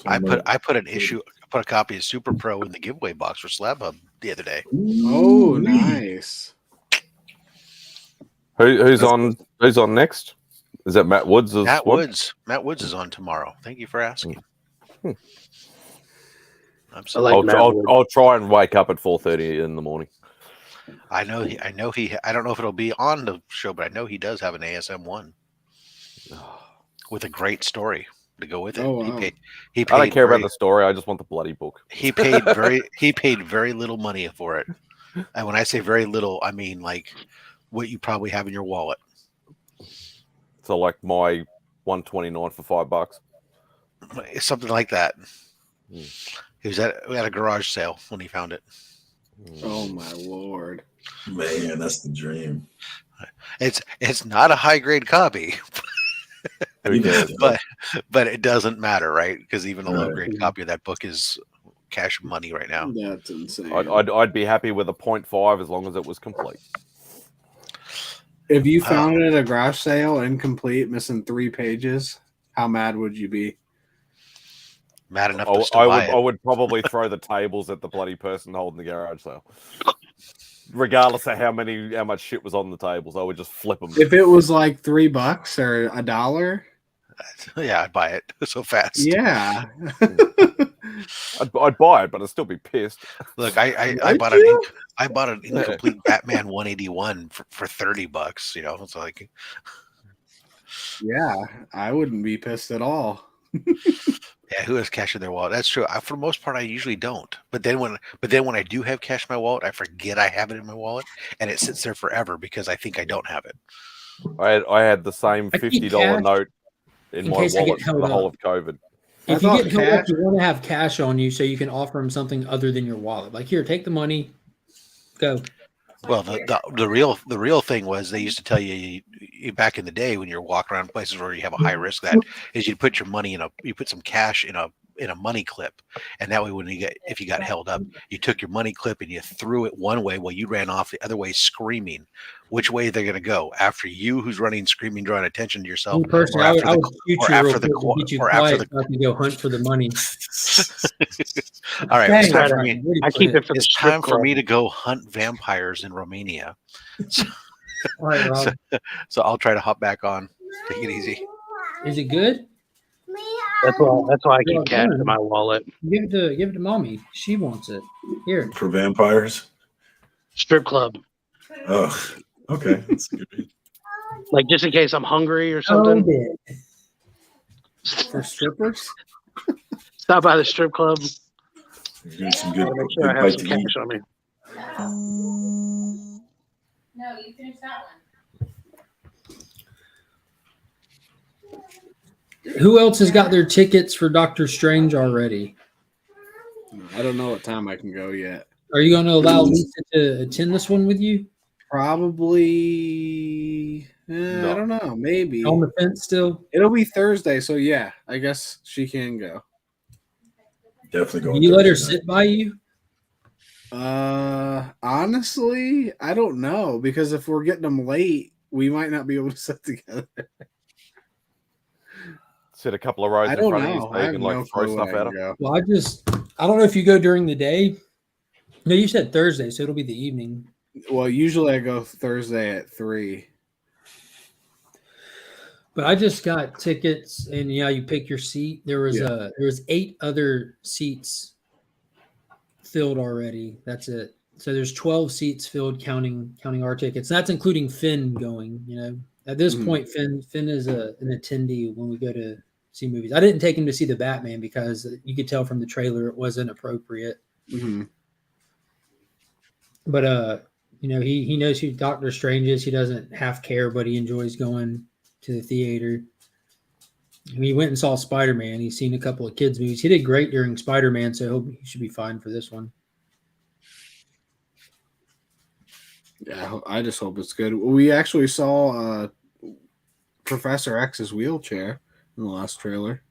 I put a copy of Super Pro in the giveaway box for Slab Hub the other day. Oh, nice. Who's on next? Is that Matt Woods? Matt Woods is on tomorrow. Thank you for asking. I'll try and wake up at 4:30 in the morning. I know he. I don't know if it'll be on the show, but I know he does have an ASM 1 with a great story to go with it. Oh, wow. He paid I don't care about the story. I just want the bloody book. He paid very little money for it. And when I say very little, I mean like what you probably have in your wallet. So like my 129 for $5. Something like that. He was at a garage sale when he found it. Oh my lord. Man, that's the dream. It's not a high grade copy. but it doesn't matter, right? Because even a low grade copy of that book is cash money right now. That's insane. I'd be happy with a 0.5 as long as it was complete. If you found it at a garage sale, incomplete, missing 3 pages, how mad would you be? Mad enough to still buy it. I would probably throw the tables at the bloody person holding the garage sale. Regardless of how much shit was on the tables, I would just flip them. If it was like $3 or $1, yeah, I'd buy it so fast. Yeah, I'd buy it, but I'd still be pissed. Look, I bought an incomplete Batman 181 for $30. You know, it's like, yeah, I wouldn't be pissed at all. Yeah, who has cash in their wallet? That's true. For the most part, I usually don't. But then when I do have cash in my wallet, I forget I have it in my wallet, and it sits there forever because I think I don't have it. I had the same I keep $50 cash note in my case I wallet get for held the whole up. of COVID. If you get held up, you want to have cash on you so you can offer them something other than your wallet. Like, here, take the money, go. Well, the real thing was they used to tell you back in the day when you're walking around places where you have a high risk, that is you put your money you put some cash in a money clip, and that way if you got held up, you took your money clip and you threw it one way while you ran off the other way screaming. Which way they're going to go, after you, who's running screaming, drawing attention to yourself, Me personally, or after I would shoot or you real after the quick to get you or after quiet the. so I can go hunt for the money. All right, Dang, it's time for me. where do you I put keep it for the It's strip time for club. me to go hunt vampires in Romania. So, All right, Rob. so I'll try to hop back on. Take it easy. Is it good? That's why I Well keep cash done. in my wallet. Give it to mommy. She wants it. Here. For vampires? Strip club. Oh, okay. That's good. Like, just in case I'm hungry or something. For strippers? Stop by the strip club. Here's some good, Make sure good I have bite some to cash eat. on me. No, you finished that one. Who else has got their tickets for Doctor Strange already? I don't know what time I can go yet. Are you going to allow Lisa to attend this one with you? Probably. I No. don't know. Maybe. On the fence still? It'll be Thursday, so yeah, I guess she can go. Definitely Do going. you let her Thursday night. sit by you? Honestly, I don't know, because if we're getting them late, we might not be able to sit together. Sit a couple of rows I in don't front of you know. so I you have can no throw clue stuff when I at can her. go. Well, I don't know if you go during the day. No, you said Thursday, so it'll be the evening. Well, usually I go Thursday at 3. But I just got tickets, and you pick your seat. There was 8 other seats filled already. That's it. So there's 12 seats filled, counting our tickets. That's including Finn going. At this point, Finn is an attendee when we go to see movies. I didn't take him to see the Batman because you could tell from the trailer it wasn't appropriate. Mm-hmm. But he knows who Doctor Strange is. He doesn't half care, but he enjoys going to the theater. He went and saw Spider-Man. He's seen a couple of kids' movies. He did great during Spider-Man, so I hope he should be fine for this one. Yeah, I just hope it's good. We actually saw Professor X's wheelchair in the last trailer.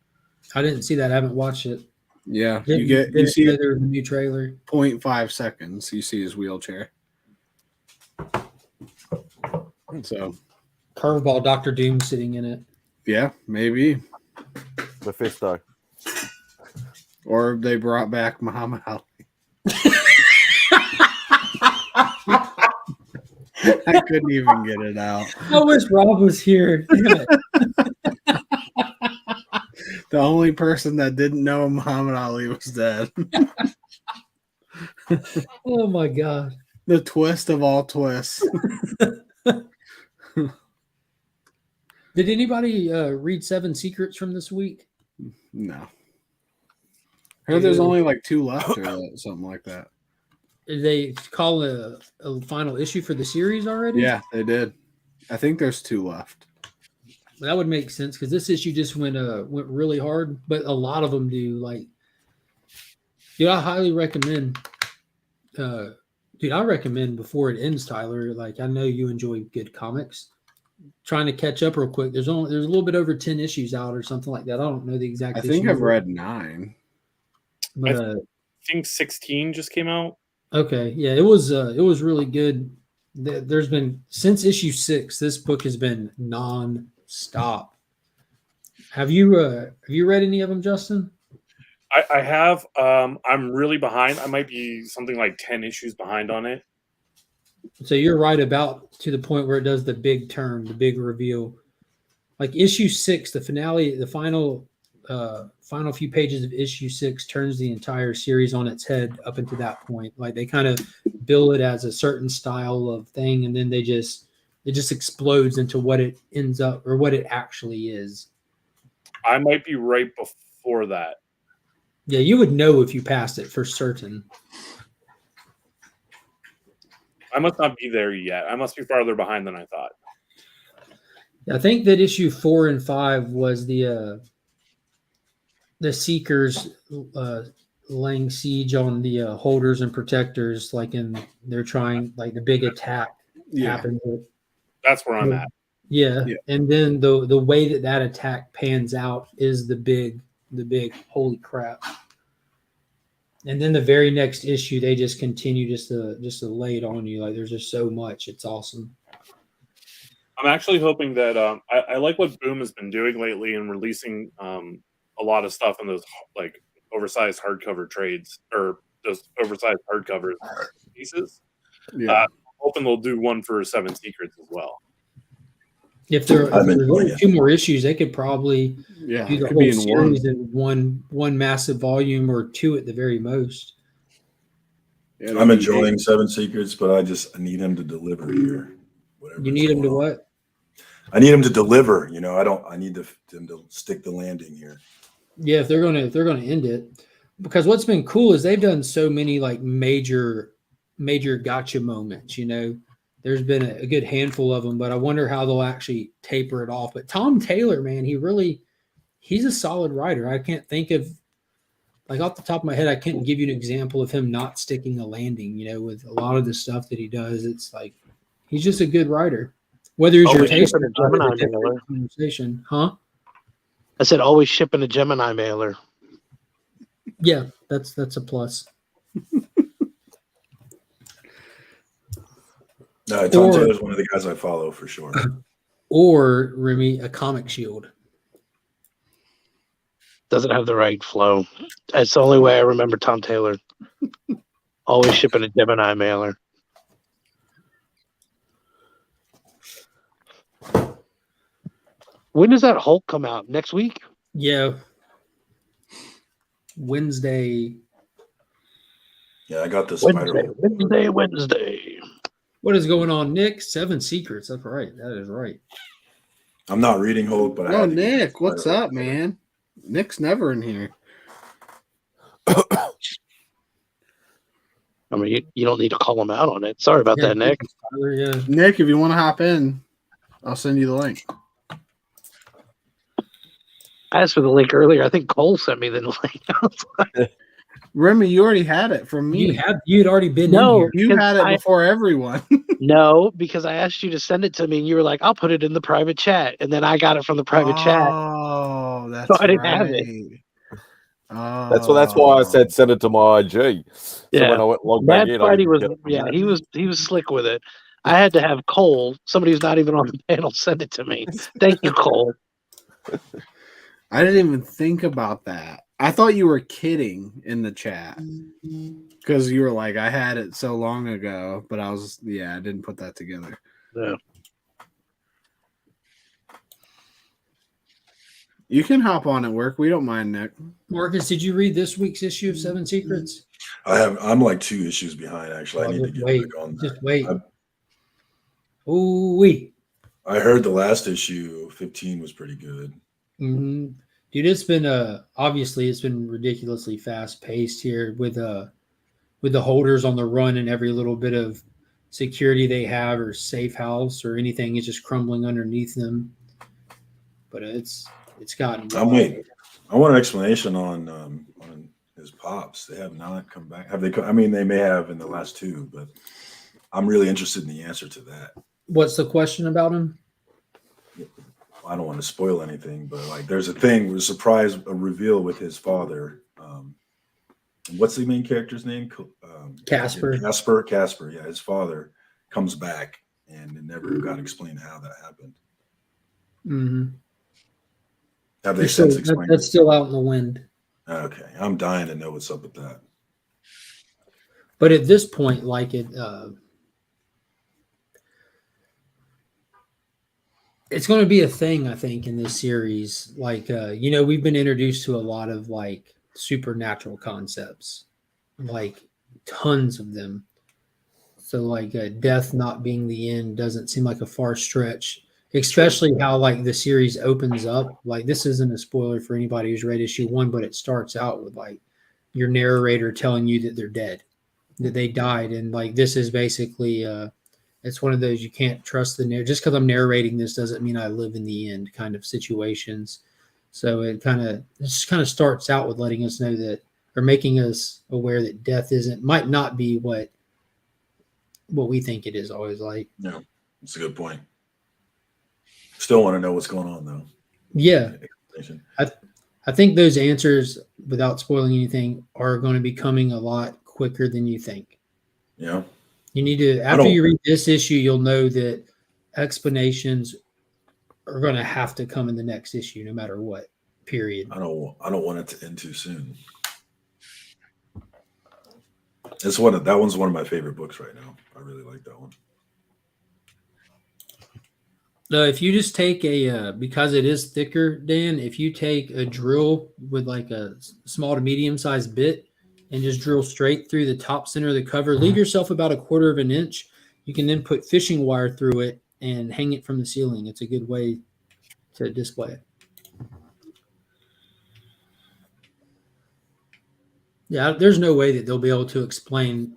I didn't see that. I haven't watched it. Yeah, You see there was a new trailer. 0.5 seconds. You see his wheelchair. So, Curveball, Doctor Doom sitting in it. yeah, maybe. Mephisto. Or they brought back Muhammad Ali. I couldn't even get it out. I wish Rob was here. Damn it. The only person that didn't know Muhammad Ali was dead. Oh my God. The twist of all twists. Did anybody read 7 Secrets from this week? No. I heard there's only like 2 left or something like that. Did they call a final issue for the series already? Yeah, they did. I think there's 2 left. That would make sense because this issue just went really hard, but a lot of them do. Like, dude, I highly recommend. I recommend before it ends, Tyler. Like, I know you enjoy good comics. Trying to catch up real quick. There's a little bit over 10 issues out or something like that. I don't know the exact. I think I've read 9. But I think 16 just came out. Okay, yeah, it was really good. There's been since issue 6, this book has been non-stop. Have you read any of them, Justin? I have. I'm really behind. I might be something like 10 issues behind on it. So you're right about to the point where it does the big turn, the big reveal. Like issue 6, the finale, the final few pages of issue 6 turns the entire series on its head up until that point. Like they kind of bill it as a certain style of thing, and then it just explodes into what it ends up or what it actually is. I might be right before that. Yeah, you would know if you passed it for certain. I must not be there yet. I must be farther behind than I thought. I think that issue 4 and 5 was the Seekers laying siege on the holders and protectors, like they're trying, like the big attack happens. That's where I'm at. Yeah. And then the way that attack pans out is the big holy crap. And then the very next issue, they just continue just to lay it on you. Like there's just so much. It's awesome. I'm actually hoping that I like what Boom has been doing lately in releasing a lot of stuff in those like oversized hardcover trades or those oversized hardcover pieces. Yeah. I'm hoping they'll do one for Seven Secrets as well. If there's only 2 more issues, they could probably do the whole series in one massive volume, or 2 at the very most. Yeah, I'm enjoying Seven Secrets, but I need him to deliver here. You need him to what? I need him to deliver. You know, I need him to stick the landing here. Yeah, if they're gonna end it, because what's been cool is they've done so many like major gotcha moments. You know, there's been a good handful of them, but I wonder how they'll actually taper it off. But Tom Taylor, man, he's a solid writer. I can't think of, like off the top of my head, I can't give you an example of him not sticking a landing. You know, with a lot of the stuff that he does, it's like he's just a good writer. Whether it's your taste or Gemini mailer conversation, huh? I said always shipping a Gemini mailer. Yeah, that's a plus. No, Tom Taylor's one of the guys I follow for sure. Or Remy, a comic shield. Doesn't have the right flow. That's the only way I remember Tom Taylor. Always shipping a Gemini mailer. When does that Hulk come out? Next week? Yeah. Wednesday. Yeah, I got the Spider. Wednesday. What is going on, Nick? 7 Secrets. That's right. That is right. I'm not reading Hulk, but Oh, Nick, what's up, man? Nick's never in here. I mean, you don't need to call him out on it. Sorry about that, Nick. Yeah. Nick, if you want to hop in, I'll send you the link. I asked for the link earlier. I think Cole sent me the link. Remy, you already had it from me. You'd already been in here. You had it before everyone. No, because I asked you to send it to me, and you were like, "I'll put it in the private chat," and then I got it from the private chat. Oh, that's so I didn't have it. Oh. That's why I said send it to my IG. So Yeah, when I went logged back in, Spidey was he was slick with it. I had to have Cole, somebody who's not even on the panel, send it to me. Thank you, Cole. I didn't even think about that. I thought you were kidding in the chat because you were like, I had it so long ago, but I didn't put that together. Yeah. You can hop on at work. We don't mind, Nick. Marcus, did you read this week's issue of 7 Secrets? I'm like 2 issues behind, actually. I need to get back on that. Just wait. Ooh-wee. I heard the last issue, 15, was pretty good. Mm-hmm. Dude, it's been obviously it's been ridiculously fast paced here with the holders on the run, and every little bit of security they have or safe house or anything is just crumbling underneath them. But it's gotten. I'm waiting. I want an explanation on his pops. They have not come back. Have they? I mean, they may have in the last 2, but I'm really interested in the answer to that. What's the question about him? I don't want to spoil anything, but like, there's a thing, a reveal with his father. What's the main character's name? Casper. Casper. Yeah, his father comes back, and it never got explained how that happened. Mm-hmm. Have they since explained? That's still out in the wind. Okay, I'm dying to know what's up with that. But at this point, like it's going to be a thing, I think, in this series. Like, we've been introduced to a lot of like supernatural concepts, like tons of them. So like death not being the end doesn't seem like a far stretch, especially how like the series opens up. Like, this isn't a spoiler for anybody who's read issue 1, but it starts out with like your narrator telling you that they're dead, that they died. And like, this is basically, it's one of those, you can't trust the narrator. Just because I'm narrating this doesn't mean I live in the end kind of situations. So it just kind of starts out with letting us know that, or making us aware that death might not be what we think it is always like. No, that's a good point. Still want to know what's going on though. Yeah. I think those answers, without spoiling anything, are going to be coming a lot quicker than you think. Yeah. You need to, after you read this issue, you'll know that explanations are going to have to come in the next issue, no matter what. Period. I don't want it to end too soon. That one's one of my favorite books right now. I really like that one. If you just take because it is thicker, Dan, if you take a drill with like a small to medium sized bit and just drill straight through the top center of the cover, leave yourself about 1/4 of an inch. You can then put fishing wire through it and hang it from the ceiling. It's a good way to display it. Yeah, there's no way that they'll be able to explain.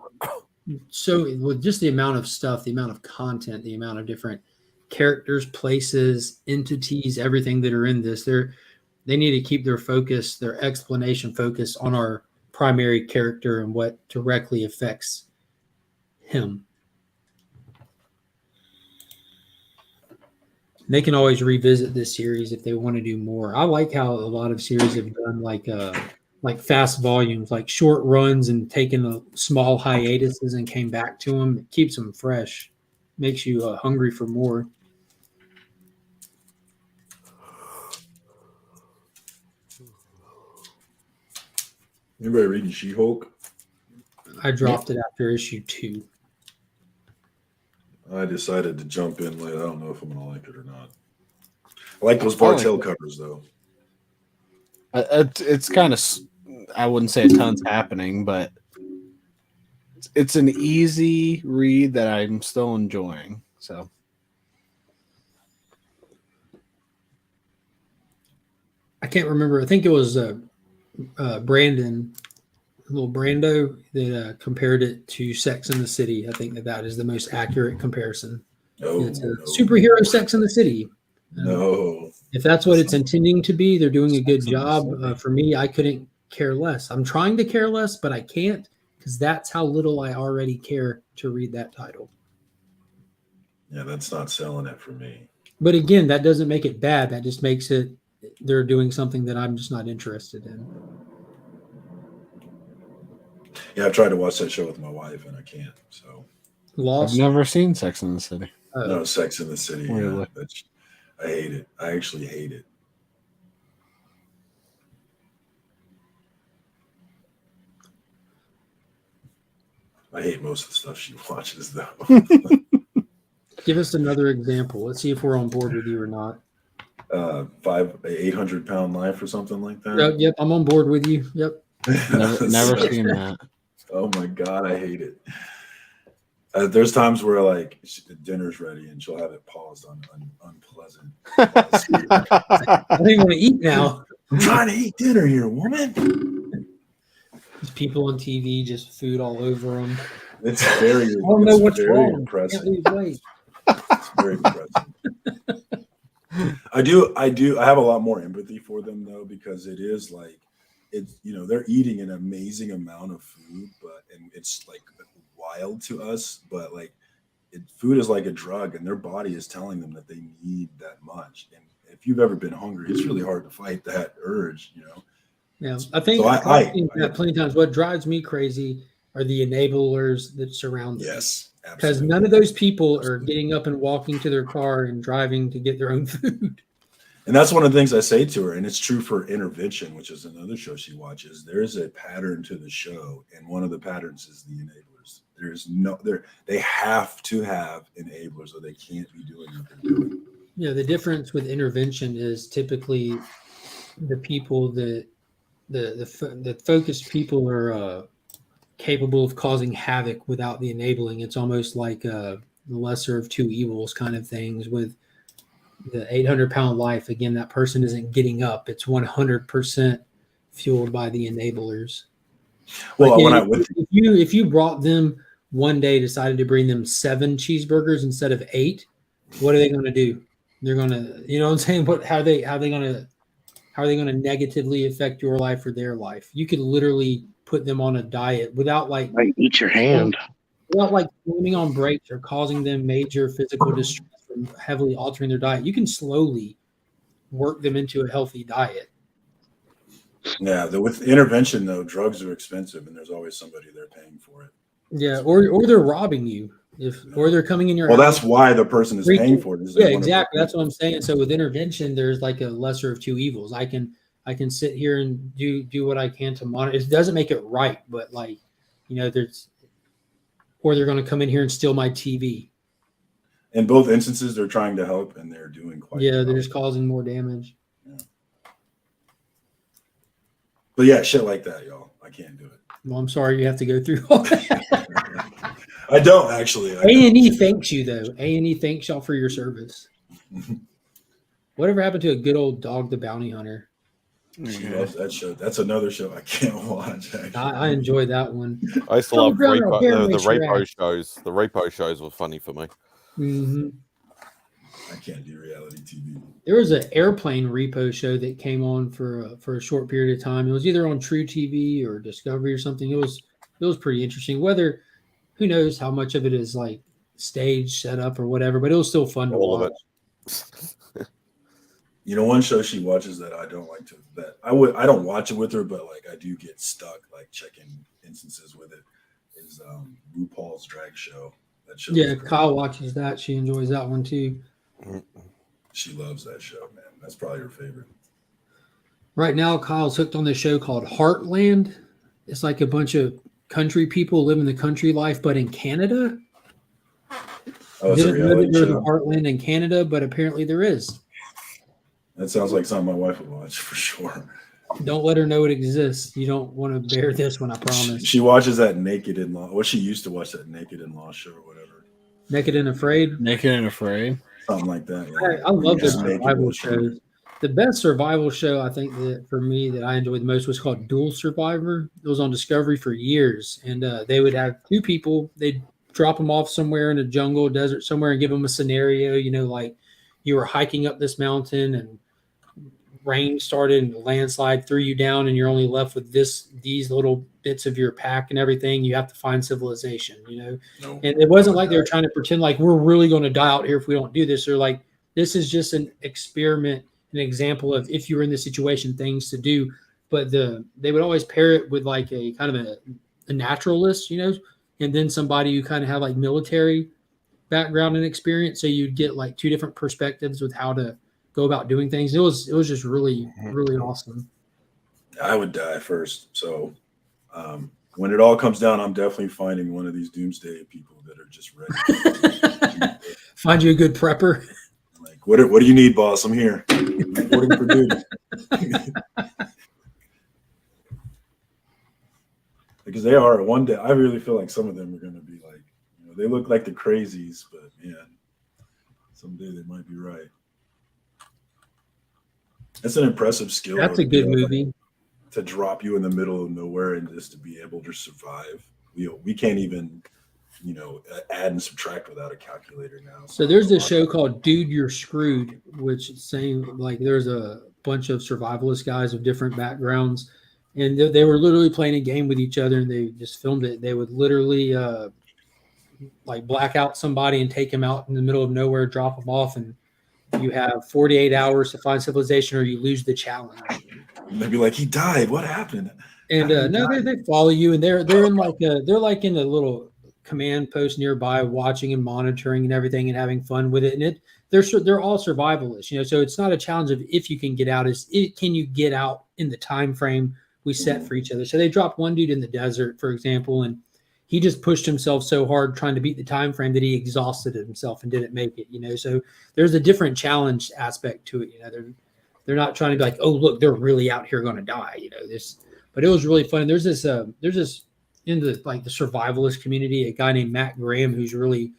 So with just the amount of stuff, the amount of content, the amount of different characters, places, entities, everything that are in this, they need to keep their focus, their explanation focused on our primary character and what directly affects him. They can always revisit this series if they want to do more. I like how a lot of series have done like fast volumes, like short runs, and taken a small hiatuses and came back to them. It keeps them fresh, makes you hungry for more. Anybody reading She-Hulk? I dropped it after issue 2. I decided to jump in late. I don't know if I'm gonna like it or not. I like those Bartell covers though. It's kind of, I wouldn't say a ton's happening, but it's an easy read that I'm still enjoying. So I can't remember. I think it was Brandon, little Brando, that compared it to Sex in the City. I think that is the most accurate comparison. It's a superhero Sex in the City. No. If that's what it's intending to be, they're doing a good job. For me, I couldn't care less. I'm trying to care less, but I can't, because that's how little I already care to read that title. Yeah, that's not selling it for me. But again, that doesn't make it bad. That just makes it, they're doing something that I'm just not interested in. Yeah, I've tried to watch that show with my wife and I can't. So Lost. I've never seen Sex in the City. No, Sex in the City. Really? Yeah, I hate it. I actually hate it. I hate most of the stuff she watches, though. Give us another example. Let's see if we're on board with you or not. 800-pound life or something like that. Yep, I'm on board with you. Yep. Never seen that. Oh my God, I hate it. There's times where like dinner's ready and she'll have it paused on unpleasant. I don't even want to eat now. I'm trying to eat dinner here, woman. There's people on TV, just food all over them. It's very. I don't know what's wrong. Impressive. Can't lose weight. It's very impressive. I have a lot more empathy for them though, because it is like it's, they're eating an amazing amount of food, and it's like wild to us, but like food is like a drug and their body is telling them that they need that much. And if you've ever been hungry, it's really hard to fight that urge, Yeah, I think so I've seen that plenty of times. What drives me crazy are the enablers that surround them. Yes, because none of those people are getting up and walking to their car and driving to get their own food. And that's one of the things I say to her, and it's true for Intervention, which is another show she watches. There is a pattern to the show, and one of the patterns is the enablers. They have to have enablers, or they can't be doing what they're doing. Yeah, the difference with Intervention is typically the people that the focused people are capable of causing havoc without the enabling. It's almost like the lesser of two evils kind of things. With the 800-pound life, again, that person isn't getting up. It's 100% fueled by the enablers. Well, Like, if you brought them one day, decided to bring them 7 cheeseburgers instead of 8, what are they going to do? They're going to, you know what I'm saying? How are they going to negatively affect your life or their life? You could literally put them on a diet without like Might eat your hand. Without like slamming on brakes or causing them major physical distress from heavily altering their diet. You can slowly work them into a healthy diet. Yeah, with intervention though, drugs are expensive, and there's always somebody there paying for it. Yeah, or they're robbing you or they're coming in your Well, house. that's why the person is paying for it. Yeah, exactly. That's what I'm saying. So with intervention, there's like a lesser of two evils. I can sit here and do what I can to monitor. It doesn't make it right, but like, you know, or they're going to come in here and steal my TV. In both instances, they're trying to help, and they're doing quite. Yeah, they're just causing more damage. Yeah. But yeah, shit like that, y'all. I can't do it. Well, I'm sorry you have to go through all that. I don't actually. A&E thanks you though. A&E thanks y'all for your service. Whatever happened to a good old Dog the Bounty Hunter? She loves that show. That's another show I can't watch. I enjoyed that one. I used to love the repo shows. The repo shows were funny for me. Mm-hmm. I can't do reality TV. There was an airplane repo show that came on for a short period of time. It was either on True TV or Discovery or something. It was pretty interesting. Who knows how much of it is like stage set up or whatever, but it was still fun to watch. You know, one show she watches that I don't like I don't watch it with her, but like I do get stuck like checking instances with it is RuPaul's Drag Show. That show. Yeah, Kyle watches that. She enjoys that one too. She loves that show, man. That's probably her favorite. Right now, Kyle's hooked on this show called Heartland. It's like a bunch of country people living the country life, but in Canada. Oh, Didn't know that there's a Heartland in Canada, but apparently there is. That sounds like something my wife would watch for sure. Don't let her know it exists. You don't want to bear this one, I promise. She watches that Naked in Law. Well, she used to watch that Naked in Law show or whatever. Naked and Afraid? Naked and Afraid. Something like that. Yeah. I love the survival shows. The best survival show I think that for me that I enjoyed the most was called Dual Survivor. It was on Discovery for years, and they would have 2 people. They'd drop them off somewhere in a jungle, desert somewhere, and give them a scenario. You know, like you were hiking up this mountain and rain started and landslide threw you down, and you're only left with these little bits of your pack and everything. You have to find civilization, you know. And it wasn't like they were trying to pretend like we're really going to die out here if we don't do this. They're like, this is just an experiment, an example of if you were in this situation, things to do. But they would always pair it with like a kind of a naturalist, you know, and then somebody who kind of had like military background and experience. So you'd get like 2 different perspectives with how to go about doing things. It was just really, really awesome. I would die first. So when it all comes down, I'm definitely finding one of these doomsday people that are just ready. Find you a good prepper. Like, what do you need, boss? I'm here. Reporting for duty. Because they are one day. I really feel like some of them are going to be like, you know, they look like the crazies, but man, someday they might be right. That's an impressive skill. That's a good movie. To drop you in the middle of nowhere and just to be able to survive. We can't even, you know, add and subtract without a calculator now. So there's this show called Dude, You're Screwed, which is saying like there's a bunch of survivalist guys of different backgrounds, and they were literally playing a game with each other, and they just filmed it. They would literally like black out somebody and take him out in the middle of nowhere, drop him off, and you have 48 hours to find civilization or you lose the challenge. And they'd be like, he died. What happened? And no, they follow you, and they're in like they're like in a little command post nearby, watching and monitoring and everything, and having fun with it. And they're all survivalists, you know. So it's not a challenge of if you can get out; can you get out in the time frame we set for each other. So they dropped one dude in the desert, for example, and he just pushed himself so hard trying to beat the time frame that he exhausted himself and didn't make it, you know. So there's a different challenge aspect to it, you know. They're not trying to be like, oh, look, they're really out here going to die, you know. But it was really fun. There's this in the like the survivalist community, a guy named Matt Graham who's really,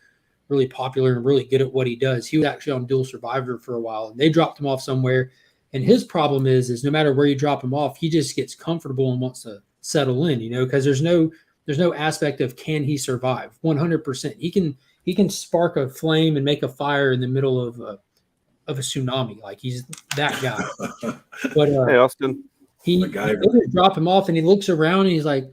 really popular and really good at what he does. He was actually on Dual Survivor for a while, and they dropped him off somewhere. And his problem is no matter where you drop him off, he just gets comfortable and wants to settle in, because there's no aspect of can he survive. 100%. He can spark a flame and make a fire in the middle of a tsunami. Like he's that guy. But Hey, Austin. he drop him off and he looks around and he's like,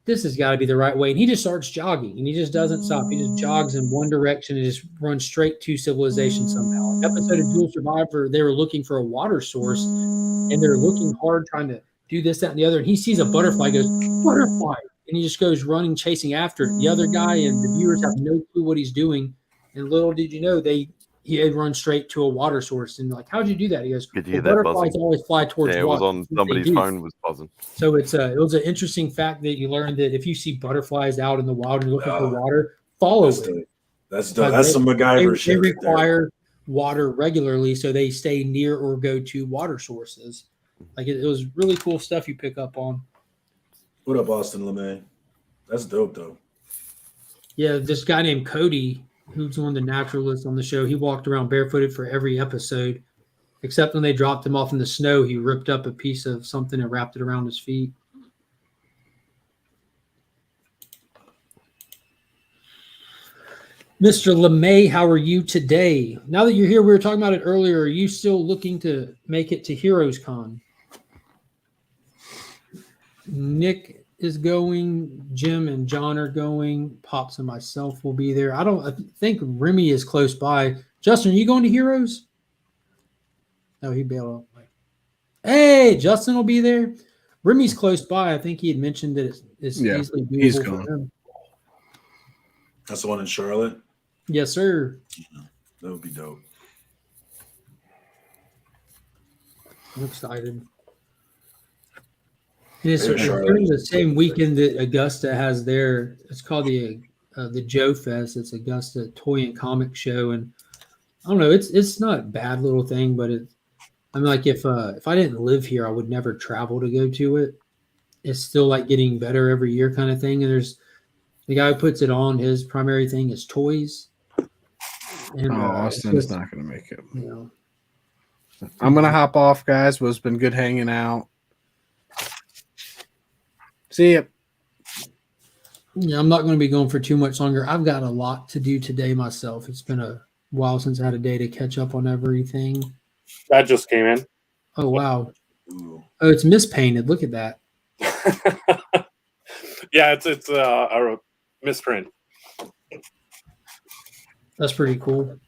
this has got to be the right way. And he just starts jogging and he just doesn't stop. He just jogs in one direction and just runs straight to civilization somehow. An episode of Dual Survivor, they were looking for a water source and they're looking hard, trying to do this, that, and the other. And he sees a butterfly, goes, butterfly. And he just goes running, chasing after it. The other guy and the viewers have no clue what he's doing. And little did you know, he had run straight to a water source. And like, how'd you do that? He goes, butterflies always fly towards water. It was on somebody's phone was buzzing. So it was an interesting fact that you learned that if you see butterflies out in the wild and you're looking for water, follow it. That's some MacGyver shit. They require water regularly, so they stay near or go to water sources. Like it was really cool stuff you pick up on. What up, Austin LeMay? That's dope, though. Yeah, this guy named Cody, who's one of the naturalists on the show, he walked around barefooted for every episode, except when they dropped him off in the snow, he ripped up a piece of something and wrapped it around his feet. Mr. LeMay, how are you today? Now that you're here, we were talking about it earlier. Are you still looking to make it to Heroes Con? Nick is going. Jim and John are going. Pops and myself will be there. I think Remy is close by. Justin, are you going to Heroes? No, he'd be able to. Hey, Justin will be there. Remy's close by. I think he had mentioned that it's easily doable. He's for going. him. That's the one in Charlotte? Yes, sir. That would be dope. I'm excited. It's during the same weekend that Augusta has their. It's called the Joe Fest. It's Augusta Toy and Comic Show, and I don't know. It's not a bad little thing, but I'm like if I didn't live here, I would never travel to go to it. It's still like getting better every year kind of thing. And there's the guy who puts it on. His primary thing is toys. And, Austin's not going to make it. I'm going to hop off, guys. It's been good hanging out. See ya. Yeah, I'm not going to be going for too much longer. I've got a lot to do today myself. It's been a while since I had a day to catch up on everything. That just came in. Oh, wow. Oh, it's mispainted. Look at that. Yeah, it's a misprint. That's pretty cool.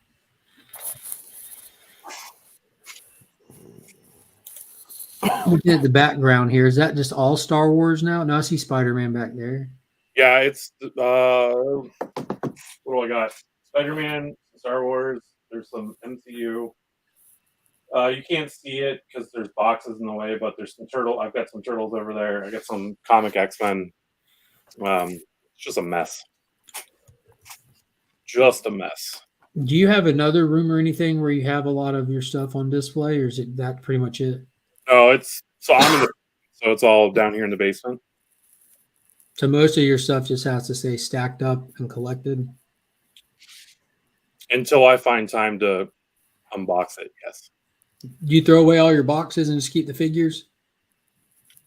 Looking at the background here, is that just all Star Wars now? No, I see Spider-Man back there. Yeah, it's what do I got? Spider-Man, Star Wars. There's some MCU. You can't see it because there's boxes in the way, but there's some turtle. I've got some turtles over there. I got some comic X-Men. It's just a mess. Just a mess. Do you have another room or anything where you have a lot of your stuff on display, or is it that pretty much it? No, it's all down here in the basement. So most of your stuff just has to stay stacked up and collected? Until I find time to unbox it, yes. Do you throw away all your boxes and just keep the figures?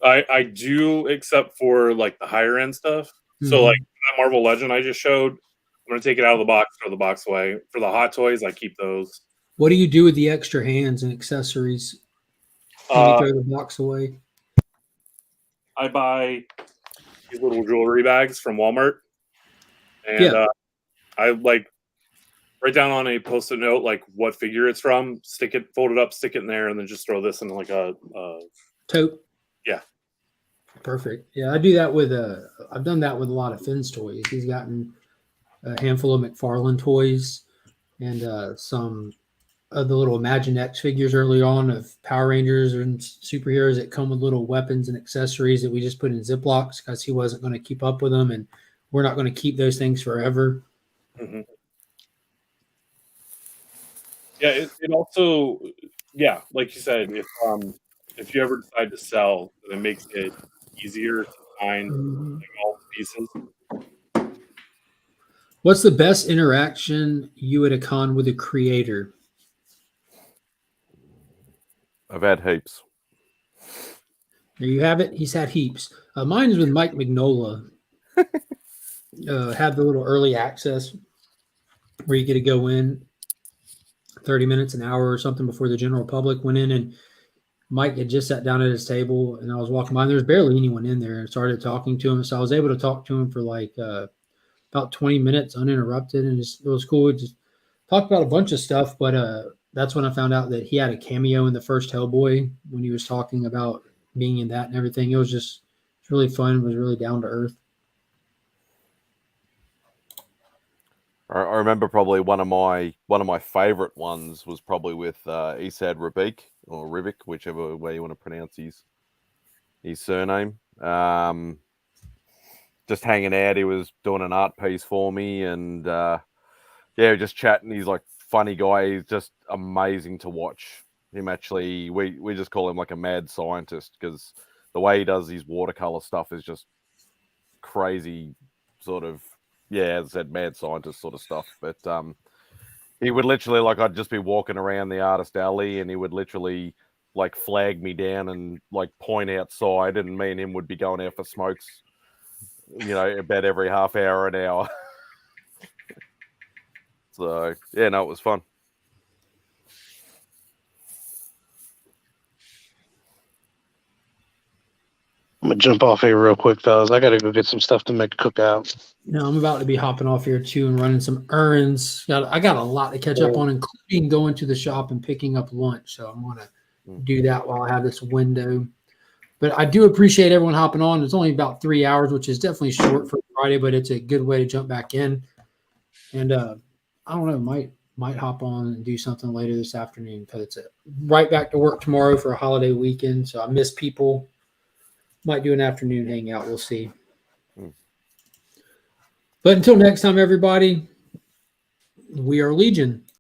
I do, except for like the higher end stuff. So like that Marvel Legend I just showed, I'm going to take it out of the box, throw the box away. For the Hot Toys, I keep those. What do you do with the extra hands and accessories? Can you throw the box away? I buy these little jewelry bags from Walmart. And I like write down on a Post-it note like what figure it's from, stick it, fold it up, stick it in there, and then just throw this in like a tote. Yeah. Perfect. Yeah, I do that with I've done that with a lot of Finn's toys. He's gotten a handful of McFarlane toys and some of the little Imaginext figures early on of Power Rangers and superheroes that come with little weapons and accessories that we just put in Ziplocs because he wasn't going to keep up with them, and we're not going to keep those things forever. Mm-hmm. Yeah, it also, yeah, like you said, if you ever decide to sell, then it makes it easier to find like, all the pieces. What's the best interaction you at a con with a creator? I've had heaps. There you have it. He's had heaps. Mine is with Mike Mignola. Have the little early access where you get to go in 30 minutes, an hour or something before the general public went in, and Mike had just sat down at his table, and I was walking by, and there was barely anyone in there, and started talking to him. So I was able to talk to him for like about 20 minutes uninterrupted, and it was cool. We just talked about a bunch of stuff, but that's when I found out that he had a cameo in the first Hellboy when he was talking about being in that and everything. It was really fun. It was really down to earth. I remember probably one of my favorite ones was probably with Esad Rubik or Rivik, whichever way you want to pronounce his surname. Just hanging out, he was doing an art piece for me, and just chatting. He's like funny guy. He's just amazing to watch. Him actually, we just call him like a mad scientist because the way he does his watercolor stuff is just crazy, sort of. Yeah, as I said, mad scientist sort of stuff. But he would literally, like, I'd just be walking around the artist alley, and he would literally like flag me down and like point outside, and me and him would be going out for smokes, about every half hour, an hour. So yeah, no, it was fun. I'm gonna jump off here real quick, fellas. I gotta go get some stuff to make a cookout. I'm about to be hopping off here too and running some errands. I got a lot to catch up on, including going to the shop and picking up lunch. So I'm gonna do that while I have this window. But I do appreciate everyone hopping on. It's only about 3 hours, which is definitely short for Friday, but it's a good way to jump back in. And I don't know, might hop on and do something later this afternoon because it's right back to work tomorrow for a holiday weekend. So I miss people. Might do an afternoon hangout. We'll see. But until next time, everybody, we are Legion.